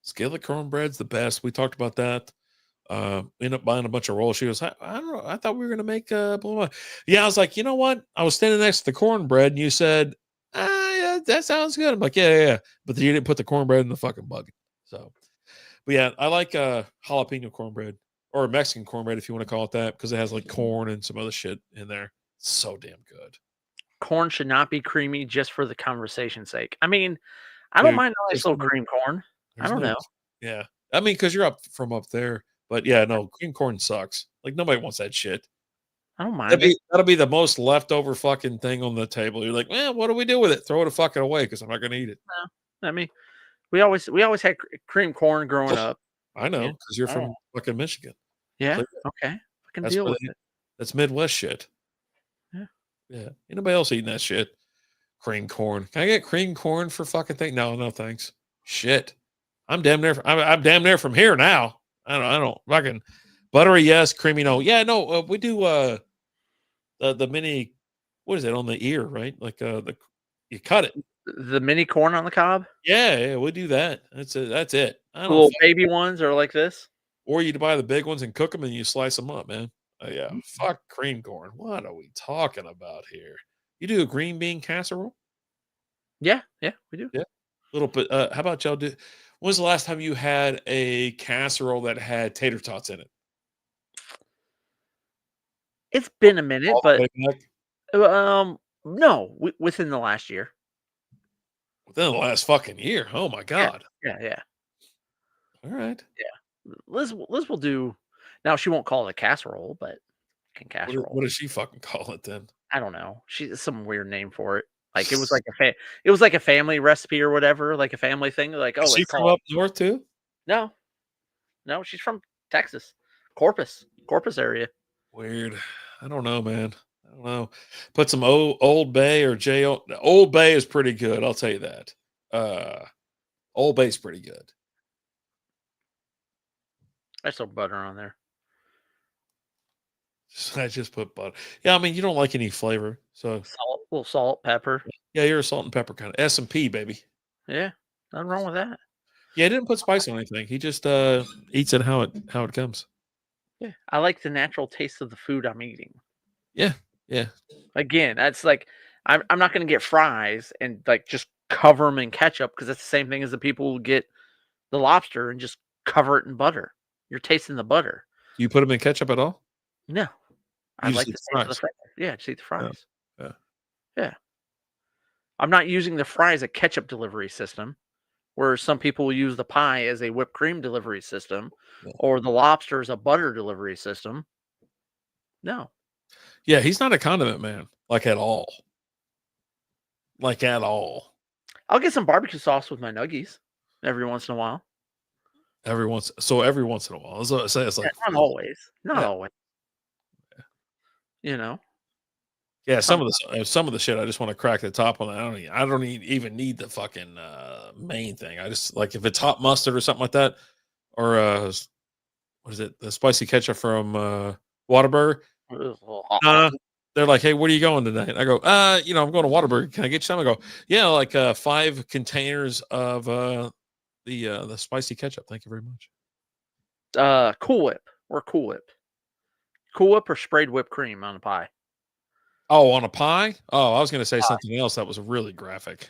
S2: Skillet cornbread's the best. We talked about that. Ended up buying a bunch of rolls. She goes, I don't know. I thought we were gonna make blah, blah, blah. Yeah, I was like, you know what? I was standing next to the cornbread, and you said, yeah, that sounds good. I'm like, yeah, yeah, yeah. But you didn't put the cornbread in the fucking bucket. So, but yeah, I like jalapeno cornbread or Mexican cornbread if you want to call it that, because it has like corn and some other shit in there. So damn good.
S1: Corn should not be creamy just for the conversation's sake. I mean, I don't
S2: Dude,
S1: mind a nice
S2: there's
S1: little
S2: no
S1: cream corn. I
S2: there's
S1: don't
S2: no
S1: know.
S2: yeah. I mean, because you're up there. But yeah, no, cream corn sucks. Like nobody wants that shit.
S1: I don't mind it.
S2: That'll be the most leftover fucking thing on the table. You're like, man, what do we do with it? Throw it fucking away because I'm not gonna eat it.
S1: I mean, we always had cream corn growing up.
S2: I
S1: Yeah.
S2: know, because you're
S1: I don't.
S2: from fucking Michigan.
S1: Yeah.
S2: So
S1: Okay. I can
S2: that's
S1: deal
S2: where
S1: with it.
S2: that's Midwest shit.
S1: Yeah.
S2: Yeah. Ain't nobody else eating that shit. Cream corn. Can I get cream corn for fucking thing? No, no, thanks. Shit. I'm damn near from here now. I don't fucking buttery, yes, creamy, no. Yeah, no, we do the mini, what is it on the ear, right? Like you cut it.
S1: The mini corn on the cob,
S2: Yeah, yeah, we do that. That's it. I
S1: the
S2: don't
S1: little baby ones are like this.
S2: or you buy the big ones and cook them and you slice them up, man. Yeah,
S1: Mm.
S2: fuck cream corn. What are we talking about here? You do a green bean casserole?
S1: Yeah. Yeah. We do.
S2: Yeah. Little bit. How about y'all do? When was the last time you had a casserole that had tater tots in it?
S1: It's been a minute,
S2: All the
S1: but
S2: way back
S1: no, within the last year.
S2: within the last fucking year. Oh my
S1: Yeah.
S2: god!
S1: Yeah. Yeah.
S2: All right.
S1: Liz will do. Now she won't call it a casserole, but can
S2: What
S1: casserole.
S2: does she fucking call it then?
S1: I don't know. She's some weird name for it. Like it was like a family recipe or whatever, like a family thing. Like, oh,
S2: Is she
S1: let's
S2: from
S1: call it.
S2: up north too?
S1: No, no, she's from Texas, Corpus area.
S2: Weird. I don't know, man. I don't know. Put some Old Bay or J. Old Bay is pretty good. I'll tell you that. Uh, Old Bay's pretty good.
S1: I throw butter on there.
S2: I just put butter. Yeah, I mean you don't like any flavor, so
S1: Salt, little salt, pepper.
S2: yeah, you're a salt and pepper kind of S&P baby.
S1: Yeah, nothing wrong with that.
S2: Yeah, he didn't put spice on anything. He just eats it how it comes.
S1: Yeah, I like the natural taste of the food I'm eating.
S2: Yeah, yeah.
S1: Again, that's like I'm not going to get fries and like just cover them in ketchup because that's the same thing as the people who get the lobster and just cover it in butter. You're tasting the butter.
S2: Do you put them in ketchup at all?
S1: No, I
S2: You just
S1: like
S2: eat
S1: the
S2: the
S1: taste of the
S2: fries.
S1: fries. Yeah, just eat the
S2: Yeah,
S1: fries.
S2: yeah.
S1: Yeah, I'm not using the fries a ketchup delivery system. where some people will use the pie as a whipped cream delivery system,
S2: Yeah.
S1: or the lobster as a butter delivery system. No.
S2: Yeah, he's not a condiment man, like at all. Like at all.
S1: I'll get some barbecue sauce with my nuggies every once in a while.
S2: Every once in a while. That's what I say. It's
S1: Yeah,
S2: like
S1: not always. Not
S2: Yeah.
S1: always. You know.
S2: Yeah, some of the shit I just want to crack the top on that. I don't even need the fucking main thing. I just like if it's hot mustard or something like that, or what is it? The spicy ketchup from Whataburger. They're like, hey, where are you going tonight? I go, I'm going to Whataburger. Can I get you some? I go, yeah, like 5 containers of the spicy ketchup. Thank you very much.
S1: Cool Whip or Cool Whip. Cool Whip or sprayed whipped cream on a pie.
S2: Oh, on a pie? Oh, I was going to say something else that was really graphic.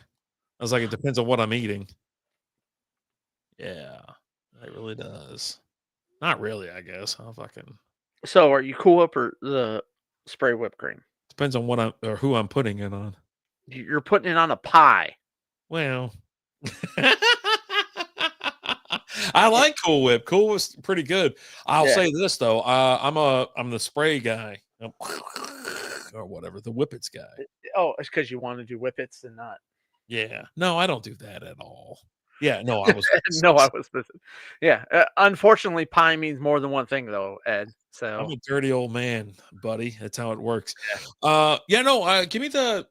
S2: I was like, it depends on what I'm eating. Yeah, it really does. Not really, I guess. I'll fucking
S1: So, are you Cool Whip or the spray whipped cream?
S2: depends on what I'm or who I'm putting it on.
S1: You're putting it on a pie.
S2: Well, I like Cool Whip. Cool Whip's pretty good. I'll say this though. I'm the spray guy. Or whatever, the Whippets guy.
S1: Oh, it's because you want to do whippets and not.
S2: Yeah. No, I don't do that at all. Yeah, no, I was
S1: No, I was missing. Yeah. Unfortunately, pie means more than one thing, though, Ed.
S2: I'm
S1: So
S2: a dirty old man, buddy. That's how it works.
S1: Yeah.
S2: Give me the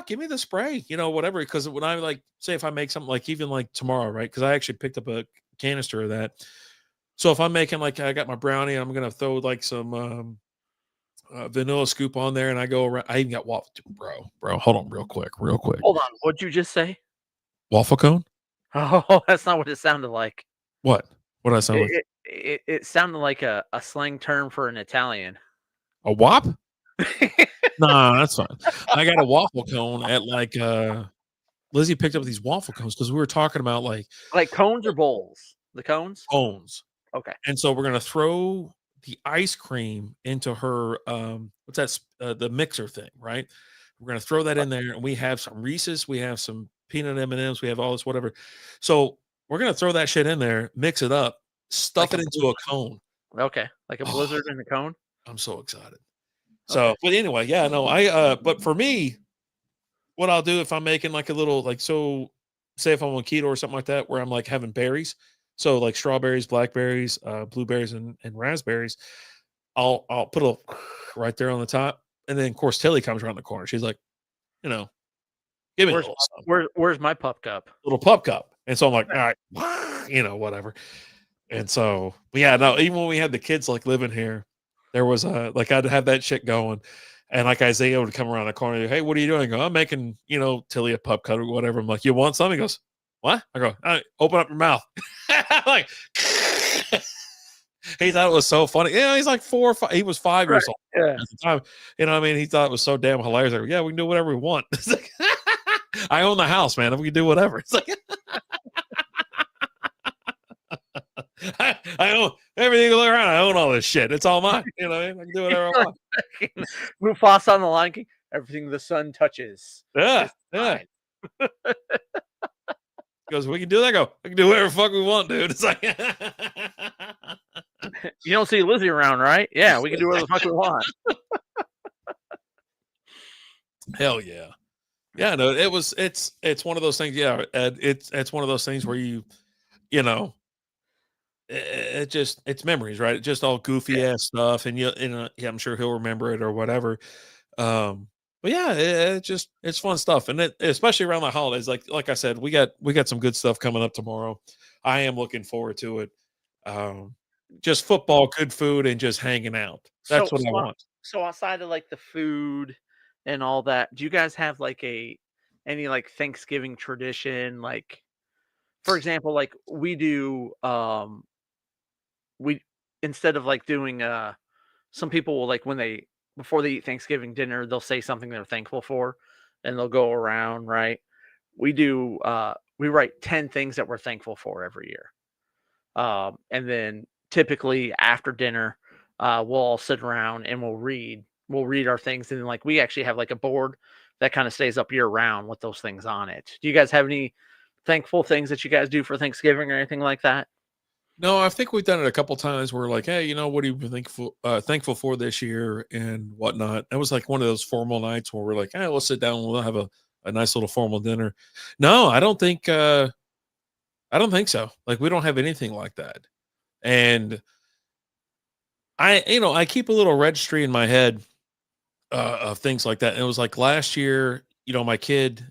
S2: give me the spray, whatever. Because when I like say if I make something like even like tomorrow, right? Because I actually picked up a canister of that. So if I'm making like I got my brownie, I'm gonna throw like some vanilla scoop on there, and I go around. I even got waffle, bro. Hold on, real quick.
S1: Hold on. What'd you just say?
S2: Waffle cone?
S1: Oh, that's not what it sounded like.
S2: What? What did I sound like?
S1: It sounded like a slang term for an Italian.
S2: A wop? Nah, that's fine. I got a waffle cone at like Lizzie picked up these waffle cones because we were talking about like
S1: cones or bowls? The cones?
S2: cones.
S1: Okay.
S2: And so we're gonna throw the ice cream into her what's that the mixer thing, right? We're gonna throw that in there, and we have some Reese's, we have some peanut M&Ms, we have all this whatever. So we're gonna throw that shit in there, mix it up, stuff
S1: Like
S2: it into a cone.
S1: Okay. Like a blizzard in a cone?
S2: I'm so excited. So, but anyway, yeah, no, but for me, what I'll do if I'm making like a little say if I'm on keto or something like that, where I'm like having berries, so like strawberries, blackberries, blueberries, and raspberries, I'll put a right there on the top, and then of course Tilly comes around the corner. She's like, give me a little something.
S1: Where's my pup cup?
S2: Little pup cup, and so I'm like, all right, whatever. And so, yeah, no, even when we had the kids like living here, there was like I'd have that shit going. And like Isaiah would come around the corner, hey, what are you doing? I go, I'm making, Tilly a pup cut or whatever. I'm like, you want some? He goes, what? I go, all right, open up your mouth. Like, he thought it was so funny. Yeah, he's like 4 or 5. He was 5 years old at the time. He thought it was so damn hilarious. Like, yeah, we can do whatever we want. It's like, I own the house, man. We can do whatever. It's like, I own everything around. I own all this shit. It's all mine. I can do whatever I want.
S1: Mufasa on the Lion King. Everything the sun touches.
S2: Yeah. Goes, we can do that. I go, we can do whatever the fuck we want, dude. It's like,
S1: you don't see Lizzie around, right? Yeah, we can do whatever the fuck we want.
S2: Hell yeah. Yeah, no, it's one of those things. Yeah, it's one of those things where it's memories, right? It's just all goofy ass stuff, and I'm sure he'll remember it or whatever. But yeah, it's fun stuff, and especially around the holidays. Like I said, we got some good stuff coming up tomorrow. I am looking forward to it. Just football, good food, and just hanging out. That's what I want.
S1: So outside of like the food and all that, do you guys have like any like Thanksgiving tradition? Like, for example, like we do, we instead of like doing some people will like before they eat Thanksgiving dinner, they'll say something they're thankful for, and they'll go around, right? We do we write 10 things that we're thankful for every year. And then typically after dinner, we'll all sit around and we'll read our things, and then like we actually have like a board that kind of stays up year round with those things on it. Do you guys have any thankful things that you guys do for Thanksgiving or anything like that?
S2: No, I think we've done it a couple times. We're like, hey, what have you been thankful for this year and whatnot. That was like one of those formal nights where we're like, hey, let's sit down and we'll have a nice little formal dinner. No, I don't think so. Like we don't have anything like that. And I keep a little registry in my head of things like that. And it was like last year, my kid,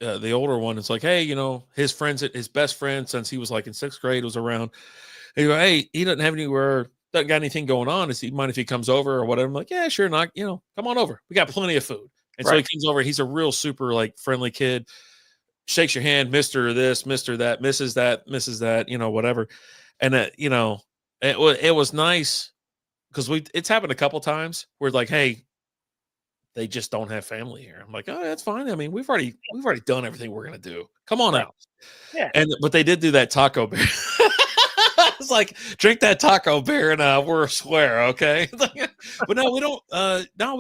S2: the older one, it's like, hey, his best friend since he was like in 6th grade was around. He go, hey, he doesn't have anywhere, doesn't got anything going on. Does he mind if he comes over or whatever? I'm like, yeah, sure, not, come on over. We got plenty of food. And so he comes over. He's a real super like friendly kid. Shakes your hand, Mister this, Mister that, Mrs. that, Mrs. that, whatever. And it was nice because it's happened a couple times where like, hey, they just don't have family here. I'm like, oh, that's fine. I mean, we've already done everything we're gonna do. Come on out.
S1: Yeah.
S2: But they did do that taco bear. It's like drink that taco beer and we're square, okay? But no, we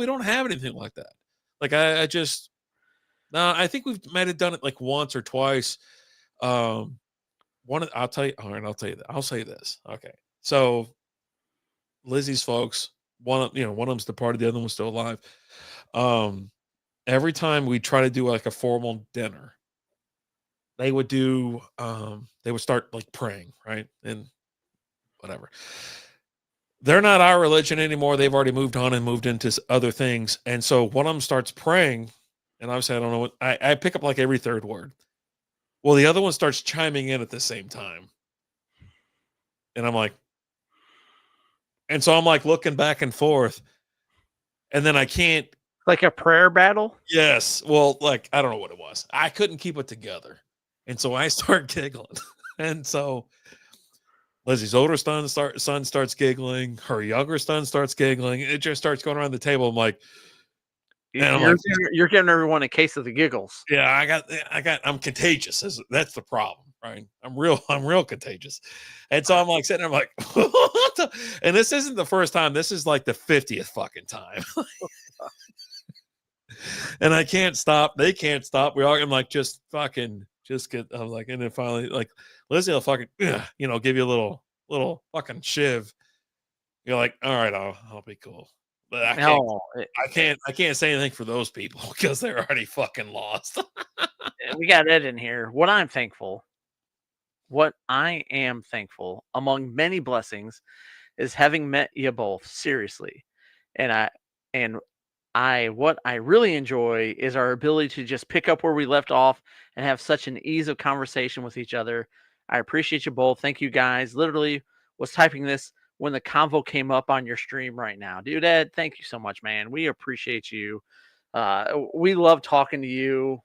S2: don't have anything like that. Like I just no, I think we might have done it like once or twice. I'll tell you. All right, I'll tell you that. I'll say this. Okay, so Lizzie's folks, one of them's departed, the other one's still alive. Every time we try to do like a formal dinner, they would start like praying, right? And whatever. They're not our religion anymore. They've already moved on and moved into other things. And so one of them starts praying, and obviously I don't know what I pick up like every third word. Well, the other one starts chiming in at the same time. And I'm like, and so I'm like looking back and forth. And then I can't.
S1: Like a prayer battle?
S2: Yes. Well, like, I don't know what it was. I couldn't keep it together. And so I start giggling. And so Lizzie's older son starts giggling. Her younger son starts giggling. It just starts going around the table. I'm like,
S1: you're giving everyone a case of the giggles.
S2: Yeah, I'm contagious. That's the problem, right? I'm real contagious. And so I'm like sitting there, I'm like, and this isn't the first time. This is like the 50th fucking time. And I can't stop. They can't stop. I'm like, just get, I'm like, and then finally, like, Lizzie will fucking, give you a little fucking shiv. You're like, all right, I'll be cool. But I can't say anything for those people because they're already fucking lost.
S1: We got Ed in here. What I am thankful among many blessings is having met you both. Seriously. What I really enjoy is our ability to just pick up where we left off and have such an ease of conversation with each other. I appreciate you both. Thank you guys. Literally was typing this when the convo came up on your stream right now. Dude, Ed, thank you so much, man. We appreciate you. We love talking to you.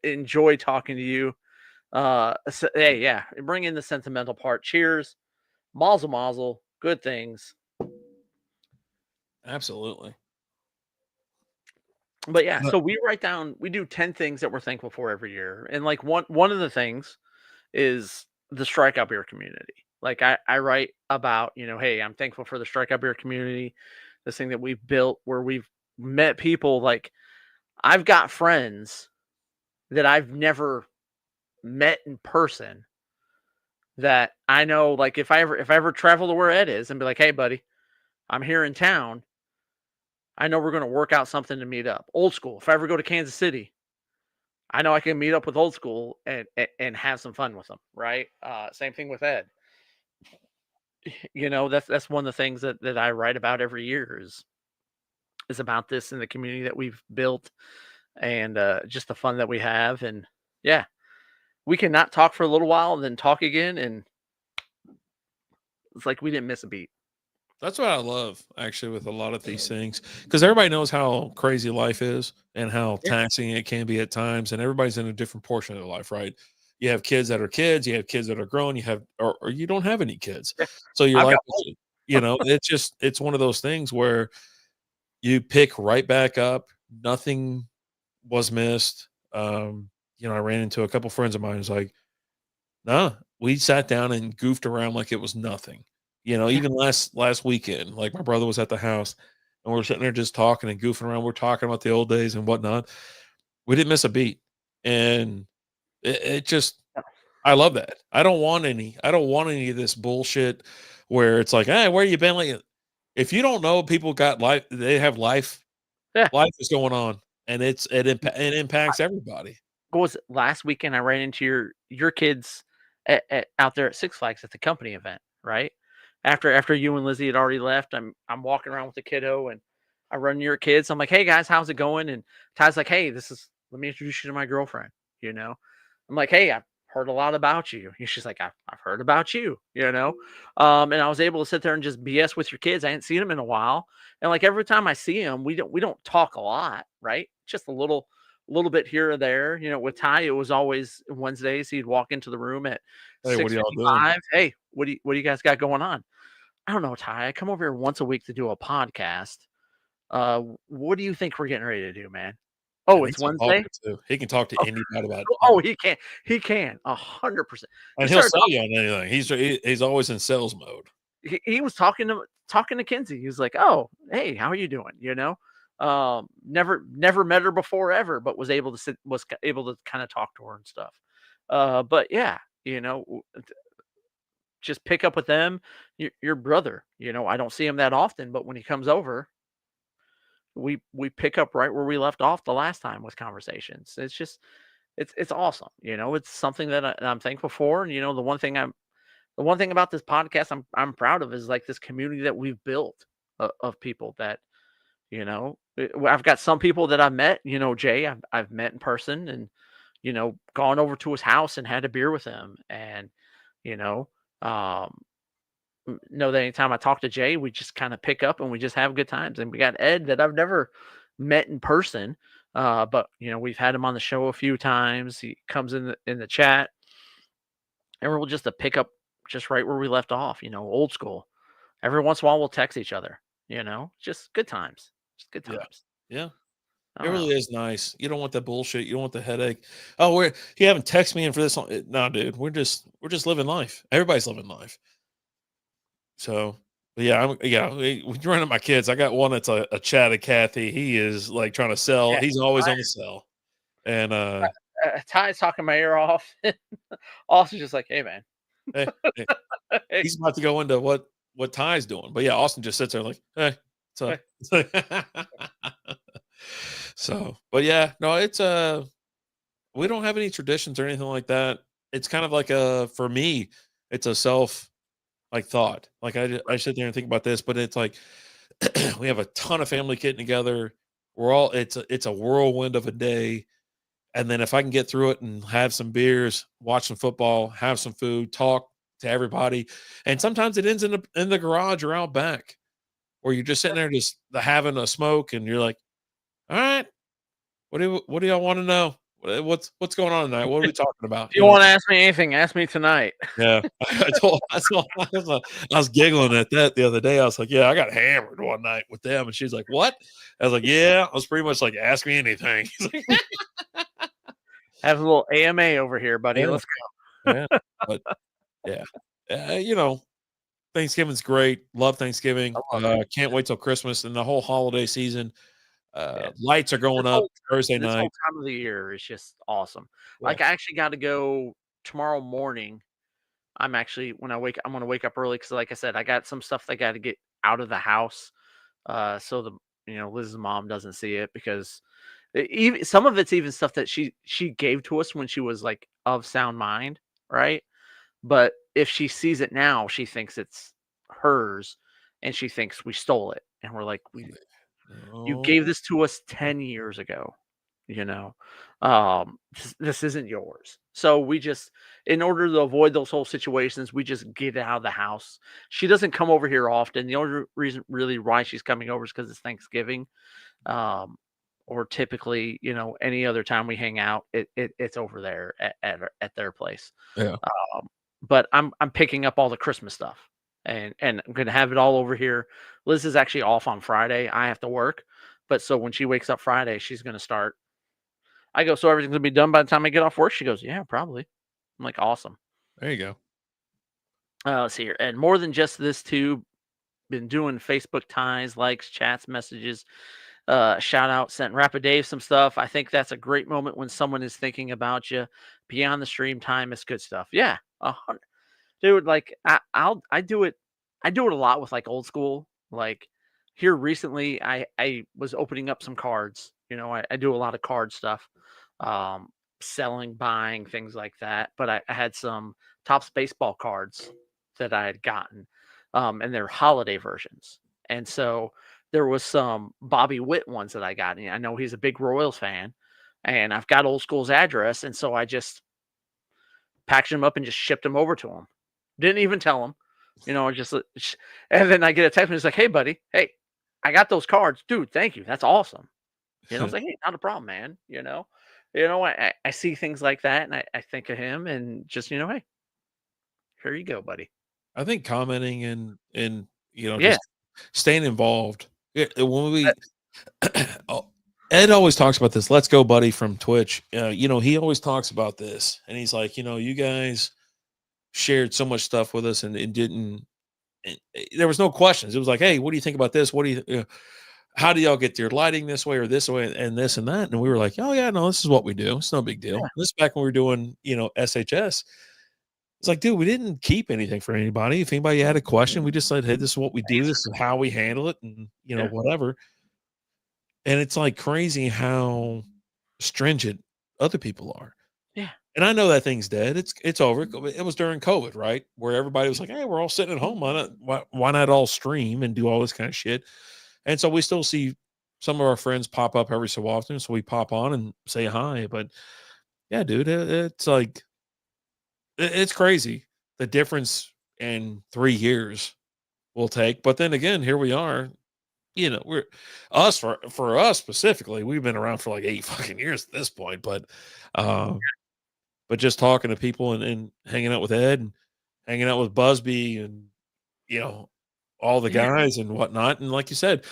S1: Enjoy talking to you. Hey, yeah, bring in the sentimental part. Cheers. Mazel mazel. Good things.
S2: Absolutely.
S1: But yeah, so we do 10 things that we're thankful for every year. And like one of the things is the Strikeout beer community. Like I write about, hey, I'm thankful for the Strikeout beer community, this thing that we've built where we've met people. Like I've got friends that I've never met in person that I know, like if I ever travel to where Ed is and be like, hey buddy, I'm here in town, I know we're going to work out something to meet up. Old school. If I ever go to Kansas City, I know I can meet up with old school and have some fun with them. Right. Same thing with Ed. That's one of the things that I write about every year is about this in the community that we've built and just the fun that we have. And yeah, we can not talk for a little while and then talk again. And it's like we didn't miss a beat.
S2: That's what I love actually with a lot of these things, because everybody knows how crazy life is and how taxing it can be at times. And everybody's in a different portion of their life, right? You have kids that are kids, you have kids that are grown, you have, or you don't have any kids. So you're like, it's one of those things where you pick right back up. Nothing was missed. I ran into a couple friends of mine who's like, nah, we sat down and goofed around like it was nothing. Even last weekend, like my brother was at the house and we're sitting there just talking and goofing around. We're talking about the old days and whatnot. We didn't miss a beat. And it just, I love that. I don't want any of this bullshit where it's like, hey, where you been lately? If you don't know, people got life, they have life.
S1: Yeah.
S2: Life is going on, and it impacts everybody.
S1: What was it, last weekend I ran into your kids out there at Six Flags at the company event, right? After you and Lizzie had already left, I'm walking around with the kiddo and I run into your kids. I'm like, hey guys, how's it going? And Ty's like, hey, let me introduce you to my girlfriend, you know. I'm like, hey, I've heard a lot about you. And she's like, I've heard about you, you know. And I was able to sit there and just BS with your kids. I hadn't seen them in a while. And like every time I see them, we don't talk a lot, right? Just a little bit here or there. You know, with Ty, it was always Wednesdays. He'd walk into the room at
S2: Hey, what are y'all doing?
S1: 6:55. Hey, what do you guys got going on? I don't know, Ty. I come over here once a week to do a podcast. What do you think we're getting ready to do, man? Oh,
S2: And
S1: it's
S2: he's a
S1: Wednesday.
S2: talker too. He can talk to
S1: Oh,
S2: anybody about
S1: oh,
S2: anything.
S1: he can 100%. He
S2: And he'll
S1: started
S2: sell you on anything. He's always in sales mode.
S1: he was talking to Kinsey. He was like, "Oh, hey, how are you doing?" You know, never met her before ever, but was able to kind of talk to her and stuff. But yeah, you know, just pick up with them. Your brother, you know, I don't see him that often, but when he comes over, we pick up right where we left off the last time with conversations. It's just it's awesome. You know, it's something that I'm thankful for. And you know, the one thing about this podcast I'm proud of is like this community that we've built of people that, you know, I've got some people that I've met, you know, Jay, I've met in person and, you know, gone over to his house and had a beer with him. And, you um, know that anytime I talk to Jay, we just kind of pick up and we just have good times. And we got Ed that I've never met in person. But you know, we've had him on the show a few times. He comes in the chat and we'll just to pick up just right where we left off, you know, old school. Every once in a while we'll text each other, you know, just good times. Just good
S2: Yeah.
S1: times.
S2: Yeah.
S1: I
S2: It
S1: don't
S2: really
S1: know.
S2: is nice. You don't want that bullshit. You don't want the headache. Oh, you haven't texted me in for this. No, dude. We're just living life. Everybody's living life. So, but yeah, when you're running my kids, I got one that's a chatty Cathy. He is like trying to sell.
S1: Yeah.
S2: He's always on the sell. And
S1: Ty's talking my ear off. Austin's just like, hey man.
S2: hey, hey,
S1: Hey,
S2: he's about to go into what Ty's doing. But yeah, Austin just sits there like, hey, what's
S1: hey.
S2: up? So, but yeah, no, it's we don't have any traditions or anything like that. It's kind of like for me, it's a self like thought. Like I sit there and think about this, but it's like we have a ton of family getting together. It's a whirlwind of a day. And then if I can get through it and have some beers, watch some football, have some food, talk to everybody, and sometimes it ends in the garage or out back, where you're just sitting there just having a smoke, and you're like, all right, what do y'all want to know? What's going on tonight? What are we talking about?
S1: If you want to ask me anything, ask me tonight.
S2: Yeah, I was giggling at that the other day. I was like, yeah, I got hammered one night with them, and she's like, what? I was like, yeah, I was pretty much like, ask me anything. He's like,
S1: Have a little AMA over here, buddy.
S2: yeah,
S1: Let's go.
S2: yeah, but yeah, you know, Thanksgiving's great. Love Thanksgiving.
S1: I love it.
S2: Can't wait till Christmas and the whole holiday season.
S1: Yeah.
S2: Lights are
S1: This
S2: going up
S1: whole
S2: Thursday
S1: this whole
S2: night.
S1: time of the year is just awesome.
S2: Yeah.
S1: Like I actually got to go tomorrow morning. I'm gonna wake up early because, like I said, I got some stuff that got to get out of the house. So Liz's mom doesn't see it because even some of it's even stuff that she gave to us when she was like of sound mind, right? But if she sees it now, she thinks it's hers, and she thinks we stole it, and we're like, you gave
S2: Oh,
S1: this to us 10 years ago, you know. This isn't yours. So we just, in order to avoid those whole situations, we just get it out of the house. She doesn't come over here often. The only reason really why she's coming over is because it's Thanksgiving. Um, or typically, you know, any other time we hang out, it's over there at their place.
S2: yeah.
S1: But I'm picking up all the Christmas stuff, and I'm gonna have it all over here. Liz is actually off on Friday. I have to work, but so when she wakes up Friday, she's gonna start. I go, so everything's gonna be done by the time I get off work. She goes, yeah, probably. I'm like, awesome.
S2: There you go.
S1: Let's see here, and more than just this too. Been doing Facebook ties, likes, chats, messages. shout out, sent Rapid Dave some stuff. I think that's a great moment when someone is thinking about you beyond the stream time. It's good stuff. Yeah, dude. Like I do it. I do it a lot with like old school. Like here recently, I was opening up some cards. I do a lot of card stuff, um, selling, buying things like that. But I had some Topps baseball cards that I had gotten, and they're holiday versions. And so there was some Bobby Witt ones that I got. And I know he's a big Royals fan, and I've got old school's address, and so I just packaged them up and just shipped them over to him. Didn't even tell him, just and then I get a text and he's like, "Hey, buddy, hey, I got those cards, dude. Thank you. That's awesome." I was like, "Hey, not a problem, man." I see things like that, and I think of him, and just hey, here you go, buddy.
S2: I think commenting and
S1: Yeah,
S2: just staying involved. Yeah, when we
S1: that-
S2: oh, Ed always talks about this. Let's go, buddy, from Twitch. He always talks about this, and he's like, you guys shared so much stuff with us, and it didn't. There was no questions. It was like, hey, what do you think about this? What do you? How do y'all get your lighting this way or this way and this and that? And we were like, oh yeah, no, this is what we do. It's no big deal.
S1: yeah,
S2: This back when we were doing, SHS. It's like, dude, we didn't keep anything for anybody. If anybody had a question, we just said, hey, this is what we do. This is how we handle it, and
S1: yeah,
S2: whatever. And it's like crazy how stringent other people are.
S1: yeah,
S2: And I know that thing's dead. It's over. It was during COVID, right? Where everybody was like, hey, we're all sitting at home. Why not all stream and do all this kind of shit? And so we still see some of our friends pop up every so often. So we pop on and say hi. But yeah, dude, it's like it's crazy the difference in 3 years will take. But then again, here we are. We're us for us specifically. We've been around for like 8 fucking years at this point. But just talking to people and hanging out with Ed and hanging out with Busby and all the
S1: yeah.
S2: guys and whatnot. And like you said,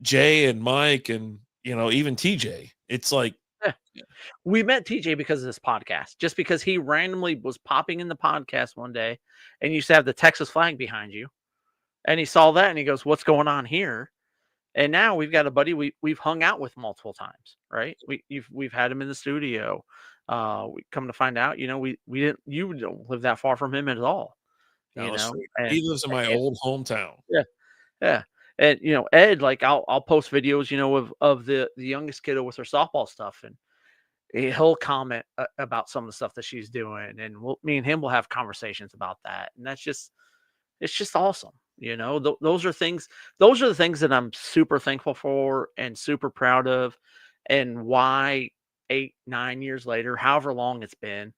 S2: Jay and Mike and even TJ. It's like
S1: Yeah. We met TJ because of this podcast, just because he randomly was popping in the podcast one day and you used to have the Texas flag behind you. And he saw that and he goes, "What's going on here?" And now we've got a buddy we've hung out with multiple times, right? We've had him in the studio. We come to find out, we didn't you don't live that far from him at all,
S2: down the street.
S1: and,
S2: He lives in my old hometown.
S1: yeah, yeah. And Ed, like I'll post videos, of the youngest kiddo with her softball stuff, and he'll comment about some of the stuff that she's doing, and me and him will have conversations about that, and it's just awesome. Those are things. Those are the things that I'm super thankful for and super proud of, and why 8, 9 years later, however long it's been,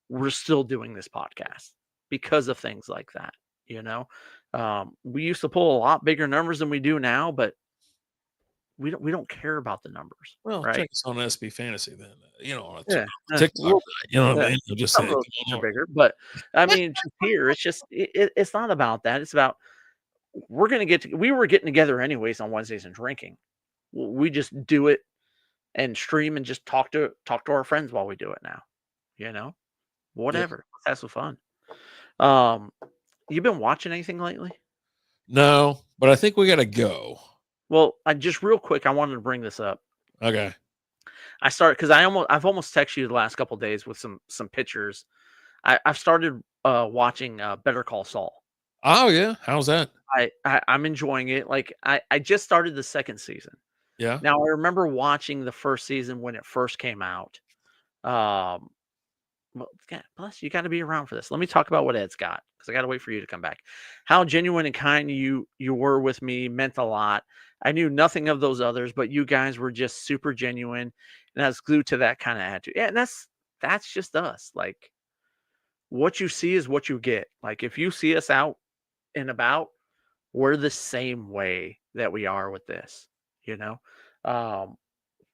S1: we're still doing this podcast because of things like that. We used to pull a lot bigger numbers than we do now, but we don't care about the numbers,
S2: Well,
S1: right?
S2: check us on SB Fantasy then. On
S1: Yeah,
S2: TikTok. You know what
S1: yeah.
S2: I mean? Just
S1: Some
S2: say,
S1: of those
S2: come
S1: are
S2: on.
S1: bigger, but I mean, just here, it's just it's not about that. It's about we were getting together anyways on Wednesdays and drinking. We just do it and stream and just talk to our friends while we do it now. You know,
S2: Yeah.
S1: whatever. Let's have some fun. Um, you been watching anything lately?
S2: No, but I think we gotta go.
S1: Well, I just real quick, I wanted to bring this up.
S2: Okay.
S1: I started because I've almost texted you the last couple days with some pictures. I've started watching Better Call Saul.
S2: Oh yeah. How's that?
S1: I'm enjoying it. Like I just started the second season.
S2: Yeah.
S1: Now I remember watching the first season when it first came out. Um, well, plus you got to be around for this. Let me talk about what Ed's got because I got to wait for you to come back. How genuine and kind you were with me meant a lot. I knew nothing of those others, but you guys were just super genuine, and I was glued to that kind of attitude. Yeah, and that's just us. Like what you see is what you get. Like if you see us out and about, we're the same way that we are with this. You know, um,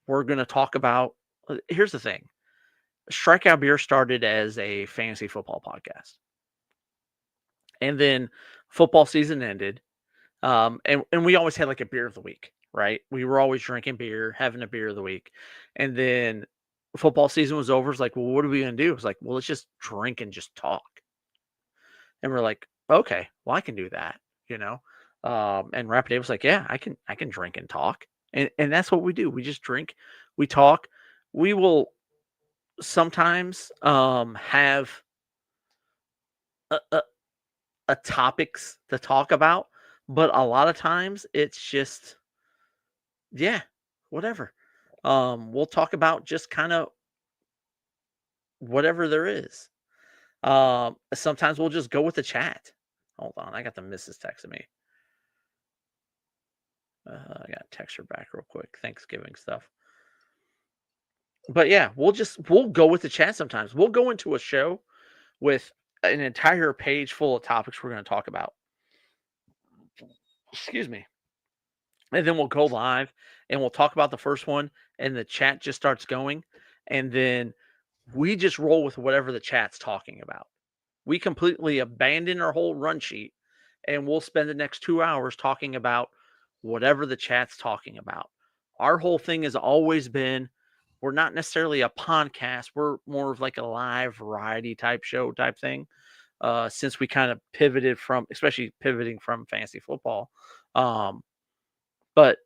S1: we're gonna talk about. Here's the thing: Strikeout Beer started as a fantasy football podcast, and then football season ended, and we always had like a beer of the week, right? We were always drinking beer, having a beer of the week, and then football season was over. It's like, well, what are we gonna do? It's like, well, let's just drink and just talk. And we're like, okay, well, I can do that, And Rapid Dave was like, yeah, I can drink and talk. And that's what we do. We just drink, we talk. We will sometimes have a, a topics to talk about, but a lot of times it's just yeah, whatever. We'll talk about just kind of whatever there is. Sometimes we'll just go with the chat. Hold on, I got the missus texting me. I got to text her back real quick. Thanksgiving stuff. But yeah, we'll go with the chat sometimes. We'll go into a show with an entire page full of topics we're going to talk about. Excuse me. And then we'll go live and we'll talk about the first one and the chat just starts going. And then we just roll with whatever the chat's talking about. We completely abandon our whole run sheet and we'll spend the next 2 hours talking about whatever the chat's talking about. Our whole thing has always been we're not necessarily a podcast. We're more of like a live variety type show type thing. Since we kind of pivoted from, especially pivoting from fantasy football. But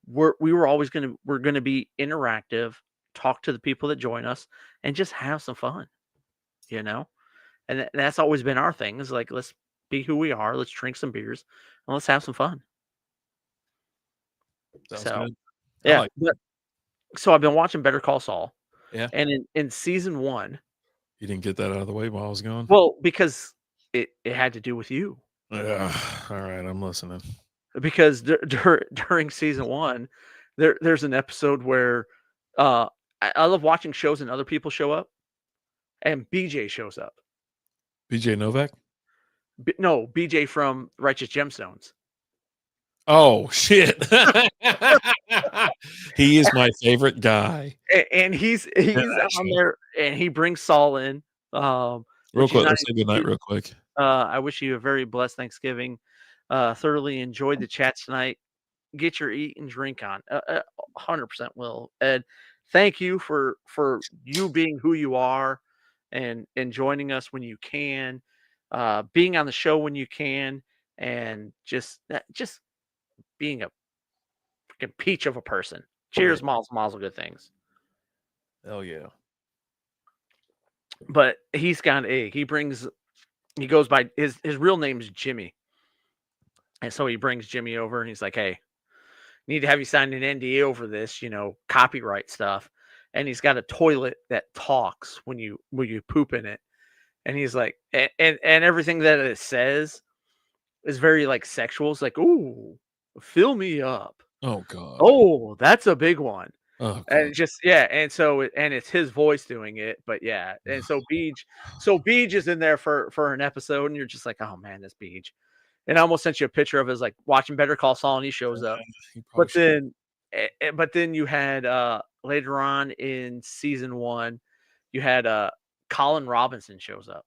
S1: we're going to be interactive, talk to the people that join us and just have some fun, you know? And that's always been our thing is like, let's be who we are. Let's drink some beers and let's have some fun.
S2: Sounds
S1: So,
S2: good.
S1: yeah. So I've been watching Better Call Saul.
S2: Yeah.
S1: And in season 1.
S2: You didn't get that out of the way while I was gone?
S1: Well, because it had to do with you.
S2: Yeah. All right. I'm listening.
S1: Because during season 1, there's an episode where I love watching shows and other people show up, and BJ shows up.
S2: BJ Novak?
S1: No, BJ from Righteous Gemstones.
S2: Oh shit! He is my favorite guy,
S1: and he's on there, and he brings Saul in.
S2: Real quick, let's say goodnight real quick.
S1: I wish you a very blessed Thanksgiving. Thoroughly enjoyed the chat tonight. Get your eat and drink on. 100% will. Ed, thank you for you being who you are and joining us when you can, being on the show when you can, and just being a freaking peach of a person. Cheers, Mazel, good things.
S2: Hell yeah.
S1: But he goes by his real name's Jimmy. And so he brings Jimmy over and he's like, hey, need to have you sign an NDA over this, copyright stuff. And he's got a toilet that talks when you poop in it. And he's like, and everything that it says is very like sexual. It's like, ooh, fill me up.
S2: Oh God.
S1: Oh, that's a big one.
S2: Oh, God.
S1: And just and so it's his voice doing it, but yeah. And so Beej is in there for an episode, and you're just like, oh man, that's Beej. And I almost sent you a picture of his like watching Better Call Saul, and he shows up. But then you had later on in season 1, you had Colin Robinson shows up,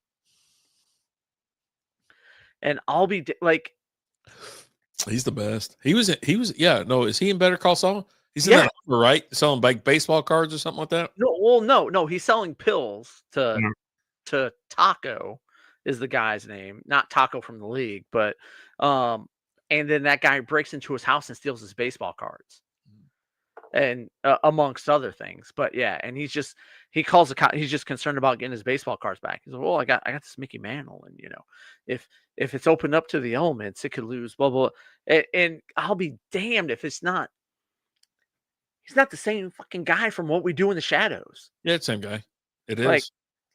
S1: and I'll be like,
S2: he's the best. He was yeah. No, is he in Better Call Saul? He's in that, right? Selling like baseball cards or something like that.
S1: No. He's selling pills to Taco. Is the guy's name, not Taco from the league, but and then that guy breaks into his house and steals his baseball cards, and amongst other things. But yeah, and he's just concerned about getting his baseball cards back. He's like, well, I got this Mickey Mantle, and if it's opened up to the elements, it could lose, blah blah. And I'll be damned if it's not. He's not the same fucking guy from What We Do in the Shadows.
S2: Yeah, it's the same guy. It is
S1: like,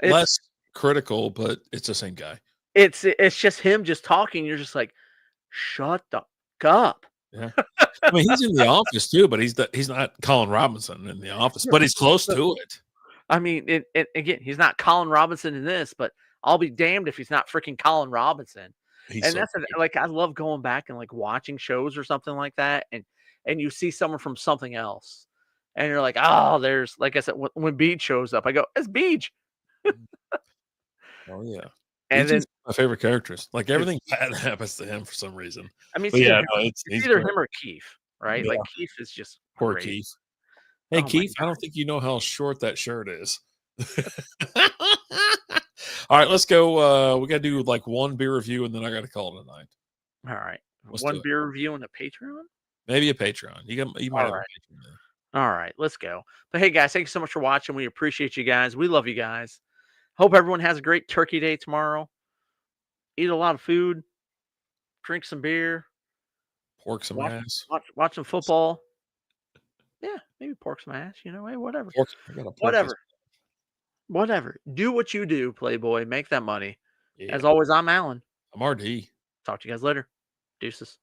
S2: less critical, but it's the same guy.
S1: It's just him just talking. You're just like, shut the fuck up.
S2: Yeah, I mean he's in The Office too, but he's not Colin Robinson in The Office, but he's close to it.
S1: I mean, again, he's not Colin Robinson in this, but I'll be damned if he's not freaking Colin Robinson. Like I love going back and like watching shows or something like that, and you see someone from something else, and you're like, oh, there's like I said, when Beej shows up, I go, it's Beej.
S2: Oh yeah,
S1: and then
S2: my favorite characters. Like everything bad happens to him for some reason.
S1: I mean,
S2: it's
S1: either him or Keith, right? Yeah. Like Keith is just
S2: poor
S1: great.
S2: Keith. Hey Keith, I don't think you know how short that shirt is. All right, let's go. We got to do like one beer review, and then I got to call it a night.
S1: All right, one beer review and a Patreon.
S2: Maybe a Patreon. You might have a
S1: Alright.
S2: Patreon.
S1: All right, let's go. But hey, guys, thank you so much for watching. We appreciate you guys. We love you guys. Hope everyone has a great turkey day tomorrow. Eat a lot of food. Drink some beer.
S2: Pork some ass.
S1: Watch some football. Yeah, maybe pork some ass. You know, hey, whatever.
S2: Pork, I got a pork
S1: Whatever. Whatever. Do what you do, Playboy. Make that money.
S2: Yeah.
S1: As always, I'm Alan.
S2: I'm RD.
S1: Talk to you guys later. Deuces.